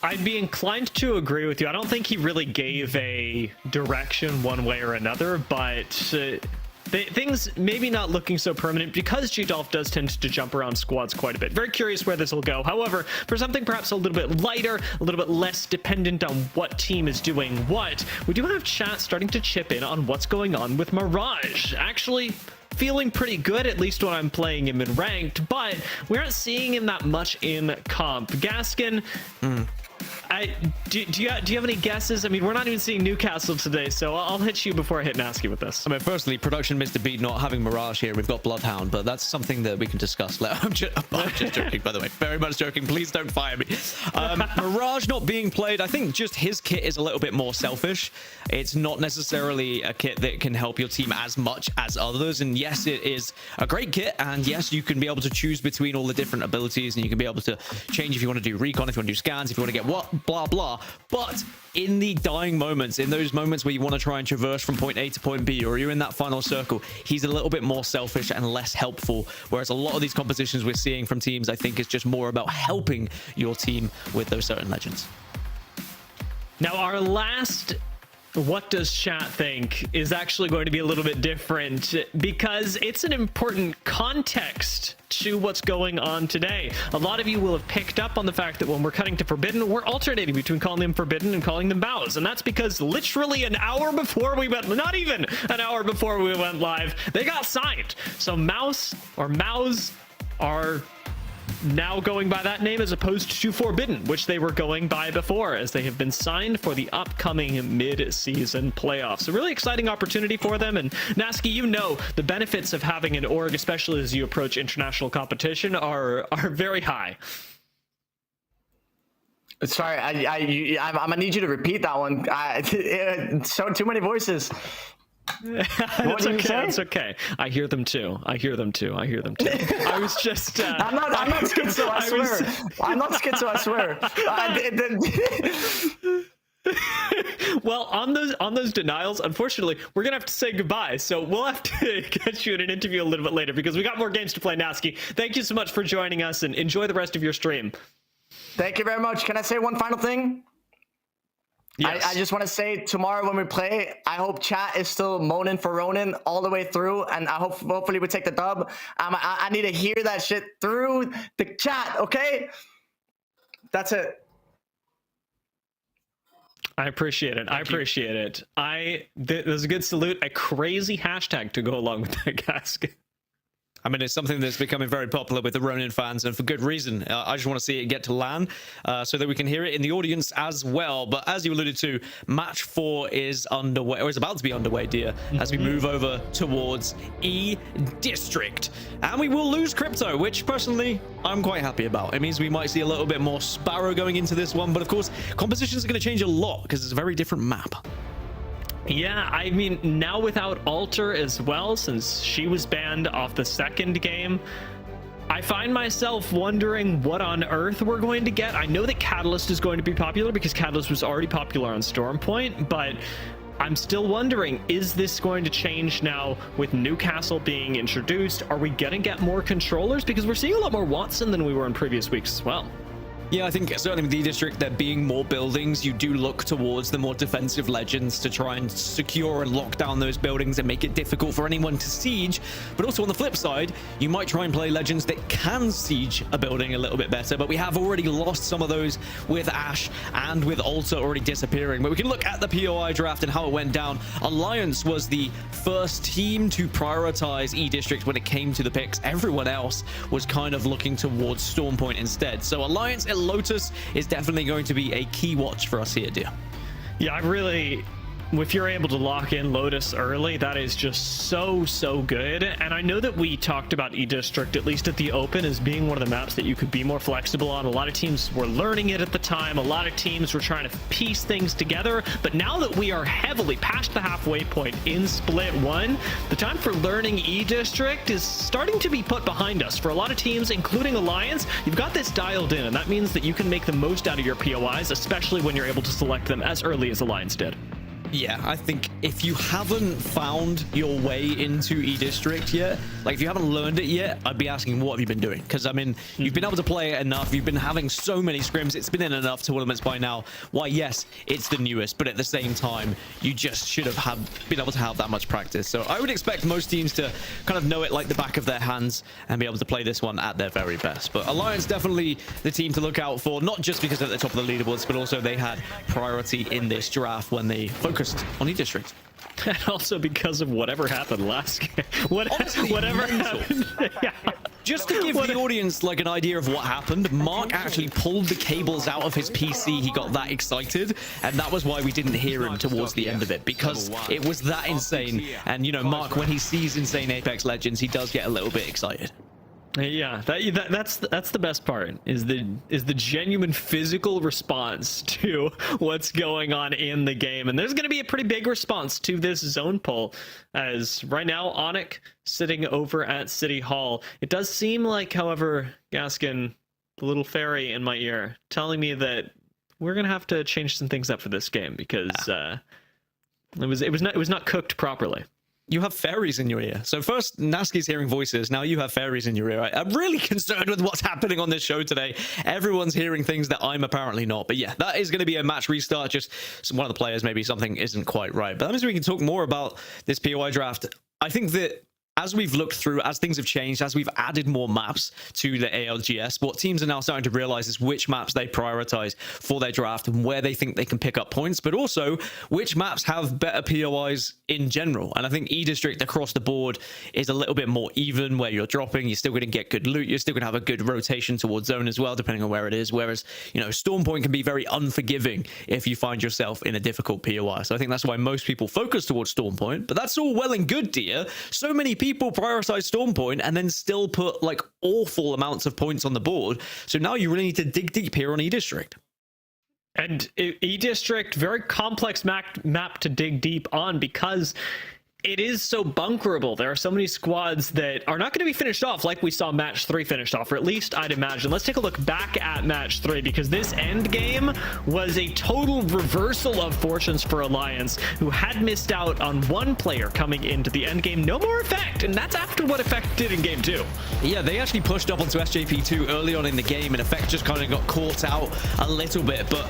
I'd be inclined to agree with you. I don't think he really gave a direction one way or another, but things maybe not looking so permanent because G-Dolph does tend to jump around squads quite a bit. Very curious where this will go. However, for something perhaps a little bit lighter, a little bit less dependent on what team is doing what, we do have chat starting to chip in on what's going on with Mirage. Actually, feeling pretty good, at least when I'm playing him in ranked, but we aren't seeing him that much in comp. Gaskin, do you have any guesses? I mean, we're not even seeing Newcastle today, so I'll hit you before I hit Nasky with this. I mean, firstly, production missed a beat not having Mirage here. We've got Bloodhound, but that's something that we can discuss later. I'm just joking, by the way. Very much joking. Please don't fire me. Mirage not being played, I think just his kit is a little bit more selfish. It's not necessarily a kit that can help your team as much as others. And yes, it is a great kit. And yes, you can be able to choose between all the different abilities, and you can be able to change if you want to do recon, if you want to do scans, if you want to get what, blah, blah. But in the dying moments, in those moments where you want to try and traverse from point A to point B, or you're in that final circle, he's a little bit more selfish and less helpful. Whereas a lot of these compositions we're seeing from teams, I think, is just more about helping your team with those certain legends. Now, our last what does chat think is actually going to be a little bit different because it's an important context to what's going on today. A lot of you will have picked up on the fact that when we're cutting to Forbidden, we're alternating between calling them Forbidden and calling them Mouse. And that's because literally an hour before we went, not even an hour before we went live, they got signed. So Mouse or Mouse are now going by that name as opposed to Forbidden, which they were going by before, as they have been signed for the upcoming mid-season playoffs. A really exciting opportunity for them. And Nasky, you know the benefits of having an org, especially as you approach international competition, are very high. Sorry, I'm gonna need you to repeat that one. So too many voices. It's okay. It's okay. I hear them too. I hear them too. I was just. I'm not schizo. I swear. I'm not schizo. I swear. Well, on those denials, unfortunately, we're gonna have to say goodbye. So we'll have to get you in an interview a little bit later because we got more games to play. Nasky, thank you so much for joining us, and enjoy the rest of your stream. Thank you very much. Can I say one final thing? Yes. I just want to say tomorrow when we play, I hope chat is still moaning for Ronin all the way through, and I hopefully we take the dub. I need to hear that shit through the chat, okay? That's it. I appreciate it. I appreciate it. There's a good salute. A crazy hashtag to go along with that, Gaskin. I mean, it's something that's becoming very popular with the Ronin fans, and for good reason. I just want to see it get to LAN so that we can hear it in the audience as well. But as you alluded to, Match 4 is underway, or is about to be underway, dear, as we move over towards E District. And we will lose Crypto, which personally, I'm quite happy about. It means we might see a little bit more Sparrow going into this one. But of course, compositions are going to change a lot because it's a very different map. Yeah, I mean, now without Alter as well, since she was banned off the second game, I find myself wondering what on earth we're going to get. I know that Catalyst is going to be popular because Catalyst was already popular on Stormpoint, but I'm still wondering, is this going to change now with Newcastle being introduced? Are we going to get more controllers? Because we're seeing a lot more Watson than we were in previous weeks as well. Yeah, I think certainly with the district, there being more buildings, you do look towards the more defensive legends to try and secure and lock down those buildings and make it difficult for anyone to siege. But also on the flip side, you might try and play legends that can siege a building a little bit better. But we have already lost some of those with Ash and with Alter already disappearing. But we can look at the POI draft and how it went down. Alliance was the first team to prioritize E District when it came to the picks. Everyone else was kind of looking towards Stormpoint instead. So Alliance at Lotus is definitely going to be a key watch for us here, dear. Yeah, I really, if you're able to lock in Lotus early, that is just so good. And I know that we talked about E-District, at least at the Open, as being one of the maps that you could be more flexible on. A lot of teams were learning it at the time. A lot of teams were trying to piece things together. But now that we are heavily past the halfway point in Split 1, the time for learning E-District is starting to be put behind us. For a lot of teams, including Alliance, you've got this dialed in, and that means that you can make the most out of your POIs, especially when you're able to select them as early as Alliance did. Yeah, I think if you haven't found your way into E-District yet, like if you haven't learned it yet, I'd be asking, what have you been doing? Because, I mean, you've been able to play it enough. You've been having so many scrims. It's been in enough tournaments by now. Why, yes, it's the newest, but at the same time, you just should have been able to have that much practice. So I would expect most teams to kind of know it like the back of their hands and be able to play this one at their very best. But Alliance definitely the team to look out for, not just because they're at the top of the leaderboards, but also they had priority in this draft when they focused on E-District. And also because of whatever happened last game. Whatever happened. Yeah. Just to give the audience like an idea of what happened, Mark actually pulled the cables out of his PC. He got that excited, and that was why we didn't hear him towards the end of it, because it was that insane. And, you know, Mark, when he sees insane Apex Legends, he does get a little bit excited. Yeah, that's the best part, is the genuine physical response to what's going on in the game. And there's going to be a pretty big response to this zone pull, as right now Onyx sitting over at City Hall. It does seem like, however, Gaskin, the little fairy in my ear, telling me that we're going to have to change some things up for this game, because it was not cooked properly. You have fairies in your ear. So first, Nasky's hearing voices. Now you have fairies in your ear. I'm really concerned with what's happening on this show today. Everyone's hearing things that I'm apparently not. But yeah, that is going to be a match restart. Just one of the players, maybe something isn't quite right. But that means we can talk more about this POI draft. I think that as we've looked through, as things have changed, as we've added more maps to the ALGS, what teams are now starting to realize is which maps they prioritize for their draft and where they think they can pick up points, but also which maps have better POIs in general. And I think E-District across the board is a little bit more even, where you're dropping, you're still going to get good loot, you're still going to have a good rotation towards zone as well, depending on where it is. Whereas, you know, Storm Point can be very unforgiving if you find yourself in a difficult POI. So I think that's why most people focus towards Storm Point, but that's all well and good, dear. So many people prioritize Storm Point and then still put like awful amounts of points on the board. So now you really need to dig deep here on E-District. And E-District, very complex map to dig deep on, because it is so bunkerable. There are so many squads that are not going to be finished off like we saw Match 3 finished off, or at least I'd imagine. Let's take a look back at Match 3, because this end game was a total reversal of fortunes for Alliance, who had missed out on one player coming into the end game. No more Effect, and that's after what Effect did in game 2. Yeah, they actually pushed up onto SJP2 early on in the game, and Effect just kind of got caught out a little bit, but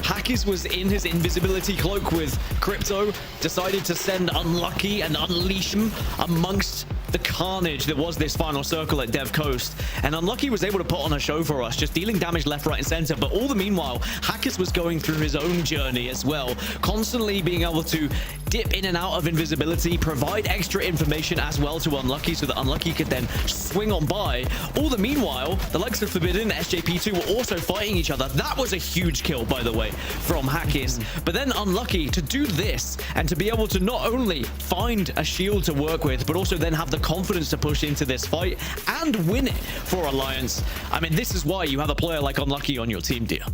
Hackis was in his invisibility cloak with Crypto, decided to send Unlucky and unleash him amongst the carnage that was this final circle at Dev Coast. And Unlucky was able to put on a show for us, just dealing damage left, right, and center. But all the meanwhile, Hackis was going through his own journey as well, constantly being able to dip in and out of invisibility, provide extra information as well to Unlucky, so that Unlucky could then swing on by. All the meanwhile, the likes of Forbidden and SJP2 were also fighting each other. That was a huge kill, by the way, from Hackis. But then Unlucky to do this and to be able to not only find a shield to work with, but also then have the confidence to push into this fight and win it for Alliance. I mean, this is why you have a player like Unlucky on your team, dear.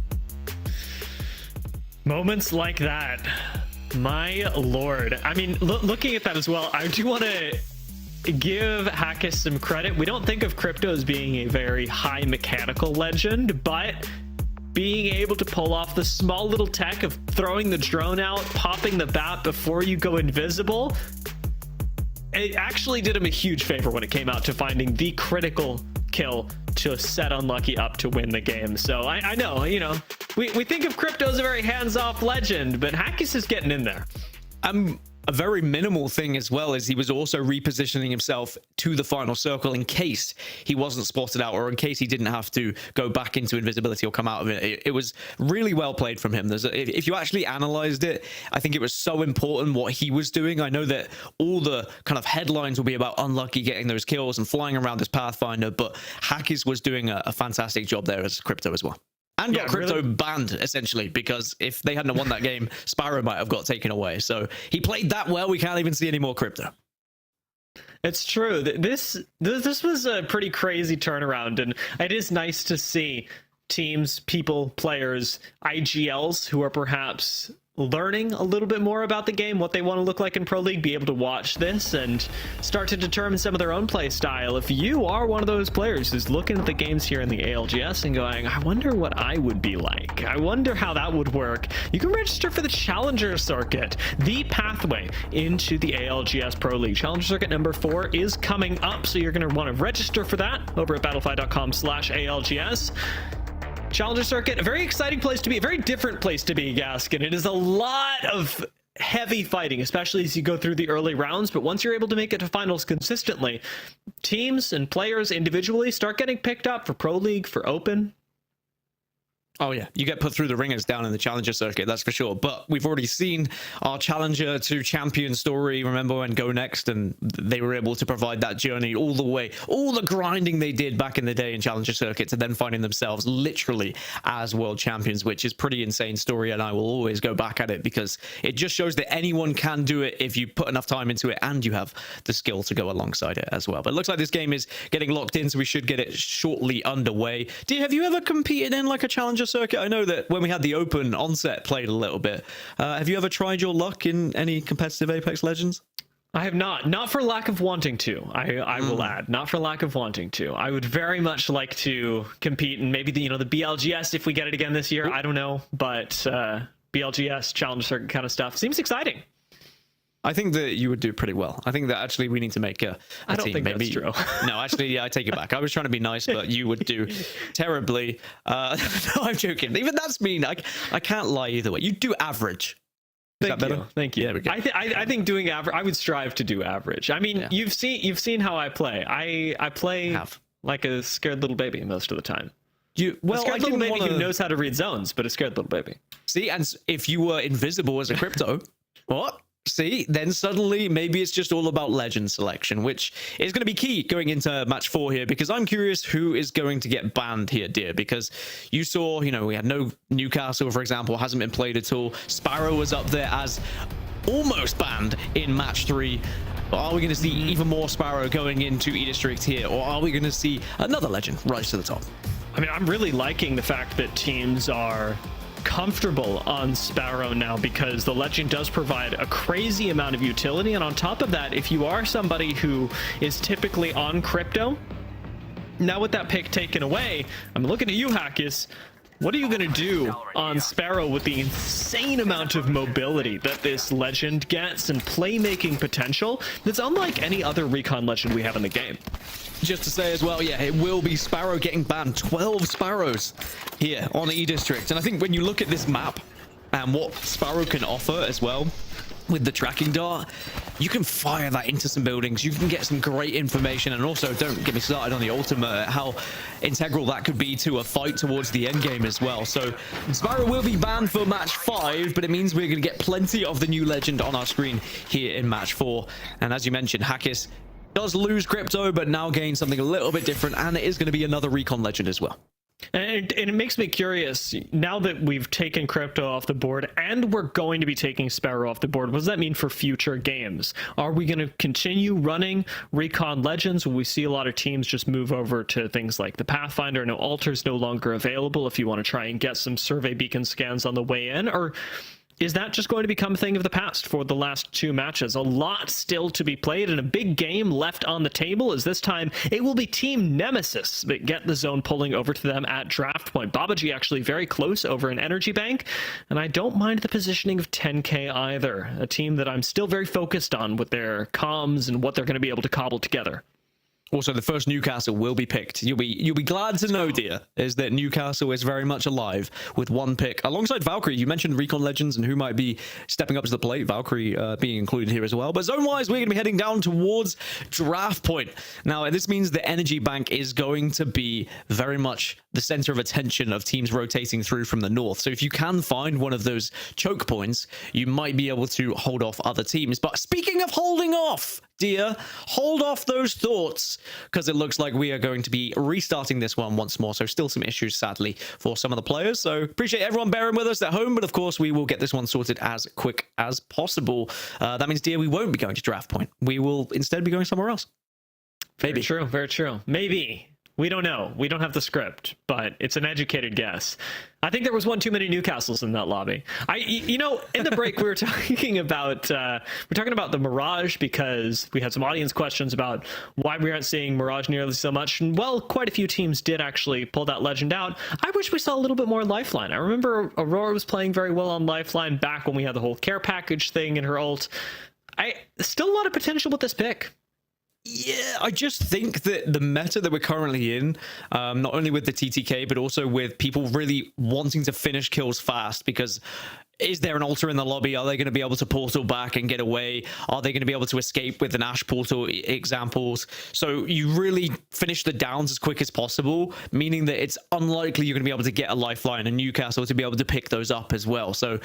Moments like that, my lord. I mean, looking at that as well, I do want to give Hackis some credit. We don't think of Crypto as being a very high mechanical legend, but being able to pull off the small little tech of throwing the drone out, popping the bat before you go invisible, it actually did him a huge favor when it came out to finding the critical kill to set Unlucky up to win the game. So I know, you know, we think of Crypto as a very hands-off legend, but Hackis is getting in there. A very minimal thing as well is he was also repositioning himself to the final circle in case he wasn't spotted out, or in case he didn't have to go back into invisibility or come out of it. It was really well played from him. If you actually analyzed it, I think it was so important what he was doing. I know that all the kind of headlines will be about Unlucky getting those kills and flying around as Pathfinder, but Hackis was doing a fantastic job there as Crypto as well. And got Crypto banned, essentially, because if they hadn't won that game, Sparrow might have got taken away. So he played that well. We can't even see any more Crypto. It's true. This was a pretty crazy turnaround, and it is nice to see teams, people, players, IGLs who are perhaps learning a little bit more about the game, what they want to look like in Pro League, be able to watch this and start to determine some of their own play style. If you are one of those players who's looking at the games here in the ALGS and going, I wonder what I would be like, I wonder how that would work, you can register for the Challenger Circuit, the pathway into the ALGS Pro League. Challenger Circuit number 4 is coming up, so you're going to want to register for that over at battlefy.com/ALGS. Challenger Circuit, a very exciting place to be, a very different place to be, Gaskin. It is a lot of heavy fighting, especially as you go through the early rounds, but once you're able to make it to finals consistently, teams and players individually start getting picked up for Pro League, for Open. Oh yeah, you get put through the ringers down in the Challenger Circuit, that's for sure. But we've already seen our Challenger to Champion story. Remember when Go Next and they were able to provide that journey all the way, all the grinding they did back in the day in Challenger Circuit to then finding themselves literally as world champions, which is pretty insane story. And I will always go back at it because it just shows that anyone can do it if you put enough time into it and you have the skill to go alongside it as well. But it looks like this game is getting locked in, so we should get it shortly underway. Have you ever competed in like a Challenger Circuit? I know that when we had the Open, Onset played a little bit. Have you ever tried your luck in any competitive Apex Legends? I have not for lack of wanting to. I will add, not for lack of wanting to. I would very much like to compete in maybe the BLGS if we get it again this year. I don't know, but BLGS, Challenger Circuit kind of stuff seems exciting. I think that you would do pretty well. I think that actually we need to make a I don't team. think Maybe. that's true. No, actually, yeah, I take it back. I was trying to be nice, but you would do terribly. No, I'm joking. Even that's mean. I can't lie either way. You do average. Is that better? Thank you. Yeah, we go. I think doing average, I would strive to do average. I mean, you've seen how I play. I play like a scared little baby most of the time. A scared little baby who knows how to read zones, but a scared little baby. See, and if you were invisible as a crypto, what? See, then suddenly maybe it's just all about legend selection, which is going to be key going into match 4 here, because I'm curious who is going to get banned here, dear, because you saw, we had no Newcastle, for example, hasn't been played at all. Sparrow was up there as almost banned in match 3. Are we going to see even more Sparrow going into E-District here, or are we going to see another legend rise to the top? I mean, I'm really liking the fact that teams are comfortable on Sparrow now, because the legend does provide a crazy amount of utility, and on top of that, if you are somebody who is typically on crypto, now with that pick taken away, I'm looking at you, Hackis. What are you going to do on Sparrow with the insane amount of mobility that this legend gets and playmaking potential that's unlike any other recon legend we have in the game? Just to say as well, yeah, it will be Sparrow getting banned. 12 Sparrows here on E-District. And I think when you look at this map and what Sparrow can offer as well, with the tracking dart, you can fire that into some buildings. You can get some great information, and also don't get me started on the ultimate, how integral that could be to a fight towards the end game as well. So Sparrow will be banned for match 5, but it means we're going to get plenty of the new legend on our screen here in match 4. And as you mentioned, Hackis does lose crypto, but now gains something a little bit different, and it is going to be another recon legend as well. And it makes me curious, now that we've taken crypto off the board and we're going to be taking Sparrow off the board, what does that mean for future games? Are we going to continue running recon legends? Will we see a lot of teams just move over to things like the Pathfinder? No, Alter's no longer available if you want to try and get some survey beacon scans on the way in, or is that just going to become a thing of the past for the last 2 matches? A lot still to be played and a big game left on the table, as this time it will be Team Nemesis that get the zone pulling over to them at draft point. Babaji actually very close over an energy bank, and I don't mind the positioning of 10K either. A team that I'm still very focused on with their comms and what they're going to be able to cobble together. Also, the first Newcastle will be picked. You'll be glad to know, dear, is that Newcastle is very much alive with 1 pick. Alongside Valkyrie, you mentioned Recon Legends and who might be stepping up to the plate. Valkyrie being included here as well. But zone-wise, we're going to be heading down towards draft point. Now, this means the energy bank is going to be very much the center of attention of teams rotating through from the north. So if you can find one of those choke points, you might be able to hold off other teams. But speaking of holding off, dear, hold off those thoughts, because it looks like we are going to be restarting this one once more. So still some issues, sadly, for some of the players. So appreciate everyone bearing with us at home, but of course we will get this one sorted as quick as possible. That means, dear, we won't be going to draft point. We will instead be going somewhere else. Maybe. Very true. Very true. Maybe. We don't know. We don't have the script, but it's an educated guess. I think there was one too many Newcastles in that lobby. You know, in the break we were talking about the Mirage because we had some audience questions about why we aren't seeing Mirage nearly so much. And well, quite a few teams did actually pull that legend out. I wish we saw a little bit more Lifeline. I remember Aurora was playing very well on Lifeline back when we had the whole care package thing in her ult. Still a lot of potential with this pick. Yeah, I just think that the meta that we're currently in, not only with the TTK, but also with people really wanting to finish kills fast, because is there an altar in the lobby? Are they going to be able to portal back and get away? Are they going to be able to escape with an Ash portal examples? So you really finish the downs as quick as possible, meaning that it's unlikely you're going to be able to get a Lifeline and Newcastle to be able to pick those up as well. So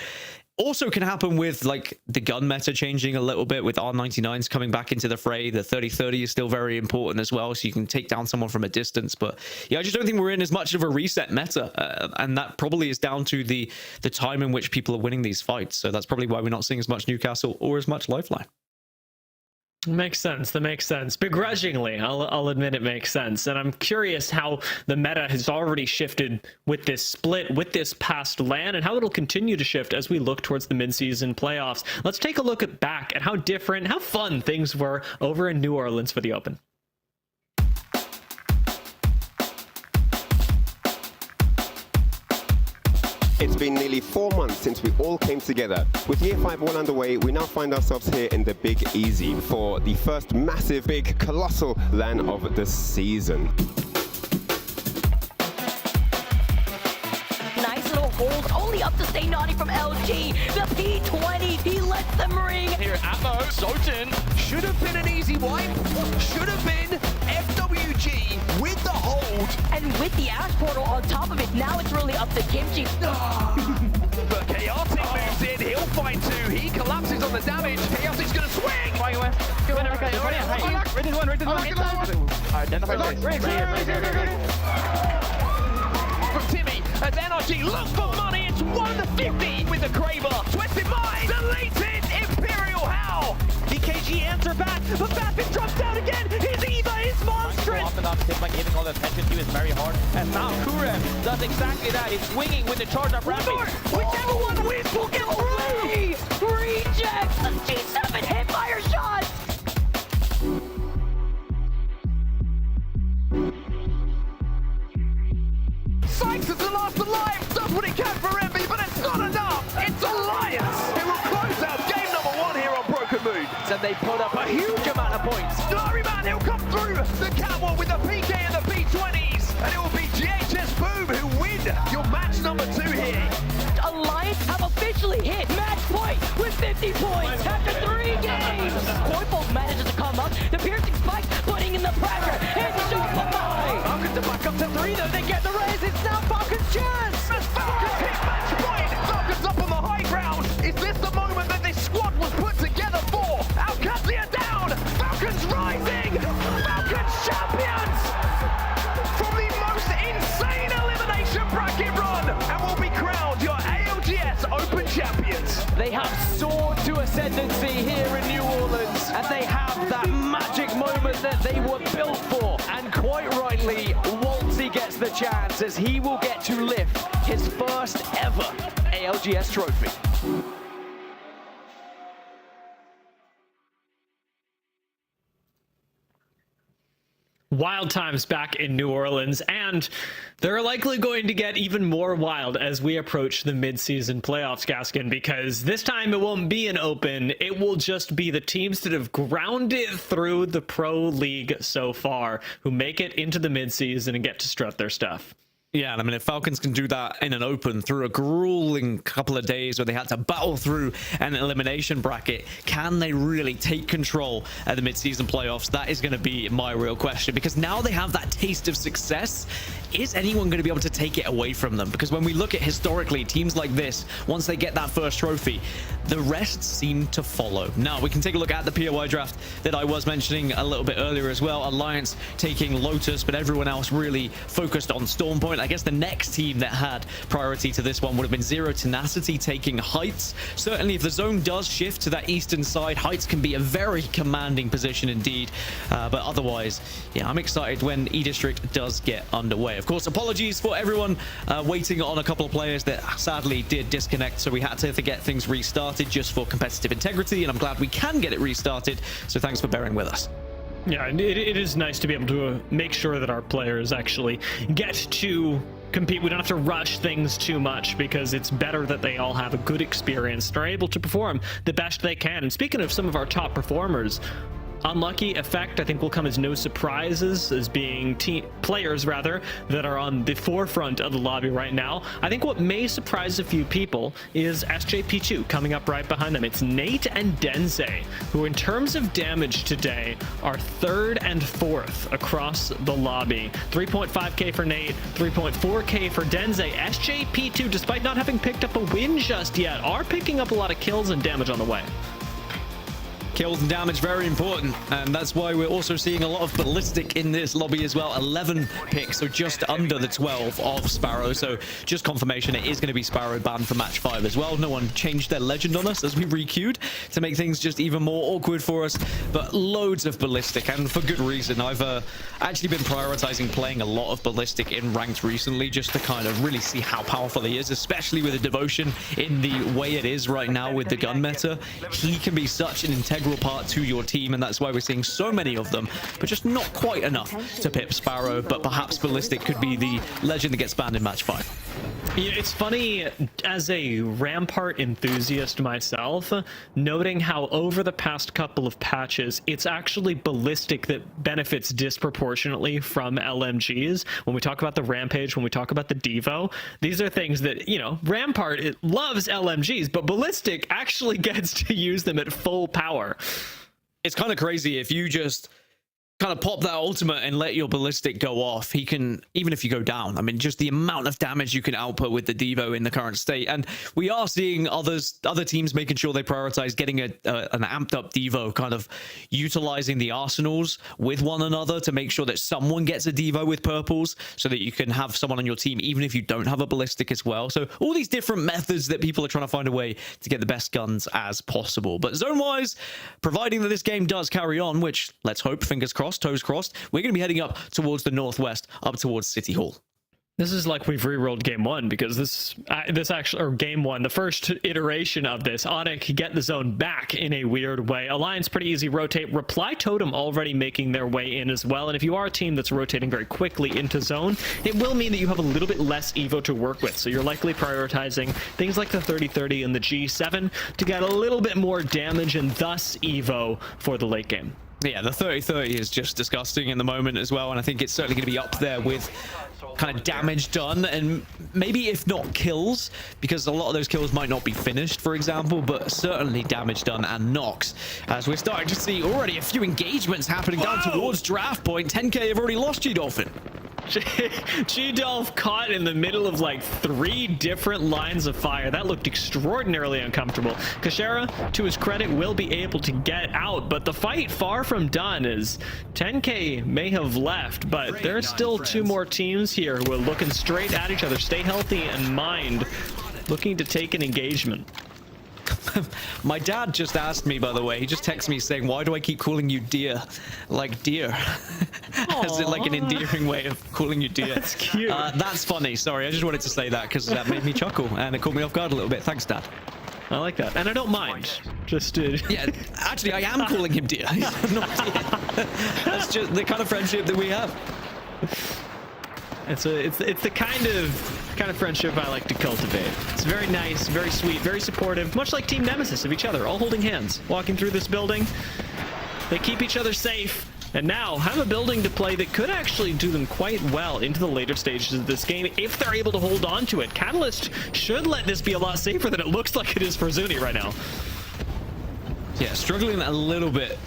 also can happen with like the gun meta changing a little bit with R99s coming back into the fray. The 30-30 is still very important as well, so you can take down someone from a distance. But yeah, I just don't think we're in as much of a reset meta, and that probably is down to the time in which people are winning these fights. So that's probably why we're not seeing as much Newcastle or as much Lifeline. Makes sense. That makes sense. Begrudgingly, I'll admit it makes sense. And I'm curious how the meta has already shifted with this split, with this past LAN, and how it'll continue to shift as we look towards the mid-season playoffs. Let's take a look back at how different, how fun things were over in New Orleans for the Open. It's been nearly 4 months since we all came together. With Year 5 well underway, we now find ourselves here in the Big Easy for the first massive, big, colossal LAN of the season. Nice little hold, only up to stay naughty from LG. The P20, he lets them ring. Here at Atmo, Soten. Should have been an easy wipe. Should have been FWG with the hold. And with the Ash portal on top of it, now it's really up to Kimchi. But Chaotic moves in, he'll find two. He collapses on the damage. Chaotic's gonna swing. Flying away. Ready one. From Timmy, as NRG look for money. It's 150 with the Kraber. Twisted mind, deleted Imperial Howl. DKG answer back, but Baptist drops down again. His Eva is monstrous. Often up, Timba giving all the attention to is very hard. And now Kurem does exactly that. He's swinging with the charge up rapid. Whichever one wins will get free. Rejects the G7 hipfire shots. Sykes is the last alive, does what he can for Envy, but it's not enough. It's Alliance. It will close out game number 1 here on Broken Moon. So they put up a huge amount of points. Glory Man, he'll come through the catwalk with the PK and the P20s. And it will be GHS Boom who win your match number 2 here. Alliance have officially hit match point with 50 points after 3 games. Coinbolt manages to come up. The piercing spike putting in the pressure. And Shopify. Falcons to back up to 3 though. They get the raise. It's now Falcons' chance. As Falcons hit match point. Falcons up on the high ground. Is this the moment that this squad was put together for? Alcazia down. Falcons rising. Falcons champions. From the most insane elimination bracket run. And will be crowned your ALGS Open champions. They have soared to ascendancy here in New Orleans, and they have that magic moment that they were built for. And quite rightly, Waltzy gets the chance as he will get to lift his first ever ALGS trophy. Wild times back in New Orleans, and they're likely going to get even more wild as we approach the mid-season playoffs, Gaskin, because this time it won't be an open. It will just be the teams that have grounded through the Pro League so far who make it into the mid-season and get to strut their stuff. Yeah, and I mean, if Falcons can do that in an open through a grueling couple of days where they had to battle through an elimination bracket, can they really take control at the mid-season playoffs? That is going to be my real question, because now they have that taste of success. is anyone going to be able to take it away from them? Because when we look at historically, teams like this, once they get that first trophy, the rest seem to follow. Now, we can take a look at the POI draft that I was mentioning a little bit earlier as well. Alliance taking Lotus, but everyone else really focused on Stormpoint. I guess the next team that had priority to this one would have been Zero Tenacity taking Heights. Certainly, if the zone does shift to that eastern side, Heights can be a very commanding position indeed. But otherwise, yeah, I'm excited when E-District does get underway. Of course, apologies for everyone waiting on a couple of players that sadly did disconnect, so we had to get things restarted just for competitive integrity, and I'm glad we can get it restarted, so thanks for bearing with us. Yeah, it is nice to be able to make sure that our players actually get to compete. We don't have to rush things too much, because it's better that they all have a good experience and are able to perform the best they can. And speaking of some of our top performers, Unlucky Effect, I think, will come as no surprises as being players rather that are on the forefront of the lobby right now. I think what may surprise a few people is SJP2 coming up right behind them. It's Nate and Denze, who in terms of damage today are 3rd and 4th across the lobby. 3.5k for Nate, 3.4k for Denze. SJP2, despite not having picked up a win just yet, are picking up a lot of kills and damage on the way. Kills and damage, very important, and that's why we're also seeing a lot of Ballistic in this lobby as well. 11 picks, so just under the 12 of Sparrow, so just confirmation it is going to be Sparrow banned for match 5 as well. No one changed their legend on us as we requeued to make things just even more awkward for us, but loads of Ballistic, and for good reason. I've actually been prioritizing playing a lot of Ballistic in ranked recently, just to kind of really see how powerful he is, especially with the devotion in the way it is right now with the gun meta. He can be such an integral part to your team, and that's why we're seeing so many of them, but just not quite enough to pip Sparrow. But perhaps Ballistic could be the legend that gets banned in match 5. Yeah, it's funny, as a Rampart enthusiast myself, noting how over the past couple of patches, it's actually Ballistic that benefits disproportionately from LMGs. When we talk about the Rampage, when we talk about the Devo, these are things that, you know, Rampart loves LMGs, but Ballistic actually gets to use them at full power. It's kind of crazy if you just kind of pop that ultimate and let your Ballistic go off. He can, even if you go down, I mean, just the amount of damage you can output with the Devo in the current state. And we are seeing other teams making sure they prioritize getting an amped up Devo, kind of utilizing the arsenals with one another to make sure that someone gets a Devo with purples, so that you can have someone on your team even if you don't have a Ballistic as well. So all these different methods that people are trying to find a way to get the best guns as possible. But zone wise, providing that this game does carry on, which let's hope, fingers crossed, toes crossed, we're going to be heading up towards the northwest, up towards City Hall. This is like we've re-rolled game 1, because this actually, or game 1, the first iteration of this, Onyx get the zone back in a weird way. Alliance pretty easy rotate. Reply Totem already making their way in as well. And if you are a team that's rotating very quickly into zone, it will mean that you have a little bit less Evo to work with. So you're likely prioritizing things like the 30-30 and the G7 to get a little bit more damage and thus Evo for the late game. Yeah, the 30-30 is just disgusting in the moment as well, and I think it's certainly going to be up there with kind of damage done, and maybe if not kills, because a lot of those kills might not be finished, for example, but certainly damage done and knocks, as we're starting to see already a few engagements happening down towards draft point. 10k have already lost G-Dolphin. G-Dolph caught in the middle of like 3 different lines of fire. That looked extraordinarily uncomfortable. Kashera, to his credit, will be able to get out, but the fight far from done, as 10k may have left, but there are still 2 more teams here who are looking straight at each other. Stay healthy and mind, looking to take an engagement. My dad just asked me, by the way, he just texted me saying, why do I keep calling you dear? Like dear. As it like an endearing way of calling you dear. That's cute. That's funny. Sorry, I just wanted to say that because that made me chuckle and it caught me off guard a little bit. Thanks, Dad. I like that. And I don't mind. Just yeah, actually, I am calling him dear. He's not dear. That's just the kind of friendship that we have. It's the kind of friendship I like to cultivate. It's very nice, very sweet, very supportive, much like Team Nemesis of each other, all holding hands, walking through this building. They keep each other safe, and now have a building to play that could actually do them quite well into the later stages of this game if they're able to hold on to it. Catalyst should let this be a lot safer than it looks like it is for Zuni right now. Yeah, struggling a little bit.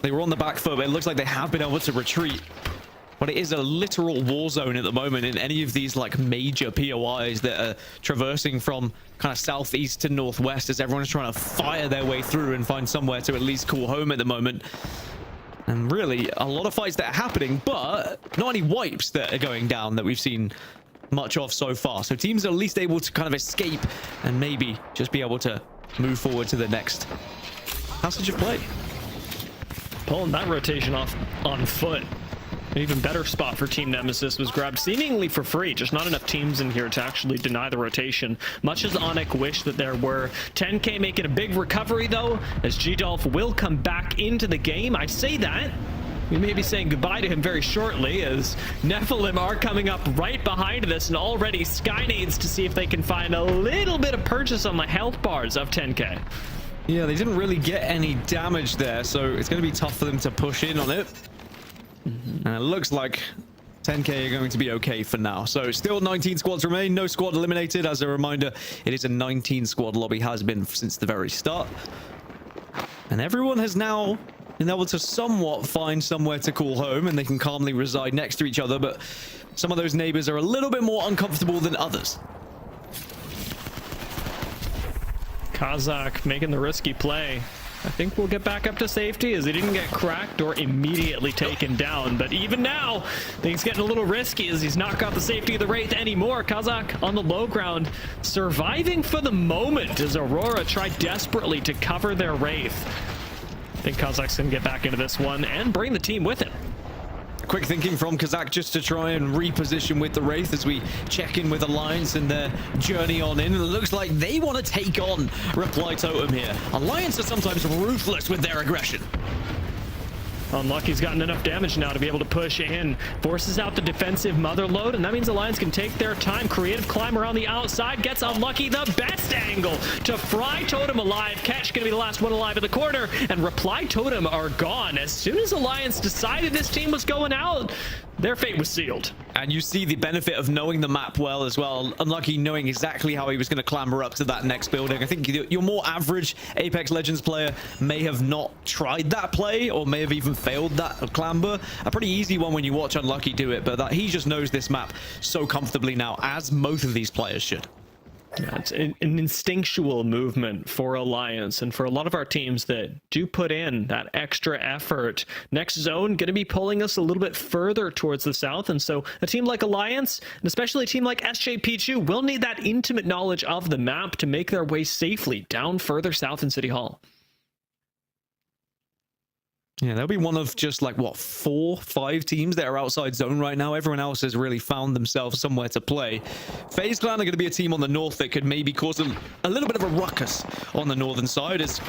They were on the back foot, but it looks like they have been able to retreat. but it is a literal war zone at the moment in any of these like major POIs that are traversing from kind of southeast to northwest as everyone's trying to fire their way through and find somewhere to at least call home at the moment. And really, a lot of fights that are happening, but not any wipes that are going down that we've seen much of so far. So teams are at least able to kind of escape and maybe just be able to move forward to the next passage of play. Pulling that rotation off on foot. An even better spot for Team Nemesis was grabbed seemingly for free. Just not enough teams in here to actually deny the rotation. Much as Onyx wished that there were. 10K making a big recovery though, as G-Dolph will come back into the game. I say that. We may be saying goodbye to him very shortly as Nephilim are coming up right behind this, and already Sky needs to see if they can find a little bit of purchase on the health bars of 10K. Yeah, they didn't really get any damage there, so it's going to be tough for them to push in on it. And it looks like 10K are going to be okay for now. So still 19 squads remain, no squad eliminated. As a reminder, it is a 19 squad lobby, has been since the very start. And everyone has now been able to somewhat find somewhere to call home, and they can calmly reside next to each other, but some of those neighbors are a little bit more uncomfortable than others. Kazakh making the risky play. I think we'll get back up to safety as he didn't get cracked or immediately taken down. But even now, things getting a little risky as he's not got the safety of the Wraith anymore. Kazakh on the low ground, surviving for the moment as Aurora tried desperately to cover their Wraith. I think Kazakh's gonna get back into this one and bring the team with him. Quick thinking from Kazakh just to try and reposition with the Wraith as we check in with Alliance and their journey on in. And it looks like they want to take on Reply Totem here. Alliance are sometimes ruthless with their aggression. Unlucky's gotten enough damage now to be able to push in. Forces out the defensive mother load, and that means Alliance can take their time. Creative climb around the outside. Gets Unlucky the best angle to fry Totem alive. Catch gonna be the last one alive in the corner, and Reply Totem are gone. As soon as Alliance decided this team was going out, their fate was sealed. And you see the benefit of knowing the map well as well. Unlucky knowing exactly how he was going to clamber up to that next building. I think your more average Apex Legends player may have not tried that play or may have even failed that clamber. A pretty easy one when you watch Unlucky do it, but he just knows this map so comfortably now, as most of these players should. Yeah, it's an instinctual movement for Alliance and for a lot of our teams that do put in that extra effort. Next zone going to be pulling us a little bit further towards the south, and so a team like Alliance, and especially a team like SJP2, will need that intimate knowledge of the map to make their way safely down further south in City Hall. Yeah, they'll be one of just like, what, 4, 5 teams that are outside zone right now. Everyone else has really found themselves somewhere to play. FaZe Clan are going to be a team on the north that could maybe cause a little bit of a ruckus on the northern side, as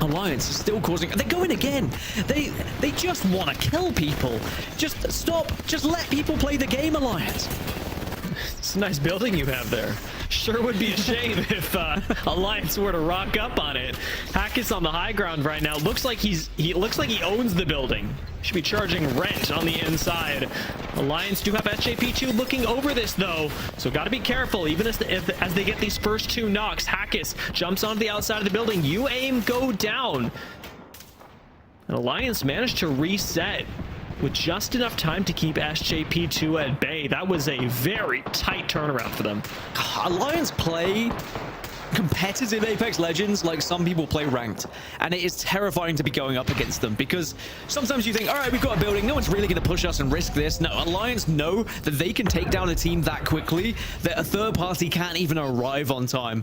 Alliance is still causing... They're going again. They just want to kill people. Just stop. Just let people play the game, Alliance. It's a nice building you have there. Sure would be a shame if Alliance were to rock up on it. Hackis on the high ground right now. Looks like he owns the building. Should be charging rent on the inside. Alliance do have SJP2 looking over this though, so got to be careful even as they get these first 2 knocks. Hackis jumps onto the outside of the building. UAIM go down. And Alliance managed to reset with just enough time to keep SJP2 at bay. That was a very tight turnaround for them. Alliance play competitive Apex Legends like some people play ranked, and it is terrifying to be going up against them, because sometimes you think, all right, we've got a building, no one's really going to push us and risk this. No, Alliance know that they can take down a team that quickly that a third party can't even arrive on time.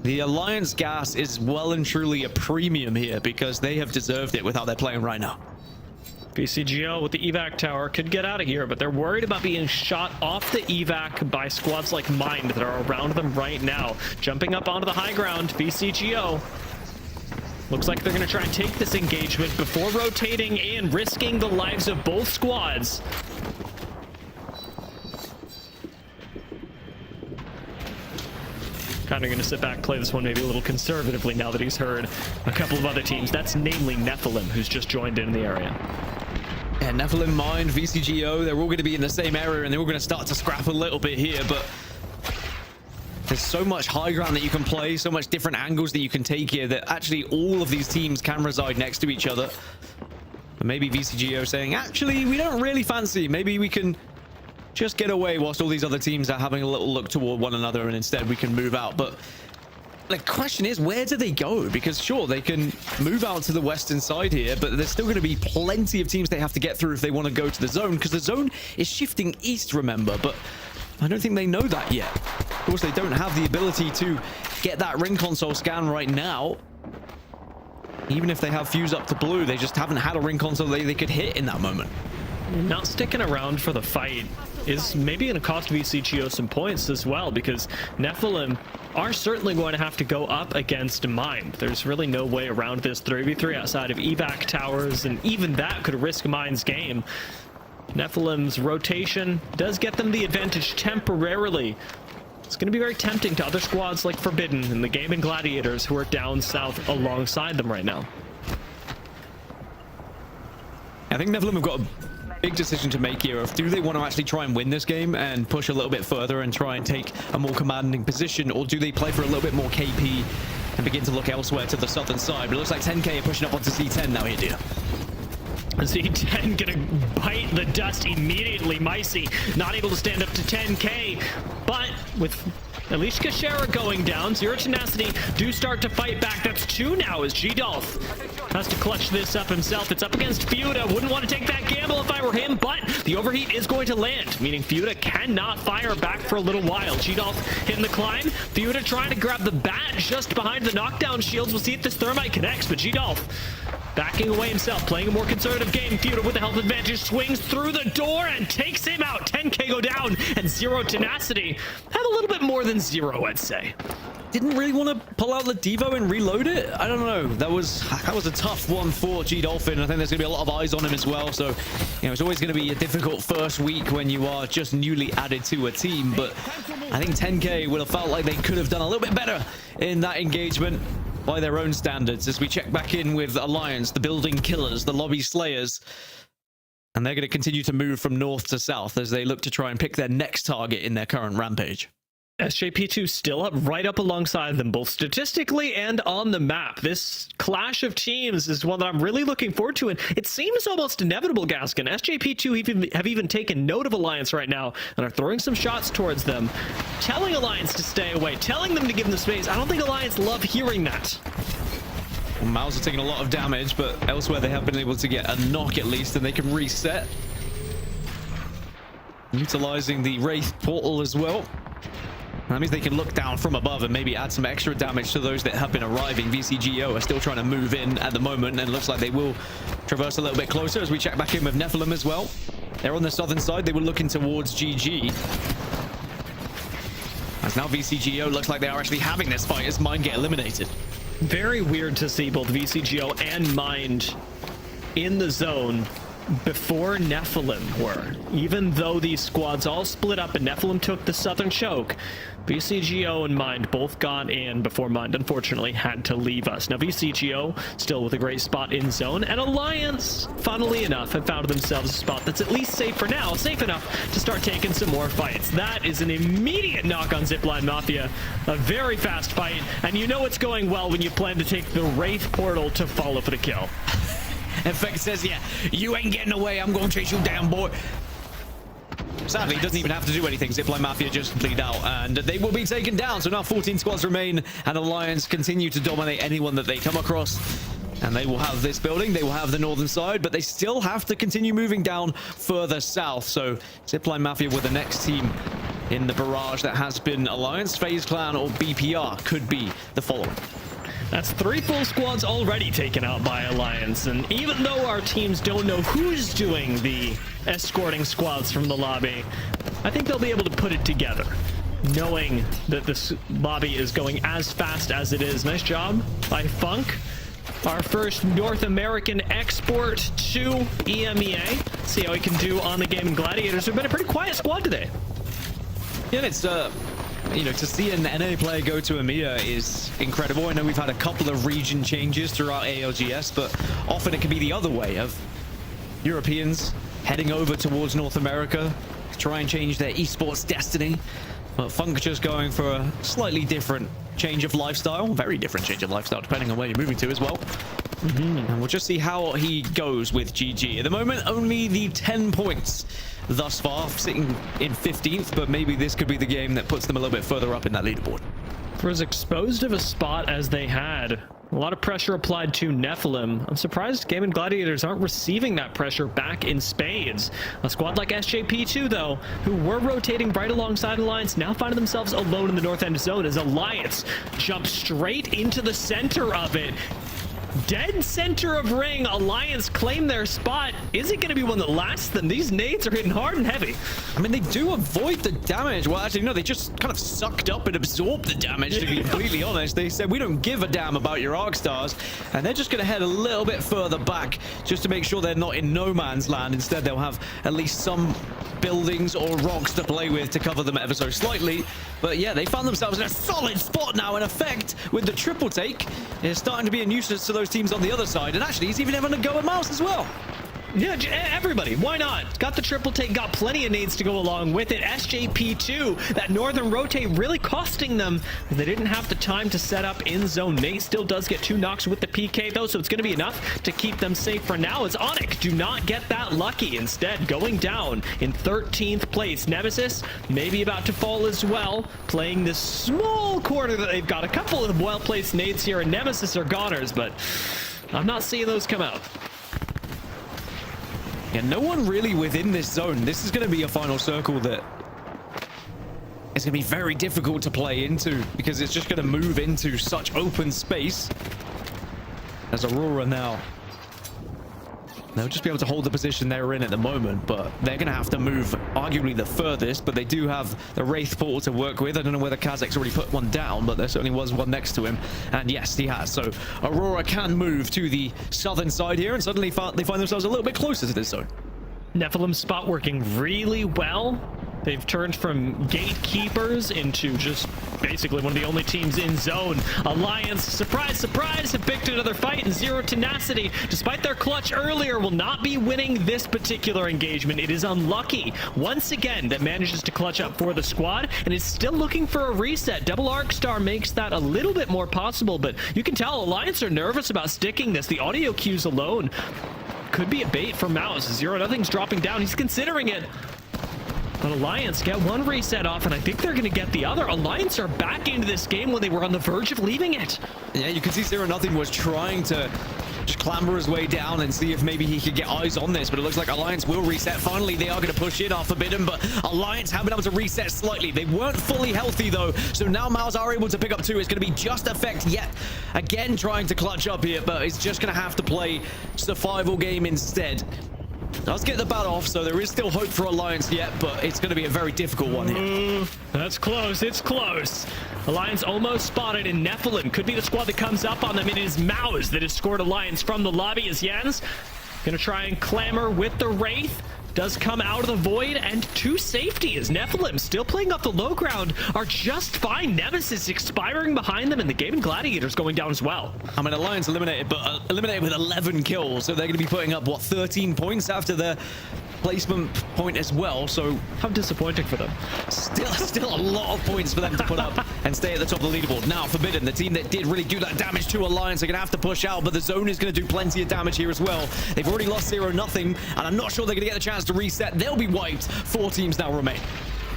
The Alliance gas is well and truly a premium here because they have deserved it with how they're playing right now. VCGO with the evac tower could get out of here, but they're worried about being shot off the evac by squads like Mind that are around them right now. Jumping up onto the high ground, VCGO. Looks like they're going to try and take this engagement before rotating in, risking the lives of both squads. Kind of going to sit back, play this one maybe a little conservatively now that he's heard a couple of other teams. That's namely Nephilim, who's just joined in the area. Yeah, Nephilim, Mind, VCGO, they're all going to be in the same area, and they're all going to start to scrap a little bit here, but there's so much high ground that you can play, so much different angles that you can take here, that actually all of these teams can reside next to each other. But maybe VCGO saying, actually, we don't really fancy. Maybe we can just get away whilst all these other teams are having a little look toward one another, and instead we can move out. But the question is, where do they go? Because sure, they can move out to the western side here, but there's still going to be plenty of teams they have to get through if they want to go to the zone, because the zone is shifting east, remember. But I don't think they know that yet. Of course, they don't have the ability to get that ring console scan right now. Even if they have fuse up to blue, they just haven't had a ring console they could hit in that moment. Not sticking around for the fight is maybe going to cost VCGO some points as well, because Nephilim are certainly going to have to go up against Mind. There's really no way around this 3v3 outside of evac towers, and even that could risk Mind's game. Nephilim's rotation does get them the advantage temporarily. It's going to be very tempting to other squads like Forbidden and the Gaimin Gladiators, who are down south alongside them right now. I think Nephilim have got a big decision to make here of, do they want to actually try and win this game and push a little bit further and try and take a more commanding position, or do they play for a little bit more KP and begin to look elsewhere to the southern side? But it looks like 10K are pushing up onto C10 now here, dear. Z10 gonna bite the dust immediately. Micey not able to stand up to 10K, but with at least Kashera going down, Zero Tenacity do start to fight back. That's 2 now as G-Dolph has to clutch this up himself. It's up against Feuda. Wouldn't want to take that gamble if I were him, but the overheat is going to land, meaning Feuda cannot fire back for a little while. G-Dolph hitting the climb. Feuda trying to grab the bat just behind the knockdown shields. We'll see if this thermite connects, but G-Dolph backing away himself, playing a more conservative game. Feuda with the health advantage swings through the door and takes him out. 10K go down, and Zero Tenacity have a little bit more than 0, I'd say. Didn't really want to pull out the Devo and reload it. I don't know. That was a tough one for G-Dolphin. I think there's going to be a lot of eyes on him as well. So, it's always going to be a difficult first week when you are just newly added to a team. But I think 10K would have felt like they could have done a little bit better in that engagement by their own standards, as we check back in with Alliance, the building killers, the lobby slayers. And they're going to continue to move from north to south as they look to try and pick their next target in their current rampage. SJP2 still up, right up alongside them, both statistically and on the map. This clash of teams is one that I'm really looking forward to, and it seems almost inevitable, Gaskin. SJP2 have even taken note of Alliance right now and are throwing some shots towards them, telling Alliance to stay away, telling them to give them space. I don't think Alliance love hearing that. Well, Mouse are taking a lot of damage, but elsewhere they have been able to get a knock at least, and they can reset. Utilizing the Wraith portal as well. That means they can look down from above and maybe add some extra damage to those that have been arriving. VCGO are still trying to move in at the moment, and it looks like they will traverse a little bit closer as we check back in with Nephilim as well. They're on the southern side. They were looking towards GG. As now VCGO looks like they are actually having this fight as Mind get eliminated. Very weird to see both VCGO and Mind in the zone before Nephilim were. Even though these squads all split up and Nephilim took the southern choke, VCGO and Mind both got in before Mind unfortunately had to leave us. Now VCGO still with a great spot in zone, and Alliance, funnily enough, have found themselves a spot that's at least safe for now, safe enough to start taking some more fights. That is an immediate knock on Zipline Mafia, a very fast fight, and you know it's going well when you plan to take the Wraith portal to follow for the kill. Effect says, yeah, you ain't getting away. I'm going to chase you down, boy. Sadly, he doesn't even have to do anything. Zipline Mafia just bleed out, and they will be taken down. So now 14 squads remain, and Alliance continue to dominate anyone that they come across. And they will have this building. They will have the northern side, but they still have to continue moving down further south. So Zipline Mafia with the next team in the barrage that has been Alliance, FaZe Clan, or BPR could be the following. That's 3 full squads already taken out by Alliance, and even though our teams don't know who's doing the escorting squads from the lobby, I think they'll be able to put it together, knowing that this lobby is going as fast as it is. Nice job by Funk. Our first North American export to EMEA. See how he can do on the Gaimin Gladiators. They've been a pretty quiet squad today. Yeah, it's to see an NA player go to EMEA is incredible. I know we've had a couple of region changes throughout ALGS, but often it can be the other way of Europeans heading over towards North America to try and change their esports destiny. But Funk just going for a slightly different change of lifestyle, very different change of lifestyle depending on where you're moving to as well. And we'll just see how he goes with GG. At the moment, only the 10 points thus far, sitting in 15th, but maybe this could be the game that puts them a little bit further up in that leaderboard. For as exposed of a spot as they had, a lot of pressure applied to Nephilim. I'm surprised Gaimin Gladiators aren't receiving that pressure back in spades. A squad like SJP2, though, who were rotating right alongside Alliance, now finding themselves alone in the north end zone as Alliance jumps straight into the center of it. Dead center of ring. Alliance claim their spot. Is it going to be one that lasts them? These nades are hitting hard and heavy. I mean, they do avoid the damage. Well, actually, no, they just kind of sucked up and absorbed the damage, to be completely honest. They said, we don't give a damn about your arc stars. And they're just going to head a little bit further back just to make sure they're not in no man's land. Instead, they'll have at least some buildings or rocks to play with to cover them ever so slightly. But yeah, they found themselves in a solid spot now. In effect, with the triple take, it's starting to be a nuisance to those teams on the other side. And actually, he's even having a go at Mouse as well. Yeah, everybody, why not? Got the triple take, got plenty of nades to go along with it. SJP2, that northern rotate really costing them. They didn't have the time to set up in zone. Nate still does get 2 knocks with the PK though, so it's going to be enough to keep them safe for now. As Onyx do not get that lucky. Instead, going down in 13th place. Nemesis maybe about to fall as well, playing this small corner that they've got. A couple of well-placed nades here, and Nemesis are goners, but I'm not seeing those come out. Yeah, no one really within this zone. This is going to be a final circle that is going to be very difficult to play into because it's just going to move into such open space. As Aurora now, they'll just be able to hold the position they're in at the moment, but they're going to have to move arguably the furthest, but they do have the Wraith portal to work with. I don't know whether Kazak's already put one down, but there certainly was one next to him, and yes, he has. So Aurora can move to the southern side here, and suddenly they find themselves a little bit closer to this zone. Nephilim spot working really well. They've turned from gatekeepers into just basically one of the only teams in zone. Alliance, surprise, surprise, have picked another fight, and Zero Tenacity, despite their clutch earlier, will not be winning this particular engagement. It is unlucky, once again, that manages to clutch up for the squad, and is still looking for a reset. Double Arc Star makes that a little bit more possible, but you can tell Alliance are nervous about sticking this. The audio cues alone could be a bait for Mouse. 0-0's dropping down. He's considering it. But Alliance get one reset off, and I think they're going to get the other. Alliance are back into this game when they were on the verge of leaving it. Yeah, you can see 0-0 was trying to just clamber his way down and see if maybe he could get eyes on this, but it looks like Alliance will reset. Finally, they are going to push in off Forbidden, but Alliance have been able to reset slightly. They weren't fully healthy, though, so now Miles are able to pick up 2. It's going to be just Effect yet again trying to clutch up here, but it's just going to have to play survival game instead. Does get the bat off, so there is still hope for Alliance yet, but it's going to be a very difficult one here. That's close. It's close. Alliance almost spotted, and Nephilim could be the squad that comes up on them. It is Maus that has scored Alliance from the lobby as Jens going to try and clamor with the Wraith. Does come out of the void, and to safety as Nephilim, still playing up the low ground, are just fine. Nemesis expiring behind them, and the Gaimin Gladiators going down as well. I mean, Alliance eliminated, but eliminated with 11 kills, so they're going to be putting up, what, 13 points after their placement point as well, so how disappointing for them. Still a lot of points for them to put up and stay at the top of the leaderboard. Now, Forbidden, the team that did really do that damage to Alliance, are going to have to push out, but the zone is going to do plenty of damage here as well. They've already lost 0-0, and I'm not sure they're going to get the chance to reset. They'll be wiped. 4 teams now remain.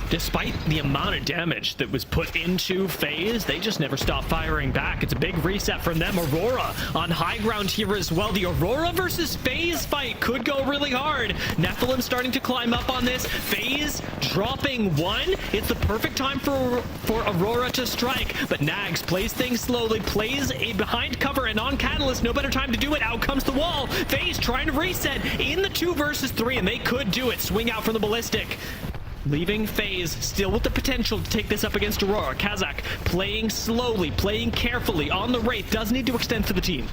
Despite the amount of damage that was put into FaZe, they just never stop firing back. It's a big reset from them. Aurora on high ground here as well. The Aurora versus FaZe fight could go really hard. Nephilim starting to climb up on this. FaZe dropping 1. It's the perfect time for Aurora to strike, but Nags plays things slowly, plays a behind cover, and on Catalyst, no better time to do it. Out comes the wall. FaZe trying to reset in the 2 versus 3, and they could do it. Swing out from the ballistic. Leaving FaZe still with the potential to take this up against Aurora. Kazak playing slowly, playing carefully on the Wraith. Does need to extend for the team.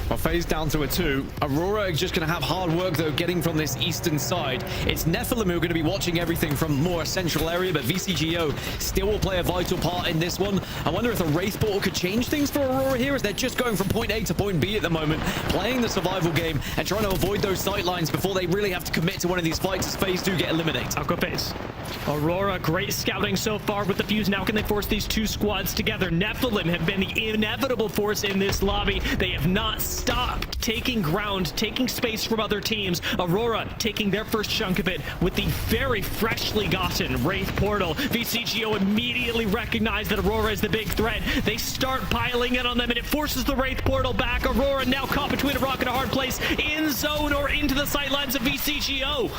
Well, FaZe down to a 2. Aurora is just going to have hard work, though, getting from this eastern side. It's Nephilim who are going to be watching everything from more central area, but VCGO still will play a vital part in this one. I wonder if the Wraith portal could change things for Aurora here, as they're just going from point A to point B at the moment, playing the survival game and trying to avoid those sight lines before they really have to commit to one of these fights as FaZe do get eliminated. I'll go FaZe. Aurora, great scouting so far with the fuse. Now can they force these two squads together? Nephilim have been the inevitable force in this lobby. They have not stopped taking ground, taking space from other teams. Aurora taking their first chunk of it with the very freshly gotten Wraith Portal. VCGO immediately recognized that Aurora is the big threat. They start piling in on them, and it forces the Wraith Portal back. Aurora now caught between a rock and a hard place, in zone or into the sightlines of VCGO.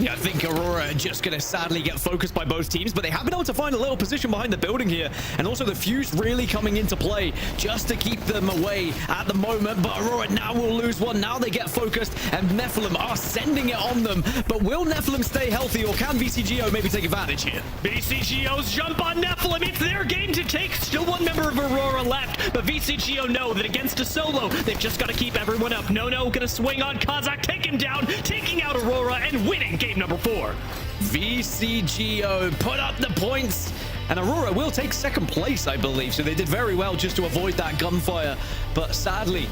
Yeah, I think Aurora are just going to sadly get focused by both teams, but they have been able to find a little position behind the building here, and also the fuse really coming into play just to keep them away at the moment. But Aurora now will lose one. Now they get focused, and Nephilim are sending it on them. But will Nephilim stay healthy, or can VCGO maybe take advantage here? VCGO's jump on Nephilim. It's their game to take. Still one member of Aurora left, but VCGO know that against a solo, they've just got to keep everyone up. No, gonna swing on Kazakh, take him down, taking out Aurora and winning game number 4. VCGO put up the points, and Aurora will take second place, I believe. So they did very well just to avoid that gunfire. But sadly,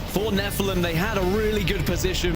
for Nephilim, they had a really good position.